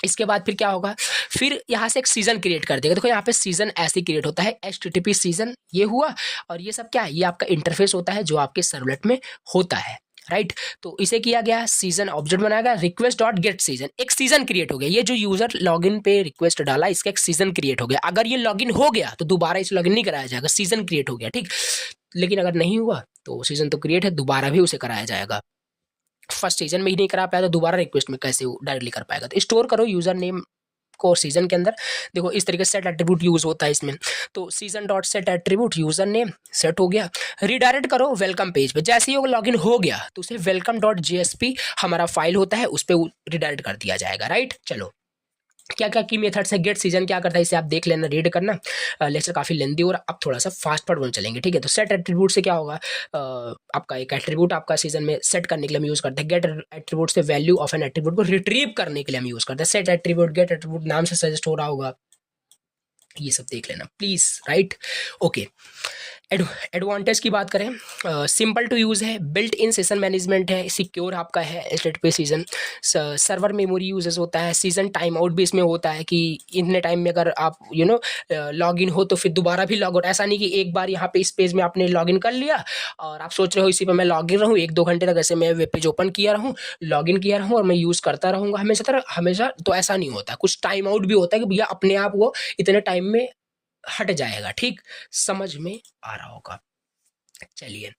इसके बाद फिर क्या होगा, फिर यहाँ से एक सीजन क्रिएट कर देगा। देखो यहाँ पे सीजन ऐसे क्रिएट होता है, HTTP सीजन ये हुआ, और ये सब क्या है, ये आपका इंटरफेस होता है जो आपके सर्वलेट में होता है, राइट। तो इसे किया गया, सीजन ऑब्जेक्ट बनाया गया, रिक्वेस्ट डॉट गेट सीजन, एक सीजन क्रिएट हो गया। ये जो यूजर लॉगिन पे रिक्वेस्ट डाला इसका एक सीजन क्रिएट हो गया। अगर ये लॉगिन हो गया तो दोबारा इसे लॉगिन नहीं कराया जाएगा, सीजन क्रिएट हो गया, ठीक। लेकिन अगर नहीं हुआ तो सीजन तो क्रिएट है, दोबारा भी उसे कराया जाएगा। फर्स्ट सीजन में ही नहीं करा पाया तो दोबारा रिक्वेस्ट में कैसे डायरेक्टली कर पाएगा। तो स्टोर करो यूजर नेम को सीजन के अंदर। देखो इस तरीके से सेट एट्रीब्यूट यूज होता है इसमें। तो season dot set attribute user name set हो गया, रिडायरेक्ट करो वेलकम पेज पे। जैसे ही वो लॉगिन हो गया तो उसे वेलकम डॉट JSP हमारा फाइल होता है, उस पर रिडायरेक्ट कर दिया जाएगा, राइट। चलो क्या क्या की मेथड्स है, गेट सीजन क्या करता है इसे आप देख लेना, रीड करना। लेक्चर काफ़ी लेंदी और अब थोड़ा सा फास्ट फॉरवर्ड चलेंगे, ठीक है। तो सेट एट्रीब्यूट से क्या होगा, आपका एक एट्रीब्यूट आपका सीजन में सेट करने के लिए हम यूज़ करते हैं। गेट एट्रीब्यूट से वैल्यू ऑफ एन एट्रीब्यूट को रिट्रीव करने के लिए हम यूज़ करते हैं। सेट एट्रीब्यूट, गेट एट्रीब्यूट नाम से सजेस्ट हो रहा होगा, ये सब देख लेना प्लीज़, राइट। ओके, एडवांटेज की बात करें, सिंपल टू यूज़ है, बिल्ट इन सेशन मैनेजमेंट है, सिक्योर आपका है HTTP season, server memory uses होता है, सीजन टाइम आउट भी इसमें होता है कि इतने टाइम में अगर आप लॉगिन हो तो फिर दोबारा भी लॉग आउट। ऐसा नहीं कि एक बार यहाँ पे इस पेज में आपने लॉगिन कर लिया और आप सोच रहे हो इसी पे मैं लॉगिन रहूँ 1-2 घंटे तक, ऐसे मैं वेब पेज ओपन किया रहूँ, लॉगिन किया रहूँ और मैं यूज़ करता रहूँगा हमेशा। तो ऐसा नहीं होता, कुछ टाइम आउट भी होता है कि भैया अपने आप वो इतने टाइम में हट जाएगा, ठीक। समझ में आ रहा होगा। चलिए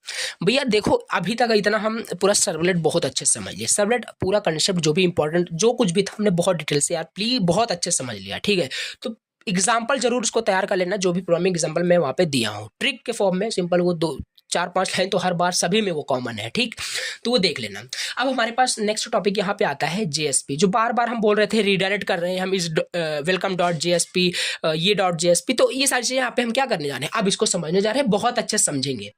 भैया देखो, अभी तक इतना हम पूरा सर्वलेट बहुत अच्छे से समझ लिए। सर्वलेट पूरा कंसेप्ट जो भी इंपॉर्टेंट जो कुछ भी था हमने बहुत डिटेल से यार प्लीज बहुत अच्छे से समझ लिया, ठीक है। तो एग्जाम्पल जरूर उसको तैयार कर लेना, जो भी प्रोग्रामिंग एग्जाम्पल मैं वहाँ पे दिया हूँ ट्रिक के फॉर्म में, सिंपल वो 2-4-5 लाइन तो हर बार सभी में वो कॉमन है, ठीक। तो वो देख लेना। अब हमारे पास नेक्स्ट टॉपिक यहाँ पे आता है JSP, जो बार बार हम बोल रहे थे रीडायरेक्ट कर रहे हैं हम इस वेलकम डॉट JSP, ये डॉट JSP। तो ये सारी चीज़ें यहाँ पे हम क्या करने जा रहे हैं, अब इसको समझने जा रहे हैं, बहुत अच्छे समझेंगे,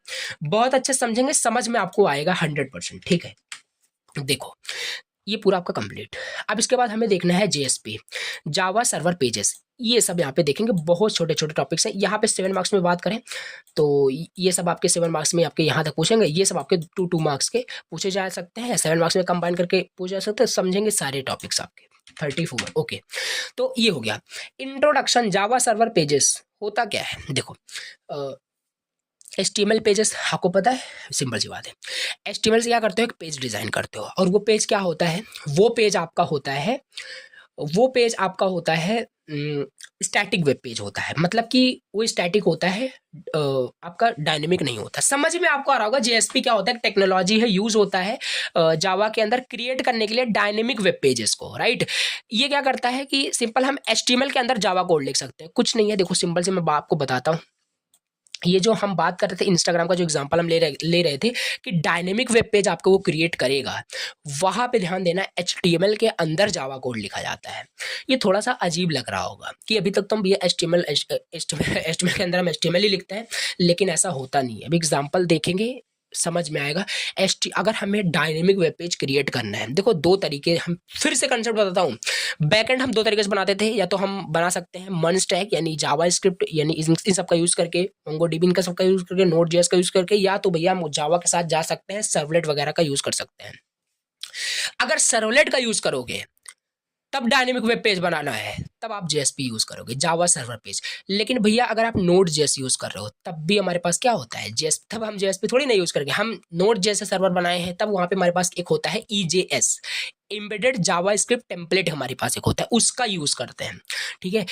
बहुत अच्छे समझेंगे, समझ में आपको आएगा 100%, ठीक है। देखो ये पूरा आपका कंप्लीट। अब इसके बाद हमें देखना है JSP, जावा सर्वर पेजेस, ये सब यहाँ पे देखेंगे, बहुत छोटे छोटे टॉपिक्स हैं। यहाँ पे 7 मार्क्स में बात करें तो ये सब आपके 7 मार्क्स में आपके यहाँ तक पूछेंगे, ये सब आपके 2 मार्क्स के पूछे जा सकते हैं, 7 मार्क्स में कंबाइन करके पूछे जा सकते हैं, समझेंगे सारे टॉपिक्स आपके 34। ओके, तो ये हो गया इंट्रोडक्शन। जावा सर्वर पेजेस होता क्या है, देखो HTML पेजेस आपको पता है, सिंपल सी बात है। HTML से क्या करते हो, एक पेज डिज़ाइन करते हो, और वो पेज क्या होता है, वो पेज आपका होता है स्टैटिक वेब पेज होता है। मतलब कि वो स्टैटिक होता है, आपका डायनेमिक नहीं होता। समझ में आपको आ रहा होगा JSP क्या होता है, टेक्नोलॉजी है, यूज होता है जावा के अंदर क्रिएट करने के लिए डायनेमिक वेब पेजेस को, राइट। ये क्या करता है कि सिंपल हम HTML के अंदर जावा कोड लिख सकते हैं, कुछ नहीं है। देखो सिंपल से मैं आपको बताता हूँ, ये जो हम बात कर रहे थे इंस्टाग्राम का जो एग्जांपल हम ले रहे थे कि डायनेमिक वेब पेज आपको वो क्रिएट करेगा, वहां पे ध्यान देना HTML के अंदर जावा कोड लिखा जाता है। ये थोड़ा सा अजीब लग रहा होगा कि अभी तक तो हम ये HTML के अंदर हम HTML ही लिखते हैं, लेकिन ऐसा होता नहीं है। अभी एग्जाम्पल देखेंगे समझ में आएगा। अगर हमें डायनेमिक वेब पेज क्रिएट करना है, देखो दो तरीके, हम फिर से कंसेप्ट बताता हूँ। बैकएंड हम दो तरीके से बनाते थे, या तो हम बना सकते हैं मन स्टैक यानी जावा स्क्रिप्ट यानी इन सब का यूज करके, मोंगोडीबी इनका सबका यूज करके, नोड जेएस का यूज करके, या तो भैया हम जावा के साथ जा सकते हैं, सर्वलेट वगैरह का यूज कर सकते हैं। अगर सर्वलेट का यूज करोगे तब डायनेमिक वेब पेज बनाना है, तब आप जेएसपी यूज करोगे, जावा सर्वर पेज। लेकिन भैया अगर आप नोड जेएस यूज कर रहे हो तब भी हमारे पास क्या होता है, जेएस, तब हम जेएसपी थोड़ी ना यूज करेंगे। हम नोड जेएस सर्वर बनाए हैं, तब वहां पे हमारे पास एक होता है EJS, एम्बेडेड जावा स्क्रिप्ट टेम्पलेट, हमारे पास एक होता है, उसका यूज करते हैं। ठीक है,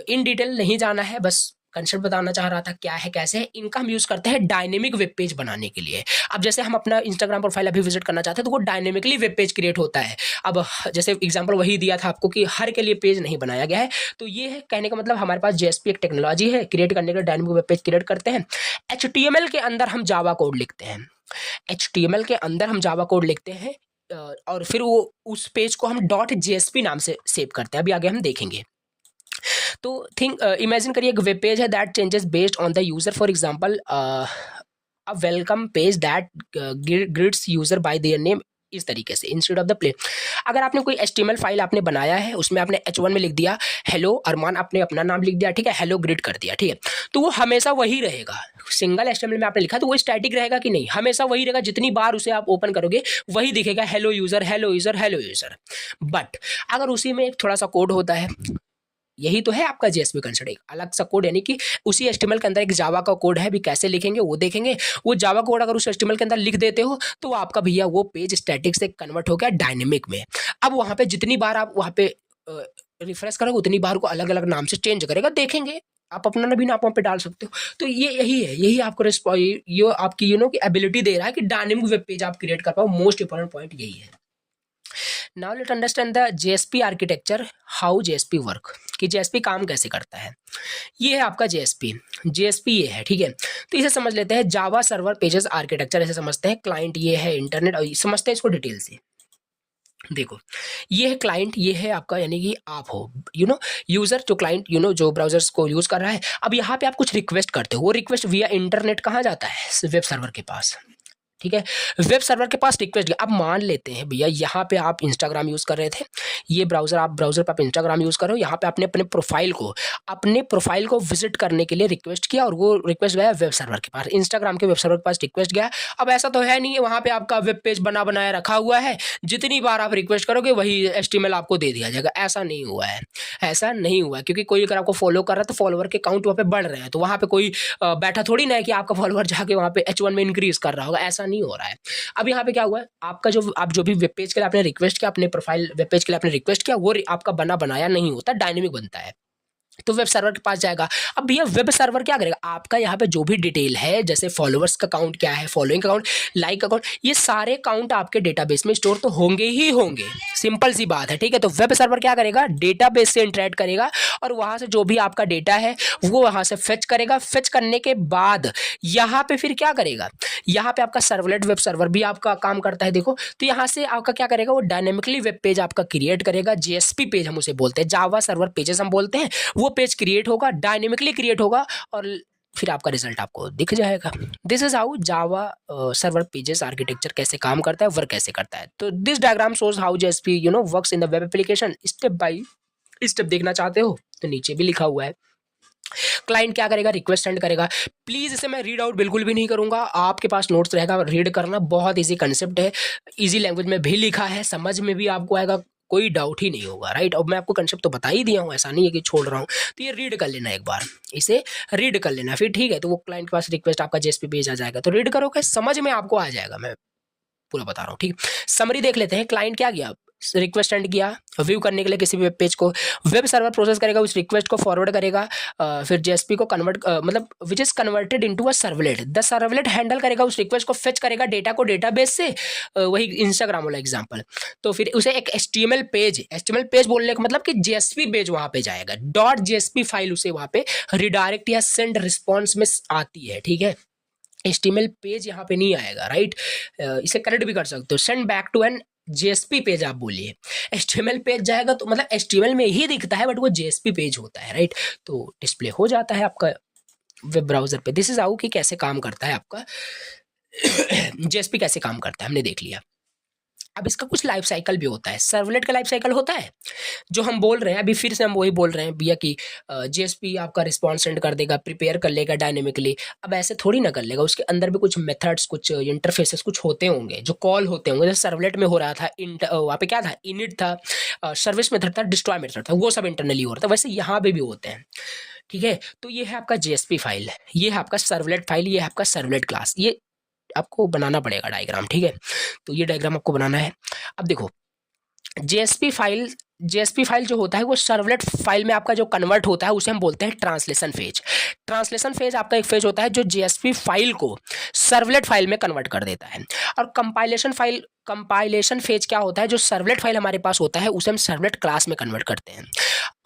इन डिटेल नहीं जाना है, बस कंसेप्ट बताना चाह रहा था क्या है कैसे है। इनका हम यूज करते हैं डायनेमिक वेब पेज बनाने के लिए। अब जैसे हम अपना इंस्टाग्राम प्रोफाइल अभी विजिट करना चाहते हैं तो वो डायनेमिकली वेब पेज क्रिएट होता है। अब जैसे एग्जांपल वही दिया था आपको कि हर के लिए पेज नहीं बनाया गया है, तो ये है कहने का मतलब हमारे पास जेएसपी एक टेक्नोलॉजी है क्रिएट करने के लिए, डायनेमिक वेब पेज क्रिएट करते हैं। HTML के अंदर हम जावा कोड लिखते हैं, HTML के अंदर हम जावा कोड लिखते हैं, और फिर वो उस पेज को हम .jsp नाम से सेव करते हैं। अभी आगे हम देखेंगे। तो इमेजिन करिए एक वेब पेज है that changes based on the user, for example a welcome page that greets user bye their name, इस तरीके से इंस्टेड ऑफ द प्ले। अगर आपने कोई HTML फाइल आपने बनाया है, उसमें आपने H1 में लिख दिया हेलो अरमान, आपने अपना नाम लिख दिया, ठीक है, हेलो ग्रीट कर दिया, ठीक है, तो वो हमेशा वही रहेगा। सिंगल HTML में आपने लिखा तो वो स्टैटिक रहेगा कि नहीं, हमेशा वही रहेगा। जितनी बार उसे आप ओपन करोगे वही दिखेगा, hello user hello user hello user. But अगर उसी में एक थोड़ा सा कोड होता है, यही तो है आपका जेएसपी कंसेप्ट, एक अलग सा कोड, यानी कि उसी HTML के अंदर एक जावा का कोड है, भी कैसे लिखेंगे वो देखेंगे। वो जावा कोड अगर उस HTML के अंदर लिख देते हो तो आपका भैया वो पेज स्टैटिक से कन्वर्ट हो गया डायनेमिक में। अब वहां पे जितनी बार आप वहां पे रिफ्रेश करोगे उतनी बार को अलग अलग नाम से चेंज करेगा, देखेंगे आप अपना भी नाम वहाँ पे डाल सकते हो। तो ये यही है, यही आपको ये आपकी की एबिलिटी दे रहा है कि डायनेमिक वेब पेज आप क्रिएट कर पाओ। मोस्ट इंपॉर्टेंट पॉइंट यही है। Now let understand the JSP architecture, how JSP work, कि जेएसपी काम कैसे करता है। ये है आपका जेएसपी ये है, ठीक है। तो इसे समझ लेते हैं, जावा सर्वर पेजेस आर्किटेक्चर ऐसे समझते हैं। क्लाइंट ये है, इंटरनेट, और समझते हैं इसको डिटेल से। देखो ये है क्लाइंट, ये है आपका यानी कि आप हो यूजर, जो क्लाइंट जो ब्राउजर्स को यूज कर रहा है। अब यहाँ पे आप कुछ रिक्वेस्ट करते हो, वो रिक्वेस्ट विया इंटरनेट कहाँ जाता है, वेब सर्वर के पास, ठीक है। वेब सर्वर के पास रिक्वेस्ट गया। अब मान लेते हैं भैया यहाँ पे आप इंस्टाग्राम यूज़ कर रहे थे, ये ब्राउज़र पे आप इंस्टाग्राम यूज़ कर रहे हो, यहाँ पे आपने अपने प्रोफाइल को विजिट करने के लिए रिक्वेस्ट किया, और वो रिक्वेस्ट गया वेब सर्वर के पास, इंस्टाग्राम के वेब सर्वर के पास रिक्वेस्ट गया। अब ऐसा तो है नहीं है वहाँ पे आपका वेब पेज बनाया रखा हुआ है, जितनी बार आप रिक्वेस्ट करोगे वही HTML आपको दे दिया जाएगा। ऐसा नहीं हुआ है, ऐसा नहीं हुआ है, क्योंकि कोई अगर आपको फॉलो कर रहा है तो फॉलोवर के काउंट वहाँ पे बढ़ रहे हैं, तो वहाँ पे कोई बैठा थोड़ी ना है कि आपका फॉलोवर जाके वहाँ पे H1 में इंक्रीज कर रहा होगा, ऐसा नहीं हो रहा है। अब यहाँ पे क्या हुआ है, आपका आप जो भी वेब पेज के लिए आपने रिक्वेस्ट किया, अपने प्रोफाइल वेब पेज के लिए आपने रिक्वेस्ट किया, वो आपका बनाया नहीं होता, डायनेमिक बनता है, तो वेब सर्वर के पास जाएगा। अब भैया वेब सर्वर क्या करेगा, आपका यहाँ पे जो भी डिटेल है, जैसे फॉलोअर्स का काउंट क्या है, फॉलोइंग का काउंट, लाइक अकाउंट, ये सारे काउंट आपके डेटाबेस में स्टोर तो होंगे ही होंगे, सिंपल सी बात है, ठीक है। तो वेब सर्वर क्या करेगा, डेटाबेस से इंटरेक्ट करेगा, और वहां से जो भी आपका डेटा है वो वहां से फेच करेगा। फेच करने के बाद यहाँ पे फिर क्या करेगा, यहाँ पे आपका सर्वलेट वेब सर्वर भी आपका काम करता है, देखो। तो यहाँ से आपका क्या करेगा, वो डायनेमिकली वेब पेज आपका क्रिएट करेगा, जेएसपी पेज हम उसे बोलते हैं, जावा सर्वर पेजेस हम बोलते हैं। वो पेज क्रिएट होगा, डायनेमिकली क्रिएट होगा, और फिर आपका रिजल्ट आपको दिख जाएगा। This is how Java server pages architecture कैसे काम करता है, वर्क कैसे करता है। तो this diagram shows how JSP works in the web application, step by step. देखना चाहते हो तो नीचे भी लिखा हुआ है। क्लाइंट क्या करेगा, रिक्वेस्ट सेंड करेगा। प्लीज इसे मैं रीड आउट बिल्कुल भी नहीं करूंगा, आपके पास नोट्स रहेगा, रीड करना, बहुत इजी कंसेप्ट है, इजी लैंग्वेज में भी लिखा है, समझ में भी आपको आएगा, कोई डाउट ही नहीं होगा, राइट। अब मैं आपको कंसेप्ट तो बता ही दिया हूँ, ऐसा नहीं है कि छोड़ रहा हूँ। तो ये रीड कर लेना, एक बार इसे रीड कर लेना, फिर ठीक है। तो वो क्लाइंट के पास रिक्वेस्ट आपका जेएसपी पेज आ जाएगा, तो रीड करोगे, समझ में आपको आ जाएगा, मैं पूरा बता रहा हूँ, ठीक है। समरी देख लेते हैं। क्लाइंट क्या किया, रिक्वेस्ट सेंड किया व्यू करने के लिए किसी भी वेब पेज को, वेब सर्वर प्रोसेस करेगा, उस रिक्वेस्ट को फॉरवर्ड करेगा, फिर जेएसपी को कन्वर्ट मतलब which is converted into a servlet, the servlet handle करेगा उस रिक्वेस्ट को, फेच करेगा डेटा को डेटाबेस से, वही इंस्टाग्राम वाला एग्जांपल। तो फिर उसे एक एचटीएमएल पेज बोलने का मतलब कि जेएसपी पेज वहां पे जाएगा, डॉट जेएसपी फाइल उसे वहां पे रिडायरेक्ट या सेंड रिस्पॉन्स में आती है, ठीक है। HTML पेज यहाँ पे नहीं आएगा, राइट। इसे करेक्ट भी कर सकते हो, send back to an JSP page आप बोलिए। HTML पेज जाएगा तो मतलब HTML में ही दिखता है बट वो JSP पेज होता है, राइट। तो डिस्प्ले हो जाता है आपका वेब ब्राउजर पे। दिस इज हाउ कि कैसे काम करता है आपका JSP कैसे काम करता है हमने देख लिया। अब इसका कुछ लाइफ साइकिल भी होता है, सर्वलेट का लाइफ साइकिल होता है जो हम बोल रहे हैं अभी, फिर से हम वही बोल रहे हैं भैया कि जेएसपी आपका रिस्पॉन्स सेंड कर देगा, प्रिपेयर कर लेगा डायनेमिकली। अब ऐसे थोड़ी ना कर लेगा, उसके अंदर भी कुछ मेथड्स, कुछ इंटरफेसेस कुछ होते होंगे जो कॉल होते होंगे। जैसे सर्वलेट में हो रहा था वहाँ पे क्या था, इनिट था, सर्विस मेथड था, डिस्ट्रॉय मेथड था, वो सब इंटरनली हो रहा था, वैसे यहाँ पे भी होते हैं, ठीक है। तो ये है आपका जेएसपी फाइल, ये है आपका सर्वलेट फाइल, ये है आपका सर्वलेट क्लास। ये आपको बनाना पड़ेगा डायग्राम, ठीक है। तो ये डायग्राम आपको बनाना है। अब देखो जेएसपी फाइल जो होता है वो सर्वलेट फाइल में आपका जो कन्वर्ट होता है उसे हम बोलते हैं ट्रांसलेशन फेज। ट्रांसलेशन फेज आपका एक फेज होता है जो जेएसपी फाइल को सर्वलेट फाइल में कन्वर्ट कर देता है। और कंपाइलेशन फेज क्या होता है, जो सर्वलेट फाइल हमारे पास होता है उसे हम सर्वलेट क्लास में कन्वर्ट करते हैं।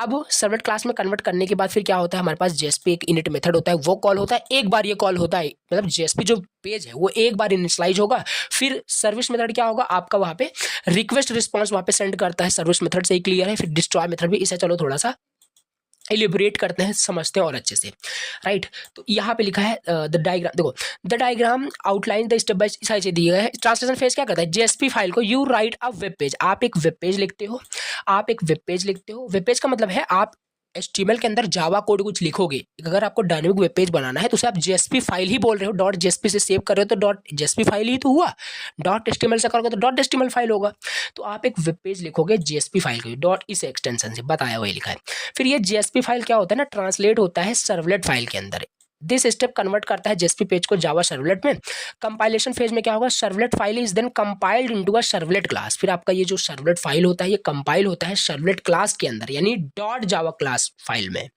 अब सर्वलेट क्लास में कन्वर्ट करने के बाद फिर क्या होता है, हमारे पास जेएसपी एक इनिट मेथड होता है, वो कॉल होता है, एक बार ये कॉल होता है, मतलब जेएसपी जो पेज है वो एक बार इनिशियलाइज होगा, फिर सर्विस मेथड क्या होगा आपका वहां पे रिक्वेस्ट रिस्पॉन्स वहां पे सेंड करता है, सर्विस मेथड से ही क्लियर है। फिर डिस्ट्रॉय मेथड भी, इसे चलो थोड़ा सा एलिबरेट करते हैं, समझते हैं और अच्छे से, राइट। तो यहाँ पे लिखा है द डायग्राम, देखो the diagram outline the step by step दिया गया है। ट्रांसलेशन फेज क्या करता है, जेएसपी फाइल को you right a web page, आप एक वेब पेज लिखते हो, वेब पेज का मतलब है आप HTML के अंदर जावा कोड कुछ लिखोगे। अगर आपको डायनेमिक वेब पेज बनाना है तो उसे आप जेएसपी फाइल ही बोल रहे हो, डॉट जेएसपी से सेव कर रहे हो तो डॉट जेएसपी फाइल ही तो हुआ, डॉट HTML से करोगे तो डॉट HTML फाइल होगा। तो आप एक वेब पेज लिखोगे जेएसपी फाइल के डॉट इस एक्सटेंशन से, बताया वही लिखा है। फिर ये जेएसपी फाइल क्या होता है ना, ट्रांसलेट होता है सर्वलेट फाइल के अंदर। दिस स्टेप कन्वर्ट करता है जेएसपी पेज को जावा सर्वलेट में। कंपाइलेशन फेज में क्या होगा, servlet file is then compiled into a servlet class. फिर आपका ये जो सर्वलेट फाइल होता है ये कंपाइल होता है सर्वलेट क्लास के अंदर, यानी डॉट जावा क्लास फाइल में।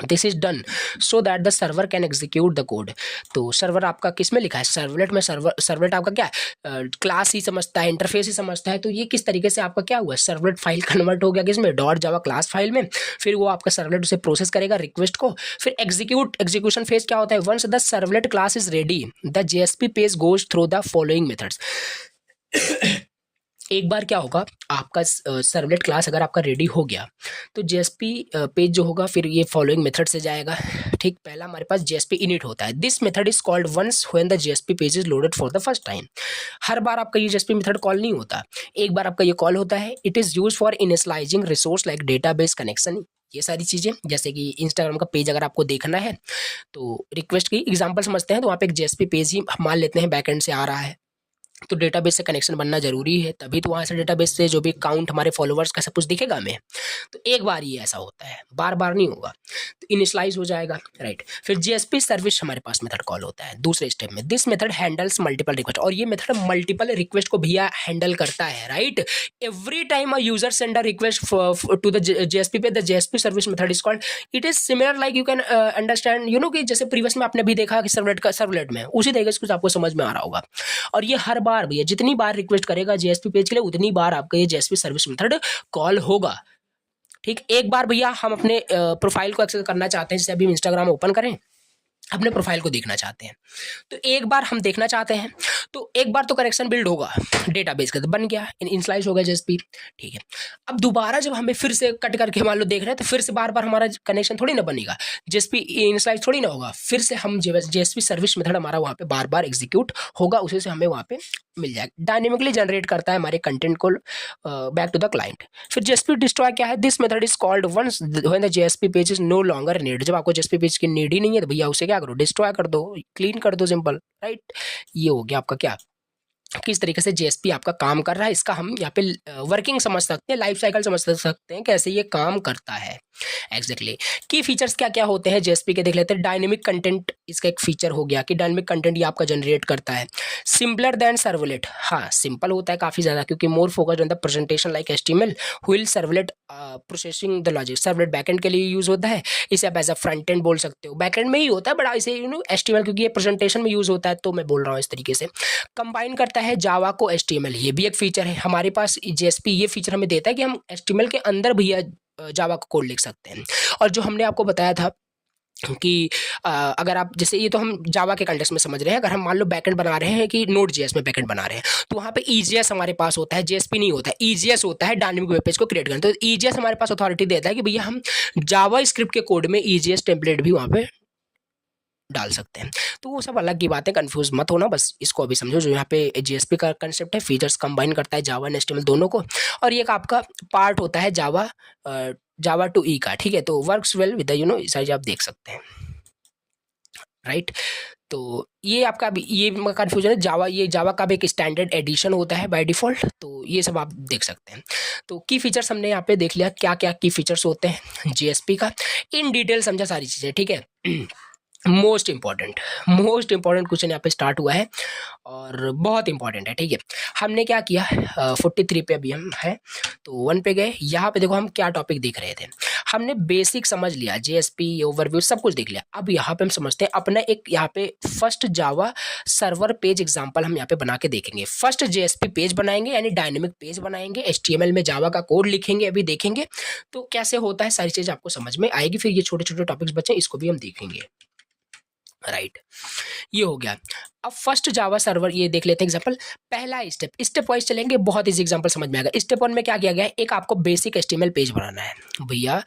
This is done so that the server can execute the code. तो सर्वर आपका किस में लिखा है, सर्वलेट में। सर्वलेट आपका क्या है, क्लास ही समझता है, इंटरफेस ही समझता है। तो ये किस तरीके से आपका क्या हुआ, सर्वलेट फाइल कन्वर्ट हो गया किसमें, डॉट जावा क्लास फाइल में। फिर वो आपका सर्वलेट उसे प्रोसेस करेगा रिक्वेस्ट को। फिर एग्जीक्यूशन फेज क्या होता है, once the servlet class is ready the JSP page goes through the following methods. एक बार क्या होगा, आपका सर्वलेट क्लास अगर आपका रेडी हो गया तो जेएसपी पेज जो होगा फिर ये फॉलोइंग मेथड से जाएगा, ठीक। पहला हमारे पास जेएसपी इनिट होता है, this method is called once when the JSP page is loaded for the first time. हर बार आपका ये जेएसपी मेथड कॉल नहीं होता, एक बार आपका ये कॉल होता है। It is use for initialising resource like database connection, ये सारी चीज़ें। जैसे कि इंस्टाग्राम का पेज अगर आपको देखना है तो रिक्वेस्ट की एग्जांपल समझते हैं, तो वहाँ पे एक जेएसपी पेज ही मान लेते हैं बैकएंड से आ रहा है, तो डेटाबेस से कनेक्शन बनना जरूरी है, तभी तो वहाँ से डेटाबेस से जो भी काउंट हमारे फॉलोअर्स का सब कुछ दिखेगा हमें। तो एक बार ही ऐसा होता है, बार बार नहीं होगा। तो इनिशियलाइज हो जाएगा, राइट। फिर जेएसपी सर्विस हमारे पास मेथड कॉल होता है दूसरे स्टेप में। This method handles multiple request, और ये मेथड मल्टीपल रिक्वेस्ट को भैया हैंडल करता है, right. Every time a user send a request to the JSP पे, the JSP service method is called, it is similar like you can understand you know कि जैसे previous में आपने भी देखा कि सर्वलेट में, उसी तरीके से कुछ आपको समझ में आ रहा होगा। और ये हर बार भैया जितनी बार रिक्वेस्ट करेगा जेएसपी पेज के लिए उतनी बार आपका ये जेएसपी सर्विस मेथड कॉल होगा, ठीक। एक बार भैया हम अपने प्रोफाइल को एक्सेस करना चाहते हैं, जैसे अभी हम इंस्टाग्राम ओपन करें, अपने प्रोफाइल को देखना चाहते हैं, तो एक बार हम देखना चाहते हैं तो एक बार तो कनेक्शन बिल्ड होगा डेटाबेस का, तो बन गया, इनिशियलाइज हो गया जेएसपी, ठीक है। अब दोबारा जब हमें फिर से कट करके मान लो देख रहे हैं तो फिर से बार बार हमारा कनेक्शन थोड़ी ना बनेगा, जेएसपी इनिशियलाइज थोड़ी ना होगा, फिर से हम जेएसपी सर्विस मेथड हमारा वहाँ पे बार बार एग्जीक्यूट होगा, उसी से हमें वहाँ पे मिल जाएगा। डायनेमिकली जनरेट करता है हमारे कंटेंट को बैक टू द क्लाइंट। फिर जेएसपी डिस्ट्रॉय क्या है, this method is called once when the JSP page is no longer need. जब आपको जेएसपी पेज की नीड ही नहीं है तो भैया उसे क्या करो, डिस्ट्रॉय कर दो, क्लीन कर दो, सिंपल, राइट। ये हो गया आपका क्या, किस तरीके से जेएसपी आपका काम कर रहा है, इसका हम यहाँ पे वर्किंग समझ सकते हैं, लाइफ साइकिल समझ सकते हैं कैसे ये काम करता है एग्जैक्टली। की फीचर्स क्या क्या होते हैं जेएसपी के देख लेते हैं। डायनेमिक कंटेंट इसका एक फीचर हो गया कि डायनेमिक कंटेंट ये आपका जनरेट करता है। सिंपलर देन सर्वलेट, हाँ सिंपल होता है काफ़ी ज़्यादा, क्योंकि more focused on the presentation like HTML wheel servlet processing the logic. Servlet backend के लिए यूज़ होता है, इसे आप एज अ फ्रंट एंड बोल सकते हो, बैकएंड में ही होता है बड़ा इसे एचटीएमएल, क्योंकि ये प्रेजेंटेशन में यूज़ होता है तो मैं बोल रहा हूँ इस तरीके से। कंबाइन करता है जावा को एचटीएमएल, ये भी एक फीचर है हमारे पास। जेएसपी ये फीचर हमें देता है कि हम एचटीएमएल के अंदर भैया जावा का कोड लिख सकते हैं। और जो हमने आपको बताया था कि अगर आप जैसे, ये तो हम जावा के कंटेक्स्ट में समझ रहे हैं, अगर हम मान लो बैकएंड बना रहे हैं कि नोड जेएस में बैकएंड बना रहे हैं, तो वहाँ पे ईजीएस हमारे पास होता है, जेएसपी नहीं होता है, ईजीएस होता है डायनेमिक वेब पेज को क्रिएट करना। तो ईजीएस हमारे पास अथॉरिटी देता है कि भैया हम जावा स्क्रिप्ट के कोड में ईजीएस टेम्पलेट भी वहाँ पे डाल सकते हैं। तो वो सब अलग की बात है, कंफ्यूज मत होना, बस इसको अभी समझो। जो यहाँ पे जेएसपी का कंसेप्ट है, फीचर्स कंबाइन करता है जावा एंड एचटीएमएल दोनों को, और ये एक आपका पार्ट होता है जावा टू ई का, ठीक है। तो वर्क्स वेल विद साइज आप देख सकते हैं, राइट। तो ये आपका ये कन्फ्यूजन है, जावा का भी एक स्टैंडर्ड एडिशन होता है बाय डिफ़ॉल्ट, तो ये सब आप देख सकते हैं। तो की फीचर्स हमने यहाँ पे देख लिया, क्या क्या की फीचर्स होते हैं जेएसपी का, इन डिटेल समझा सारी चीज़ें, ठीक है। मोस्ट इंपॉर्टेंट क्वेश्चन यहाँ पे स्टार्ट हुआ है और बहुत इंपॉर्टेंट है, ठीक है। हमने क्या किया, 43 पे अभी हम है, तो 1 पे गए। यहाँ पे देखो हम क्या टॉपिक देख रहे थे, हमने बेसिक समझ लिया, जेएसपी ओवरव्यू सब कुछ देख लिया। अब यहाँ पे हम समझते हैं अपना एक यहाँ पे first Java server page example हम यहाँ पे बना के देखेंगे। फर्स्ट जेएसपी पेज बनाएंगे, यानी डायनेमिक पेज बनाएंगे, एचटीएमएल में जावा का कोड लिखेंगे, अभी देखेंगे तो कैसे होता है, सारी चीज़ आपको समझ में आएगी। फिर ये छोटे छोटे टॉपिक्स बचे, इसको भी हम देखेंगे, राइट। ये हो गया। अब फर्स्ट जावा सर्वर ये देख लेते हैं एग्जांपल। पहला स्टेप वाइज चलेंगे, बहुत इजी एग्जांपल समझ में आएगा। स्टेप 1 में क्या किया गया है, एक आपको बेसिक एचटीएमएल पेज बनाना है भैया,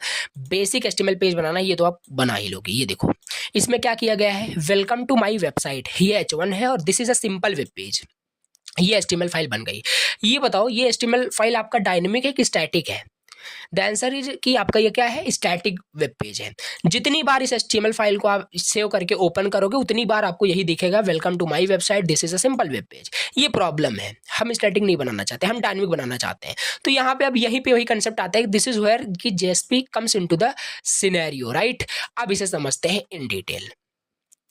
बेसिक एचटीएमएल पेज बनाना है, ये तो आप बना ही लोगे। ये देखो इसमें क्या किया गया है, वेलकम टू माई वेबसाइट, ये H1 है और this is a simple web page. ये एचटीएमएल फाइल बन गई। ये बताओ ये एचटीएमएल फाइल आपका डायनेमिक है कि स्टैटिक है? द आंसर इज कि आपका ये क्या है, स्टैटिक वेब पेज है। जितनी बार इस एचटीएमएल फाइल को आप सेव करके ओपन करोगे उतनी बार आपको यही दिखेगा, welcome to my website, this is a simple web page. ये प्रॉब्लम है, हम स्टैटिक नहीं बनाना चाहते, हम डायनेमिक बनाना चाहते हैं। तो यहाँ पे अब यहीं पे वही कंसेप्ट आता है, दिस इज वेयर कि JSP comes into the scenario, right. अब इसे समझते हैं इन डिटेल।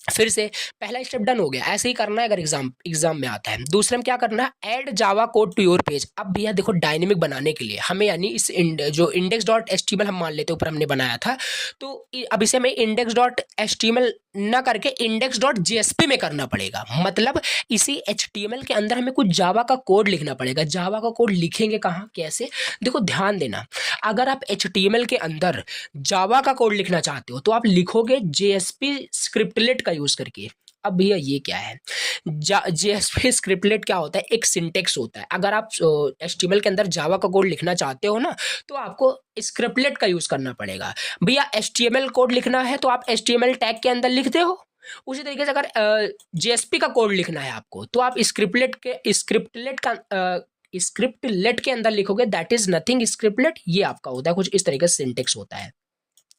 फिर से पहला स्टेप डन हो गया, ऐसे ही करना है अगर एग्जाम में आता है। दूसरे में क्या करना है, add Java code to your page. अब भैया देखो डायनेमिक बनाने के लिए हमें, यानी इस जो index.html हम मान लेते ऊपर हमने बनाया था, तो अब इसे हमें index.html ना करके index.jsp में करना पड़ेगा। मतलब इसी HTML के अंदर हमें कुछ जावा का कोड लिखना पड़ेगा। जावा का कोड लिखेंगे कहाँ, कैसे, देखो ध्यान देना। अगर आप HTML के अंदर जावा का कोड लिखना चाहते हो तो आप लिखोगे JSP स्क्रिप्टलेट का यूज करके। अब भैया ये क्या है, JSP स्क्रिप्टलेट क्या होता है, एक सिंटेक्स होता है। अगर आप HTML के अंदर जावा का कोड लिखना चाहते हो ना, तो आपको स्क्रिप्टलेट का यूज करना पड़ेगा। भैया HTML कोड लिखना है तो आप HTML टैग के अंदर लिखते हो, उसी तरीके से अगर JSP का कोड लिखना है आपको तो आप स्क्रिप्टलेट के अंदर लिखोगे, दैट इज नथिंग स्क्रिप्टलेट। ये आपका होता है कुछ इस तरीके से सिंटेक्स होता है,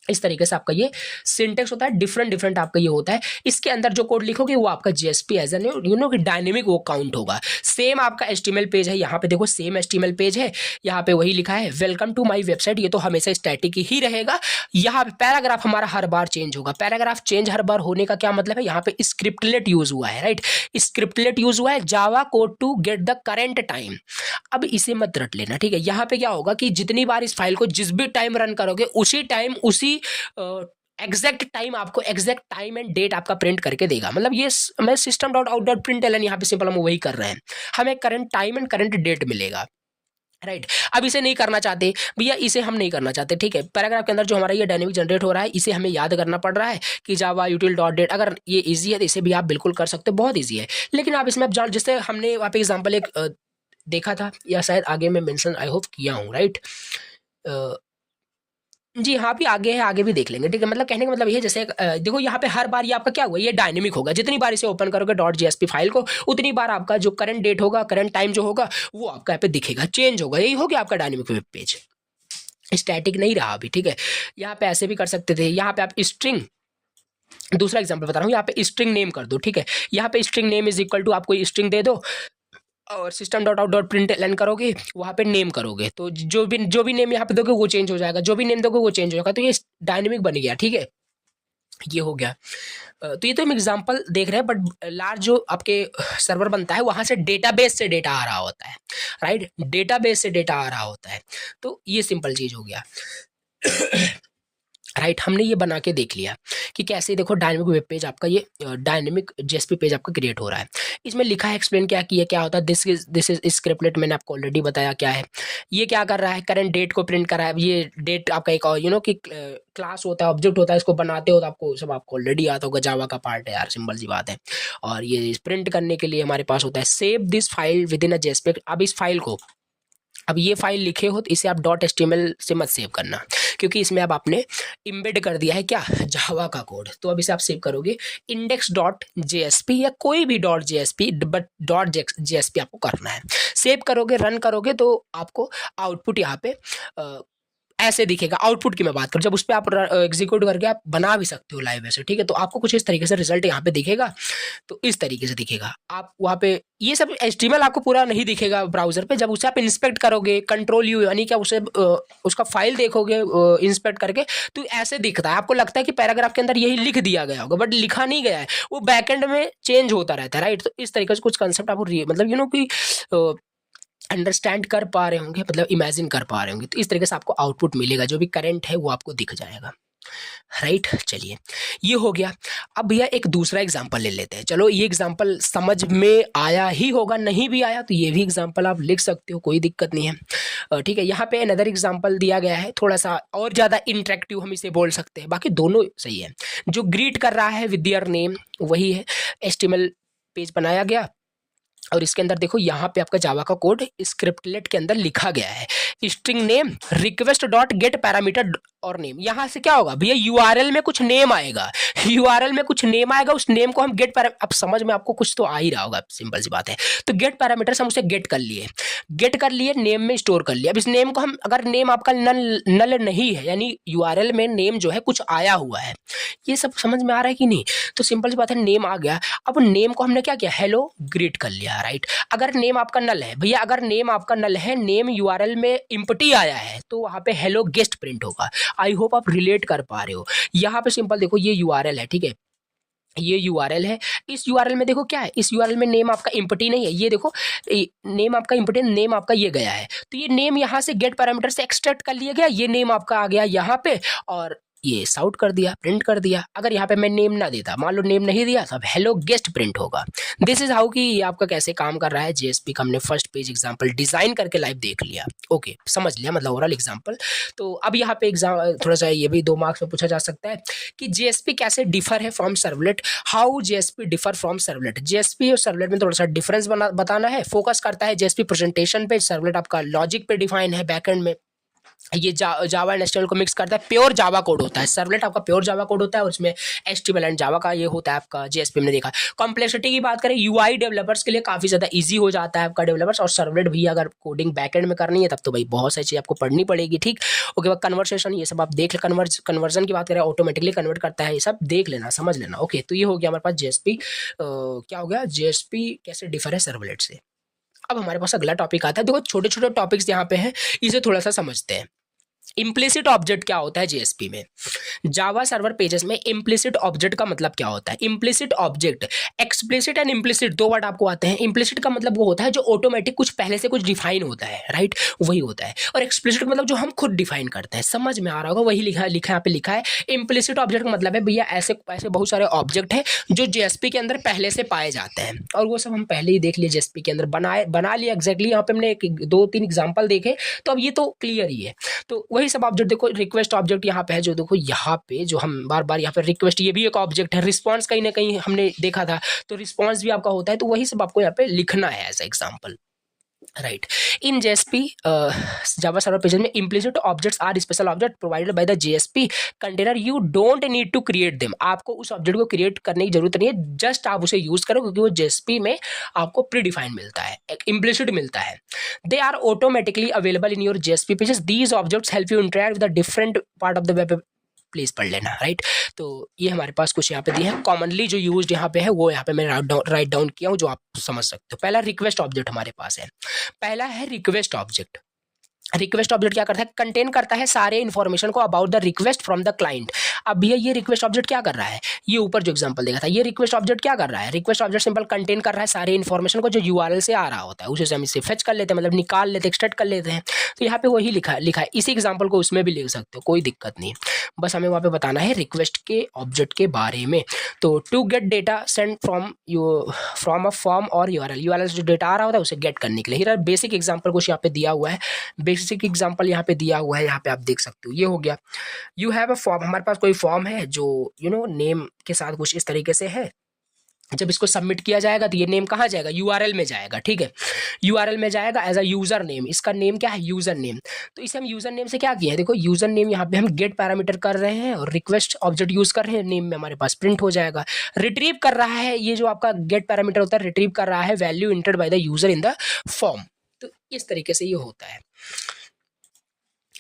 इस तरीके से आपका ये सिंटेक्स होता है, डिफरेंट आपका ये होता है। इसके अंदर जो कोड लिखोगे वो आपका JSP एज एन कि डायनेमिक वो काउंट होगा। सेम आपका HTML पेज है, यहाँ पे देखो सेम HTML पेज है, यहाँ पे वही लिखा है वेलकम टू माय वेबसाइट, ये तो हमेशा स्टैटिक ही रहेगा। यहाँ पे पैराग्राफ हमारा हर बार चेंज होगा। पैराग्राफ चेंज हर बार होने का क्या मतलब है, यहाँ पे स्क्रिप्टलेट यूज हुआ है, राइट। स्क्रिप्टलेट यूज हुआ है, Java code to get the current time. अब इसे मत रट लेना, ठीक है। यहाँ पे क्या होगा कि जितनी बार इस फाइल को जिस भी टाइम रन करोगे उसी टाइम उसी एग्जैक्ट टाइम आपको एग्जैक्ट टाइम एंड डेट आपका प्रिंट करके देगा। मतलब ये मैं system.out.println यहाँ पे सिंपल हम वही कर रहे हैं, हमें current time and current date मिलेगा, राइट। अब इसे नहीं करना चाहते भैया, इसे हम नहीं करना चाहते, ठीक है। पैराग्राफ के अंदर जो हमारा ये डायनेमिक जनरेट हो रहा है इसे हमें याद करना पड़ रहा है कि जावा यूटिल डॉट डेट। अगर ये इजी है तो इसे भी आप बिल्कुल कर सकते हो, बहुत इजी है। लेकिन आप इसमें जान, जैसे हमने वहाँ पे एग्जाम्पल एक देखा था, या शायद आगे मैं मेंशन आई होप किया हूँ, राइट। जी हाँ, भी आगे है, आगे भी देख लेंगे, ठीक है। मतलब कहने का मतलब ये, जैसे देखो यहाँ पे हर बार ये आपका क्या हुआ, ये डायनेमिक होगा। जितनी बार इसे ओपन करोगे .jsp फाइल को उतनी बार आपका जो करंट डेट होगा, करंट टाइम जो होगा वो आपका यहाँ पे दिखेगा, चेंज होगा। यही हो गया आपका डायनेमिक वेब पेज, स्टैटिक नहीं रहा अभी, ठीक है। यहाँ पे ऐसे भी कर सकते थे, यहाँ पे आप स्ट्रिंग, दूसरा एग्जाम्पल बता रहा हूँ, यहाँ पे स्ट्रिंग नेम कर दो, ठीक है। यहाँ पे string name is equal to आप कोई स्ट्रिंग दे दो और system.out.println करोगे, वहाँ पे नेम करोगे, तो जो भी नेम यहाँ पे दोगे वो चेंज हो जाएगा, जो भी नेम दोगे वो चेंज हो जाएगा। तो ये डायनेमिक बन गया, ठीक है। ये हो गया। तो ये तो हम एग्जांपल देख रहे हैं, बट लार्ज जो आपके सर्वर बनता है वहाँ से डेटाबेस से डेटा आ रहा होता है, राइट, डेटाबेस से डेटा आ रहा होता है। तो ये सिंपल चीज़ हो गया। राइट, हमने ये बना के देख लिया कि कैसे, देखो डायनेमिक वेब पेज आपका, ये डायनेमिक जेएसपी पेज आपका क्रिएट हो रहा है। इसमें लिखा है, एक्सप्लेन क्या किया, क्या होता है, दिस इज स्क्रिप्टलेट, मैंने आपको ऑलरेडी बताया क्या है। ये क्या कर रहा है, करंट डेट को प्रिंट कर रहा है। ये डेट आपका एक कि क्लास होता है, ऑब्जेक्ट होता है, इसको बनाते हो तो आपको सब आपको ऑलरेडी आता होगा, जावा का पार्ट है यार, सिंपल सी बात है। और ये प्रिंट करने के लिए हमारे पास होता है save this file with in a JSP. अब इस फाइल को, अब ये फाइल लिखे हो तो इसे आप .html से मत सेव करना, क्योंकि इसमें अब आपने इम्बेड कर दिया है क्या, जावा का कोड। तो अब इसे आप सेव करोगे index.jsp या कोई भी .jsp, बट .jsp आपको करना है। सेव करोगे, रन करोगे तो आपको आउटपुट यहाँ पे ऐसे दिखेगा। आउटपुट की मैं बात करूँ, जब उस पर आप एग्जीक्यूट करके आप बना भी सकते हो लाइव ऐसे, ठीक है। तो आपको कुछ इस तरीके से रिजल्ट यहाँ पे दिखेगा, तो इस तरीके से दिखेगा। आप वहाँ पे ये सब HTML आपको पूरा नहीं दिखेगा ब्राउजर पे, जब उसे आप इंस्पेक्ट करोगे, कंट्रोल यू यानी क्या, उसे उसका फाइल देखोगे इंस्पेक्ट करके, तो ऐसे दिखता है। आपको लगता है कि पैराग्राफ के अंदर यही लिख दिया गया होगा, बट लिखा नहीं गया है, वो बैकएंड में चेंज होता रहता है, राइट। तो इस तरीके से कुछ कंसेप्ट आपको मतलब कि अंडरस्टैंड कर पा रहे होंगे, मतलब इमेजिन कर पा रहे होंगे। तो इस तरीके से आपको आउटपुट मिलेगा, जो भी करंट है वो आपको दिख जाएगा, राइट। चलिए, ये हो गया। अब भैया एक दूसरा एग्जांपल ले लेते हैं। चलो, ये एग्जांपल समझ में आया ही होगा, नहीं भी आया तो ये भी एग्जांपल आप लिख सकते हो, कोई दिक्कत नहीं है, ठीक है। यहाँ पे अनदर एग्जांपल दिया गया है, थोड़ा सा और ज़्यादा इंटरेक्टिव हम इसे बोल सकते हैं, बाकी दोनों सही है। जो ग्रीट कर रहा है विद योर नेम वही है। HTML पेज बनाया गया और इसके अंदर देखो, यहाँ पे आपका जावा का कोड स्क्रिप्टलेट के अंदर लिखा गया है, string name request dot gate parameter और नेम। यहाँ से क्या होगा भैया, यूआरएल में कुछ नेम आएगा, यूआरएल में कुछ नेम आएगा, उस नेम को हम गेट पैरामीटर, अब समझ में आपको कुछ तो आ ही रहा होगा, सिंपल सी बात है। तो गेट पैरामीटर हम उसे गेट कर लिए, नेम में स्टोर कर लिया। अब इस नेम को हम, अगर नेम आपका नल नहीं है, यानी यूआरएल में नेम जो है कुछ आया हुआ है, ये सब समझ में आ रहा है कि नहीं। तो सिंपल सी बात है, नेम आ गया। अब नेम को हमने क्या किया, हेलो ग्रीट कर लिया, राइट। अगर नेम आपका नल है भैया, अगर नेम आपका नल है, नेम यूआरएल में एम्प्टी आया है, तो वहां पे हेलो गेस्ट प्रिंट होगा। आई होप आप रिलेट कर पा रहे हो। यहाँ पे सिंपल देखो, ये यूआरएल है, ठीक है, ये यूआरएल है। इस यूआरएल में देखो क्या है, इस यूआरएल में नेम आपका एम्प्टी नहीं है, ये देखो नेम आपका एम्प्टी, नेम आपका ये गया है। तो ये नेम यहाँ से गेट पैरामीटर से एक्सट्रैक्ट कर लिया गया, ये नेम आपका आ गया यहाँ पे, और ये साउट कर दिया, प्रिंट कर दिया। अगर यहाँ पे मैं नेम ना देता, मान लो नेम नहीं दिया, तब हेलो गेस्ट प्रिंट होगा। दिस इज हाउ कि ये आपका कैसे काम कर रहा है जेएसपी का। हमने फर्स्ट पेज एग्जांपल डिजाइन करके लाइव देख लिया, ओके, समझ लिया, मतलब ओवरऑल एग्जांपल। तो अब यहाँ पे एग्जाम थोड़ा सा ये भी 2 मार्क्स में पूछा जा सकता है कि जेएसपी कैसे डिफर है from servlet, how JSP differ from servlet. JSP और सर्वलेट में थोड़ा सा डिफरेंस बताना है। फोकस करता है जेएसपी प्रेजेंटेशन पे, सर्वलेट आपका लॉजिक पे डिफाइन है बैकएंड में। ये जावा एंड एचटीएमएल को मिक्स करता है, प्योर जावा कोड होता है। सर्वलेट आपका प्योर जावा कोड होता है और उसमें एचटीएमएल एंड जावा का ये होता है आपका जेएसपी में देखा। कॉम्प्लेक्सिटी की बात करें, यूआई डेवलपर्स के लिए काफ़ी ज़्यादा इजी हो जाता है आपका डेवलपर्स। और सर्वलेट भी अगर कोडिंग बैकएंड में करनी है तब तो भाई बहुत सारी चीज़ आपको पढ़नी पड़ेगी, ठीक। ओके, बाद कन्वर्सेशन ये सब आप देख ले, कन्वर्जन की बात करें, ऑटोमेटिकली कन्वर्ट करता है, ये सब देख लेना, समझ लेना। ओके, तो ये हो गया हमारे पास जेएसपी, क्या हो गया, जेएसपी कैसे डिफर है सर्वलेट से। अब हमारे पास अगला टॉपिक आता है। देखो, छोटे छोटे टॉपिक्स यहाँ पे हैं, इसे थोड़ा सा समझते हैं। इम्प्लिसिट ऑब्जेक्ट क्या होता है जेएसपी में। जावा सर्वर पेजेस में इम्प्लिसिट ऑब्जेक्ट का मतलब क्या होता है। Implicit object, explicit and implicit 2 word आपको आते हैं। इम्प्लिसिट का मतलब वो होता है जो ऑटोमेटिक कुछ पहले से कुछ डिफाइन होता है, राइट, वही होता है। और एक्सप्लिसिट का मतलब जो हम खुद डिफाइन करते हैं, समझ में आ रहा होगा, वही लिखा यहाँ पे लिखा है। इम्प्लिसिट ऑब्जेक्ट का मतलब है भैया ऐसे बहुत सारे ऑब्जेक्ट हैं जो जेएसपी के अंदर पहले से पाए जाते हैं, और वो सब हम पहले ही देख लिए जेएसपी के अंदर, बना लिया एक्जैक्टली। यहाँ पे हमने 2-3 एग्जाम्पल देखे, तो अब ये तो क्लियर ही है। तो वही सब ऑब्जेक्ट देखो, रिक्वेस्ट ऑब्जेक्ट यहाँ पे है, जो देखो यहाँ पे जो हम बार बार यहाँ पे रिक्वेस्ट, ये भी एक ऑब्जेक्ट है। रिस्पांस कहीं ना कहीं हमने देखा था, तो रिस्पांस भी आपका होता है। तो वही सब आपको यहाँ पे लिखना है as example, right. In JSP Java server pages में implicit objects are special object provided by the JSP container. You don't need to create them, आपको उस ऑब्जेक्ट को क्रिएट करने की जरूरत नहीं है, जस्ट आप उसे यूज करो, क्योंकि वो जेएसपी में आपको प्री डिफाइंड मिलता है, एक इम्प्लिसिट मिलता है। They are automatically available in your JSP pages. These objects help you interact with the different part of the web, please पढ़ लेना, राइट। तो ये हमारे पास कुछ यहाँ पे दिए हैं, कॉमनली जो यूज्ड यहाँ पे है वो यहाँ पे मैं राइट डाउन किया हूँ, जो आप समझ सकते हो। पहला रिक्वेस्ट ऑब्जेक्ट हमारे पास है, पहला है रिक्वेस्ट ऑब्जेक्ट। रिक्वेस्ट ऑब्जेक्ट क्या करता है, कंटेन करता है सारे इन्फॉर्मेशन को about the request from the client. अब भैया ये रिक्वेस्ट ऑब्जेक्ट क्या कर रहा है, ये ऊपर जो एग्जांपल देखा था, ये रिक्वेस्ट ऑब्जेक्ट क्या कर रहा है, रिक्वेस्ट ऑब्जेक्ट सिंपल कंटेन कर रहा है सारे इन्फॉर्मेशन को जो यूआरएल से आ रहा होता है, उसे हम इससे फेच कर लेते हैं, मतलब निकाल लेते हैं, एक्सट्रैक्ट कर लेते हैं। तो यहाँ पे वही लिखा है, इसी एग्जाम्पल को उसमें भी लिख सकते हो, कोई दिक्कत नहीं, बस हमें वहाँ पे बताना है रिक्वेस्ट के ऑब्जेक्ट के बारे में। तो to get data send from a form और यूआरएल जो डेटा आ रहा होता है उसे गेट करने के लिए। हियर बेसिक एग्जांपल कुछ यहाँ पे दिया हुआ है, बेसिक एग्जांपल यहाँ पे दिया हुआ है, यहाँ पे आप देख सकते हो, ये हो गया। यू हैव अ फॉर्म, हमारे पास कोई फॉर्म है जो नेम के साथ कुछ इस तरीके से है। जब इसको सबमिट किया जाएगा तो ये नेम कहाँ जाएगा, यूआरएल में जाएगा, ठीक है, यूआरएल में जाएगा एज अ यूजर नेम, इसका नेम क्या है, यूजर नेम। तो इसे हम यूजर नेम से क्या किया है, देखो यूजर नेम यहाँ पे हम गेट पैरामीटर कर रहे हैं और रिक्वेस्ट ऑब्जेक्ट यूज कर रहे हैं, नेम में हमारे पास प्रिंट हो जाएगा। रिट्रीव कर रहा है, ये जो आपका गेट पैरामीटर होता है रिट्रीव कर रहा है value entered by the user in the form. तो इस तरीके से ये होता है,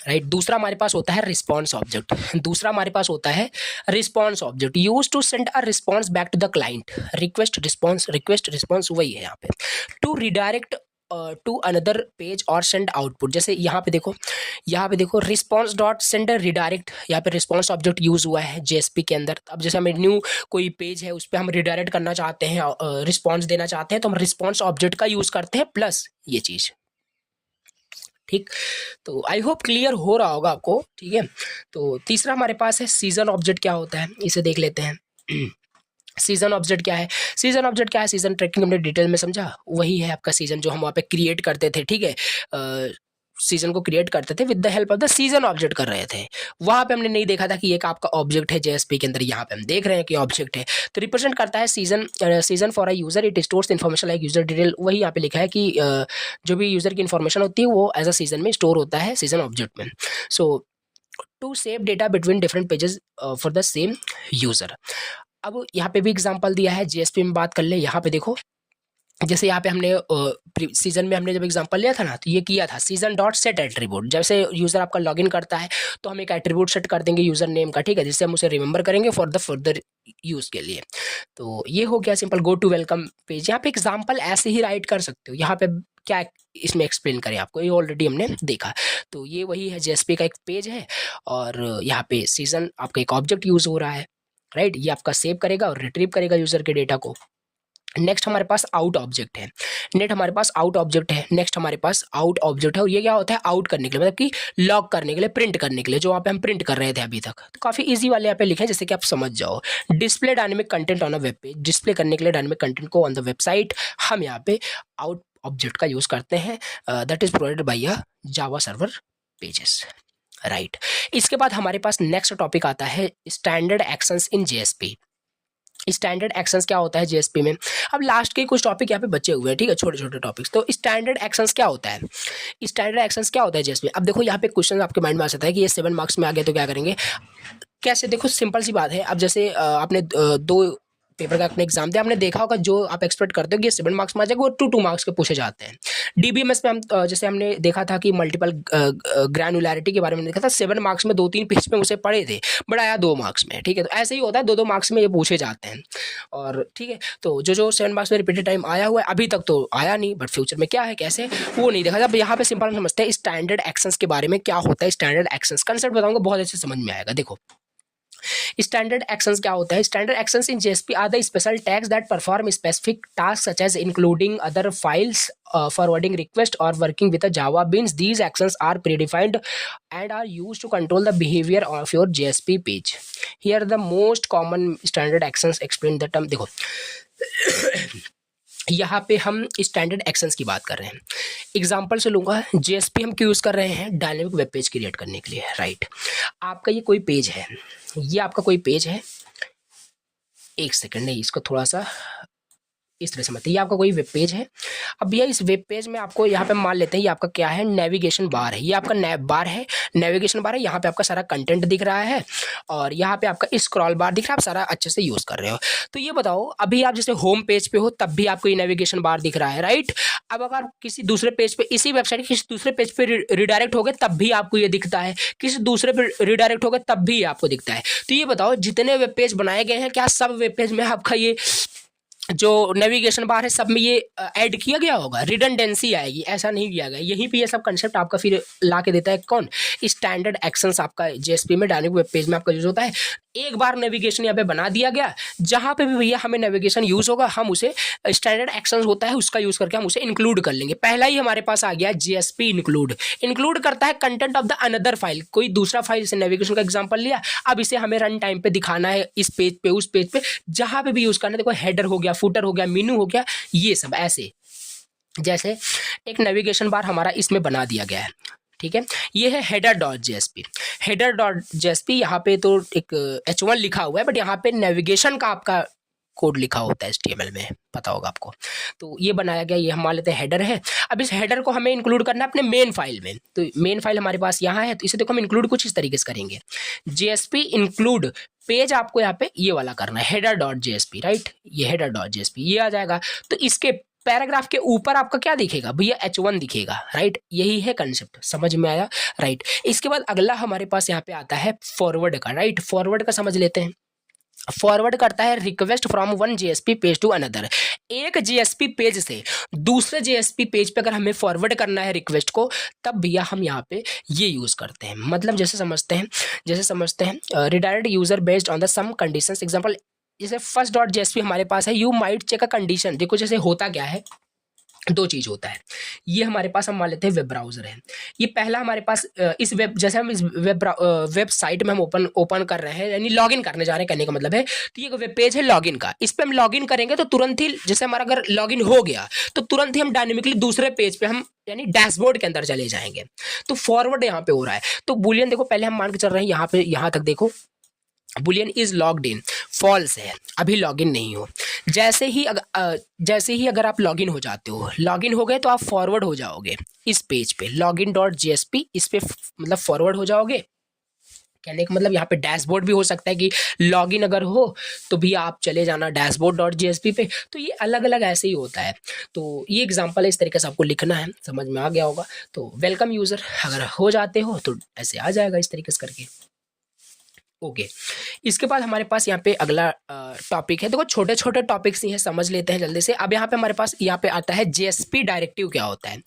राइट। दूसरा हमारे पास होता है रिस्पॉन्स ऑब्जेक्ट, दूसरा हमारे पास होता है response object, use to send a response back to the client. Request response वही है यहाँ पे, to redirect to another page और सेंड आउटपुट। जैसे यहाँ पे देखो रिस्पॉन्स डॉट सेंड रिडायरेक्ट, यहाँ पे रिस्पॉन्स ऑब्जेक्ट यूज हुआ है जेएसपी के अंदर। अब जैसे हमें न्यू कोई पेज है उस पर हम रिडायरेक्ट करना चाहते हैं, रिस्पॉन्स देना चाहते हैं, तो हम रिस्पॉन्स ऑब्जेक्ट का यूज करते हैं प्लस ये चीज, ठीक। तो आई होप क्लियर हो रहा होगा आपको, ठीक है। तो तीसरा हमारे पास है सीजन ऑब्जेक्ट, क्या होता है इसे देख लेते हैं। सीजन ऑब्जेक्ट क्या है, सीजन ऑब्जेक्ट क्या है, सीजन ट्रैकिंग हमने डिटेल में समझा, वही है आपका सीजन जो हम वहाँ पे क्रिएट करते थे, ठीक है। सीजन को क्रिएट करते थे with the help of the season object कर रहे थे। वहाँ पे हमने नहीं देखा था कि एक आपका ऑब्जेक्ट है जेएसपी के अंदर, यहाँ पे हम देख रहे हैं कि ऑब्जेक्ट है। तो रिप्रेजेंट करता है season for a user, it stores information like user detail. वही यहाँ पे लिखा है कि जो भी यूजर की इन्फॉर्मेशन होती है वो एज अ सीजन में स्टोर होता है सीजन ऑब्जेक्ट में। So to save data between different pages for the same user. अब यहाँ पे भी एग्जांपल दिया है, जेएसपी में बात कर ले। यहाँ पे देखो जैसे यहाँ पे हमने सीजन में हमने जब एग्जांपल लिया था ना, तो ये किया था सीजन डॉट सेट एट्रीब्यूट। जैसे यूजर आपका लॉगिन करता है तो हम एक एट्रीब्यूट सेट कर देंगे यूजर नेम का, ठीक है, जिससे हम उसे रिमेंबर करेंगे फॉर द फर्दर यूज के लिए। तो ये हो गया simple go to welcome page. यहाँ पे एग्जाम्पल ऐसे ही राइट कर सकते हो, यहाँ पे क्या इसमें एक्सप्लेन करें आपको, ये ऑलरेडी हमने देखा। तो ये वही है, जेएसपी का एक पेज है और यहाँ पे सीजन आपका एक ऑब्जेक्ट यूज हो रहा है, राइट। ये आपका सेव करेगा और रिट्रीव करेगा यूजर के डेटा को। नेक्स्ट हमारे पास आउट ऑब्जेक्ट है, नेक्स्ट हमारे पास आउट ऑब्जेक्ट है और ये क्या होता है, आउट करने के लिए, मतलब कि लॉग करने के लिए, प्रिंट करने के लिए, जो वहाँ पे हम प्रिंट कर रहे थे अभी तक। तो काफ़ी इजी वाले यहाँ पे लिखे हैं जैसे कि आप समझ जाओ। Display dynamic content on a web page, display करने के लिए डायनेमिक कंटेंट को ऑन द वेबसाइट हम यहाँ पे आउट ऑब्जेक्ट का यूज करते हैं, that is provided by a Java server pages, right. इसके बाद हमारे पास नेक्स्ट टॉपिक आता है standard actions in JSP. Standard actions क्या होता है जेएसपी में। अब लास्ट के कुछ टॉपिक यहाँ पे बचे हुए हैं, ठीक है, छोटे छोटे टॉपिक्स। तो स्टैंडर्ड एक्शंस क्या होता है, स्टैंडर्ड एक्शंस क्या होता है जेएसपी। अब देखो यहाँ पे क्वेश्चन आपके माइंड में आ सकता है कि ये 7 मार्क्स में आ गया तो क्या करेंगे, कैसे। देखो सिंपल सी बात है, अब जैसे आपने 2 पेपर का अपने एग्जाम दिया, आपने देखा होगा जो आप एक्सपेक्ट करते हो कि ये 7 मार्क्स में आ जाएगा, वो 2 मार्क्स के पूछे जाते हैं। डीबीएमएस में हम जैसे हमने देखा था कि मल्टीपल ग्रैनुलैरिटी के बारे में देखा था, 7 मार्क्स में 2-3 पेज में उसे पढ़े थे, बट आया 2 मार्क्स में, ठीक है। तो ऐसे ही होता है, 2-2 मार्क्स में ये पूछे जाते हैं, और ठीक है। तो जो 7 मार्क्स में रिपीटेड टाइम आया हुआ है, अभी तक तो आया नहीं, बट फ्यूचर में क्या है कैसे वो नहीं देखा। अब यहाँ पे सिंपल समझते हैं स्टैंडर्ड एक्शंस के बारे में, क्या होता है स्टैंडर्ड एक्शंस, कंसेप्ट बताऊंगा, बहुत अच्छे समझ में आएगा। देखो स्टैंडर्ड एक्शंस क्या होता है, standard actions in JSP are the special tags that perform specific task such as including other files, forwarding request or working with a Java beans. These actions are predefined and are used to control the behavior of your JSP page. Here the most common standard actions explain the term. देखो यहाँ पे हम standard actions की बात कर रहे हैं, example से लूँगा। जेएसपी हम क्यों यूज़ कर रहे हैं, डायनेमिक वेब पेज क्रिएट करने के लिए, राइट। आपका ये कोई पेज है, ये आपका कोई पेज है, एक सेकंड नहीं, इसको थोड़ा सा इस तरह से मत, ये आपका कोई वेब पेज है। अब भैया इस वेब पेज में आपको यहाँ पे मान लेते हैं ये आपका क्या है, नेविगेशन बार है, ये आपका नैव बार है, नेविगेशन बार है। यहाँ पे आपका सारा कंटेंट दिख रहा है और यहाँ पे आपका स्क्रॉल बार दिख रहा है, आप सारा अच्छे से यूज़ कर रहे हो। तो ये बताओ, अभी आप जैसे होम पेज पे हो तब भी आपको ये नेविगेशन बार दिख रहा है, राइट। अब अगर किसी दूसरे पेज पे, इसी वेबसाइट के किसी दूसरे पेज पे रिडायरेक्ट हो गए तब भी आपको ये दिखता है, किसी दूसरे पे रिडायरेक्ट हो गए तब भी आपको दिखता है। तो ये बताओ जितने वेब पेज बनाए गए हैं, क्या सब वेब पेज में आपका ये जो नेविगेशन बार है सब में ये ऐड किया गया होगा, रिडंडेंसी आएगी, ऐसा नहीं किया गया। यहीं पे ये सब कंसेप्ट आपका फिर ला के देता है कौन, स्टैंडर्ड एक्शंस आपका जेएसपी में डायनेमिक वेब पेज में आपका यूज होता है। एक बार नेविगेशन यहाँ पे बना दिया गया, जहाँ पे भी भैया हमें नेविगेशन यूज होगा हम उसे स्टैंडर्ड एक्शंस होता है उसका यूज करके हम उसे इंक्लूड कर लेंगे। पहला ही हमारे पास आ गया जेएसपी इंक्लूड। इंक्लूड करता है content of the another file, कोई दूसरा फाइल से नेविगेशन का एग्जांपल लिया, अब इसे हमें रन टाइम पे दिखाना है, इस पेज पे उस पेज पे जहाँ पे भी यूज करना है। देखो हेडर हो गया, फुटर हो गया, मेनू हो गया, ये सब ऐसे। जैसे एक नेविगेशन बार हमारा इसमें बना दिया गया है, ठीक है, ये है header dot JSP. Header dot JSP यहाँ पे तो एक H1 लिखा हुआ है, बट यहाँ पे नेविगेशन का आपका कोड लिखा होता है HTML में, पता होगा आपको। तो ये बनाया गया, ये हम मान लेते हैं हेडर है। अब इस हेडर को हमें इंक्लूड करना है अपने मेन फाइल में, तो मेन फाइल हमारे पास यहाँ है, तो इसे देखो हम इंक्लूड कुछ इस तरीके से करेंगे, जेएसपी इंक्लूड पेज, आपको यहाँ पे ये वाला करना है हेडर डॉट जेएसपी, राइट, ये हेडर डॉट जेएसपी ये आ जाएगा। तो इसके पैराग्राफ के ऊपर आपका क्या दिखेगा भैया, H1 दिखेगा, राइट, यही है कंसेप्ट, समझ में आया, राइट। इसके बाद अगला हमारे पास यहाँ पे आता है फॉरवर्ड का, राइट, फॉरवर्ड का समझ लेते हैं। फॉरवर्ड करता है request from one JSP page to another, एक जेएसपी पेज से दूसरे जेएसपी पेज पे अगर हमें फॉरवर्ड करना है रिक्वेस्ट को, तब भैया हम यहाँ पे ये यूज करते हैं। मतलब जैसे समझते हैं redirect user based on the some conditions. Example जैसे फर्स्ट डॉट जेएसपी हमारे पास है, you might check a condition. देखो जैसे होता क्या है, दो चीज होता है, ये हमारे पास हम मान लेते हैं वेब ब्राउजर है, ये पहला हमारे पास इस वेब, जैसे हम इस वेबसाइट में हम ओपन कर रहे हैं, यानी लॉगिन करने जा रहे हैं, कहने का मतलब है। तो ये वेब पेज है लॉगिन का, इस पे हम लॉगिन करेंगे तो तुरंत ही, जैसे हमारा अगर लॉगिन हो गया तो तुरंत ही हम डायनेमिकली दूसरे पेज पे हम यानी डैशबोर्ड के अंदर चले जाएंगे। तो फॉरवर्ड यहाँ पे हो रहा है। तो बुलियन देखो पहले हम मान के चल रहे हैं यहाँ पे, यहाँ तक देखो boolean is logged in, false है, अभी लॉगिन नहीं हो। जैसे ही अगर आप लॉगिन हो जाते हो, लॉगिन हो गए तो आप फॉरवर्ड हो जाओगे इस पेज पे, लॉगिन डॉट जेएसपी, इस पे मतलब फॉरवर्ड हो जाओगे। कहने का मतलब यहाँ पे डैशबोर्ड भी हो सकता है कि लॉगिन अगर हो तो भी आप चले जाना डैशबोर्ड डॉट जेएसपी पे। तो ये अलग अलग ऐसे ही होता है। तो ये एग्जांपल है, इस तरीके से आपको लिखना है, समझ में आ गया होगा। तो वेलकम यूजर अगर हो जाते हो तो ऐसे आ जाएगा इस तरीके से करके, ओके। इसके बाद हमारे पास यहाँ पे अगला टॉपिक है, देखो छोटे छोटे टॉपिक्स ही हैं, समझ लेते हैं जल्दी से। अब यहाँ पे हमारे पास यहाँ पे आता है जेएसपी डायरेक्टिव क्या होता है,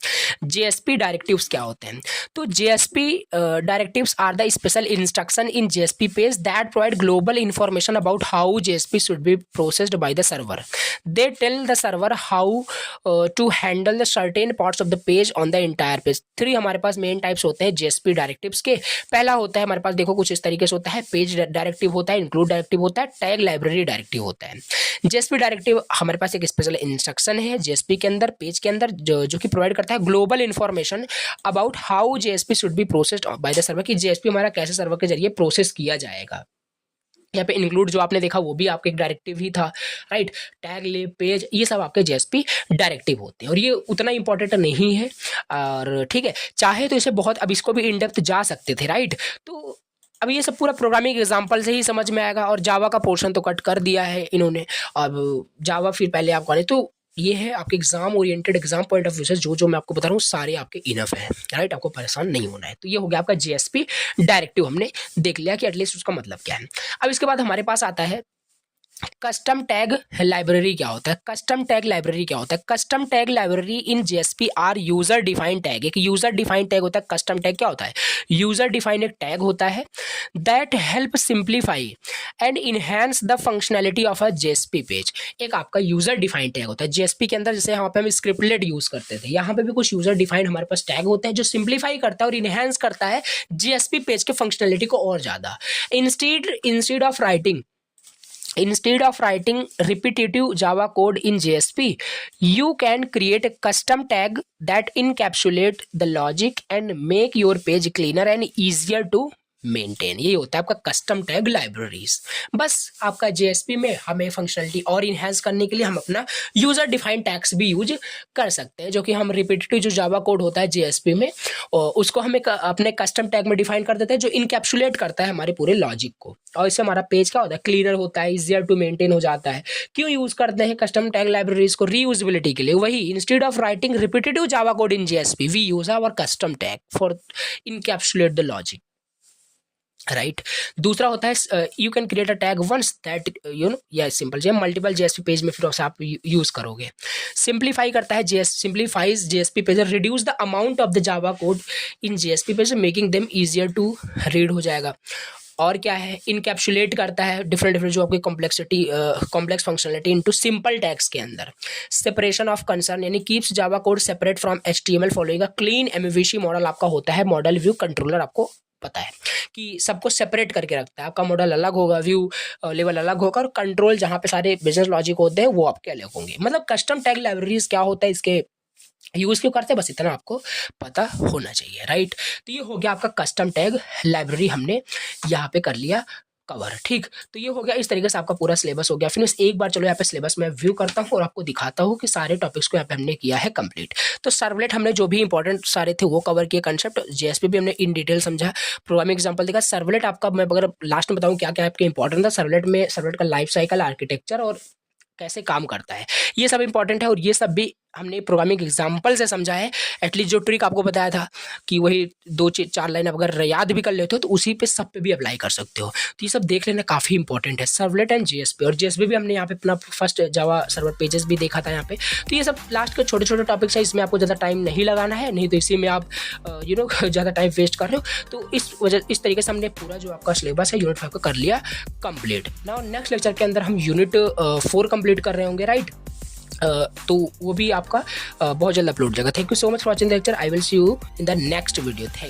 जेएसपी डायरेक्टिव्स क्या होते हैं। तो JSP directives are the special instruction in JSP page that provide global information about how JSP should be processed by the server. They tell the server how to handle the certain parts of the page on the entire page. 3 हमारे पास main types होते हैं JSP directives के। पहला होता है हमारे पास, देखो कुछ इस तरीके से होता है, पेज डायरेक्टिव होता है, इंक्लूड डायरेक्टिव होता है, टैग लाइब्रेरी डायरेक्टिव होता है। जेएसपी डायरेक्टिव हमारे पास एक स्पेशल इंस्ट्रक्शन है जेएसपी के अंदर, पेज के अंदर, जो कि प्रोवाइड करता है global information about how JSP should be processed by the server, कि जेएसपी हमारा कैसे सर्वर के जरिए प्रोसेस किया जाएगा। यहाँ पे इंक्लूड जो आपने देखा वो भी आपका एक डायरेक्टिव ही था, राइट। टैग ले पेज, ये सब आपके जेएसपी डायरेक्टिव होते हैं और ये उतना इंपॉर्टेंट नहीं है, और ठीक है, चाहे तो इसे बहुत, अब इसको भी इन डेप्थ जा सकते थे, राइट। तो अब ये सब पूरा प्रोग्रामिंग एग्जांपल से ही समझ में आएगा। और जावा का पोर्शन तो कट कर दिया है इन्होंने, अब जावा फिर पहले आपको आने। तो ये है आपके exam oriented, exam point of view से जो मैं आपको बता रहा हूँ सारे आपके इनफ है, राइट, आपको परेशान नहीं होना है। तो ये हो गया आपका जेएसपी डायरेक्टिव, हमने देख लिया कि एटलीस्ट उसका मतलब क्या है। अब इसके बाद हमारे पास आता है कस्टम टैग लाइब्रेरी क्या होता है। कस्टम टैग लाइब्रेरी क्या होता है, custom tag library in JSP are user defined tag. एक यूजर डिफाइंड टैग होता है, कस्टम टैग क्या होता है, यूजर डिफाइंड एक टैग होता है that help simplify and enhance the functionality of a JSP page. एक आपका यूजर डिफाइंड टैग होता है जेएसपी के अंदर, जैसे यहाँ पे हम स्क्रिप्टलेट यूज करते थे, यहाँ पे भी कुछ यूजर डिफाइंड हमारे पास टैग होते हैं जो सिंप्लीफाई करता है और इनहेंस करता है जेएसपी पेज के फंक्शनैलिटी को और ज्यादा। Instead of writing repetitive Java code in JSP, you can create a custom tag that encapsulate the logic and make your page cleaner and easier to maintain. ये होता है आपका कस्टम टैग लाइब्रेरीज। बस आपका JSP में हमें functionality और enhance करने के लिए हम अपना यूजर डिफाइंड टैग्स भी यूज कर सकते हैं, जो कि हम रिपीटेटिव जो जावा कोड होता है जेएसपी में, उसको हमें अपने कस्टम टैग में डिफाइन कर देते हैं, जो इनकैप्सुलेट करता है हमारे पूरे लॉजिक को, और इससे हमारा पेज क्या होता है, क्लीनर होता है, इजियर टू मेंटेन हो जाता है। क्यों यूज करते हैं कस्टम टैग लाइब्रेरीज को, रीयूजेबिलिटी के लिए। वही, instead of writing repetitive Java code in JSP we use our custom tag for encapsulate the logic. Right दूसरा होता है you can create a tag once that या सिंपल जे मल्टीपल जेएसपी पेज में फिर आप यूज करोगे। सिंप्लीफाई करता है simplifies JSP page, reduce the amount of the Java code in JSP page, making them easier to read हो जाएगा। और क्या है, इनकैप्सुलेट करता है डिफरेंट जो आपकी complex functionality into simple tags के अंदर। सेपरेशन ऑफ कंसर्न यानी keeps Java code separate from HTML following a clean MVC model आपका होता है। मॉडल व्यू कंट्रोलर आपको पता है कि सबको सेपरेट करके रखता है, आपका मॉडल अलग होगा, व्यू लेवल अलग होगा, और कंट्रोल जहाँ पे सारे बिजनेस लॉजिक होते हैं वो आपके अलग होंगे। मतलब कस्टम टैग लाइब्रेरीज क्या होता है, इसके यूज क्यों करते हैं, बस इतना आपको पता होना चाहिए, राइट। तो ये हो गया आपका कस्टम टैग लाइब्रेरी, हमने यहाँ पे कर लिया कवर। ठीक, तो ये हो गया, इस तरीके से आपका पूरा सिलेबस हो गया। फिर एक बार चलो यहाँ पे सिलेबस में व्यू करता हूँ और आपको दिखाता हूँ कि सारे टॉपिक्स को यहाँ पे हमने किया है कंप्लीट। तो सर्वलेट हमने जो भी इंपॉर्टेंट सारे थे वो कवर किए, कंसेप्ट जेएसपी भी हमने इन डिटेल समझा, प्रोग्रामिंग एग्जांपल देखा। सर्वलेट आपका मैं अगर लास्ट में बताऊँ क्या क्या आपके इंपॉर्टेंट था सर्वलेट में, सर्वलेट का लाइफ साइकिल, आर्किटेक्चर और कैसे काम करता है, ये सब इंपॉर्टेंट है। और ये सब भी हमने प्रोग्रामिंग एग्जाम्पल से समझा है। एटलीस्ट जो ट्रिक आपको बताया था कि वही 2-4 लाइन अगर याद भी कर लेते हो तो उसी पे सब पे भी अप्लाई कर सकते हो। तो ये सब देख लेना काफ़ी इंपॉर्टेंट है, सर्वलेट एंड जेएसपी। और जेएसपी भी हमने यहाँ पे अपना फर्स्ट जावा सर्वर पेजेस भी देखा था यहाँ पे। तो ये सब लास्ट के छोटे छोटे टॉपिक्स है, इसमें आपको ज़्यादा टाइम नहीं लगाना है, नहीं तो इसी में आप ज़्यादा टाइम वेस्ट कर रहे हो। तो इस तरीके से हमने पूरा जो आपका सिलेबस है यूनिट 5 का कर लिया कंप्लीट। नाउ नेक्स्ट लेक्चर के अंदर हम यूनिट 4 कंप्लीट कर रहे होंगे, राइट। तो वो भी आपका बहुत जल्द अपलोड हो जाएगा। Thank you so much for watching the lecture. I will see you in the next video. Thank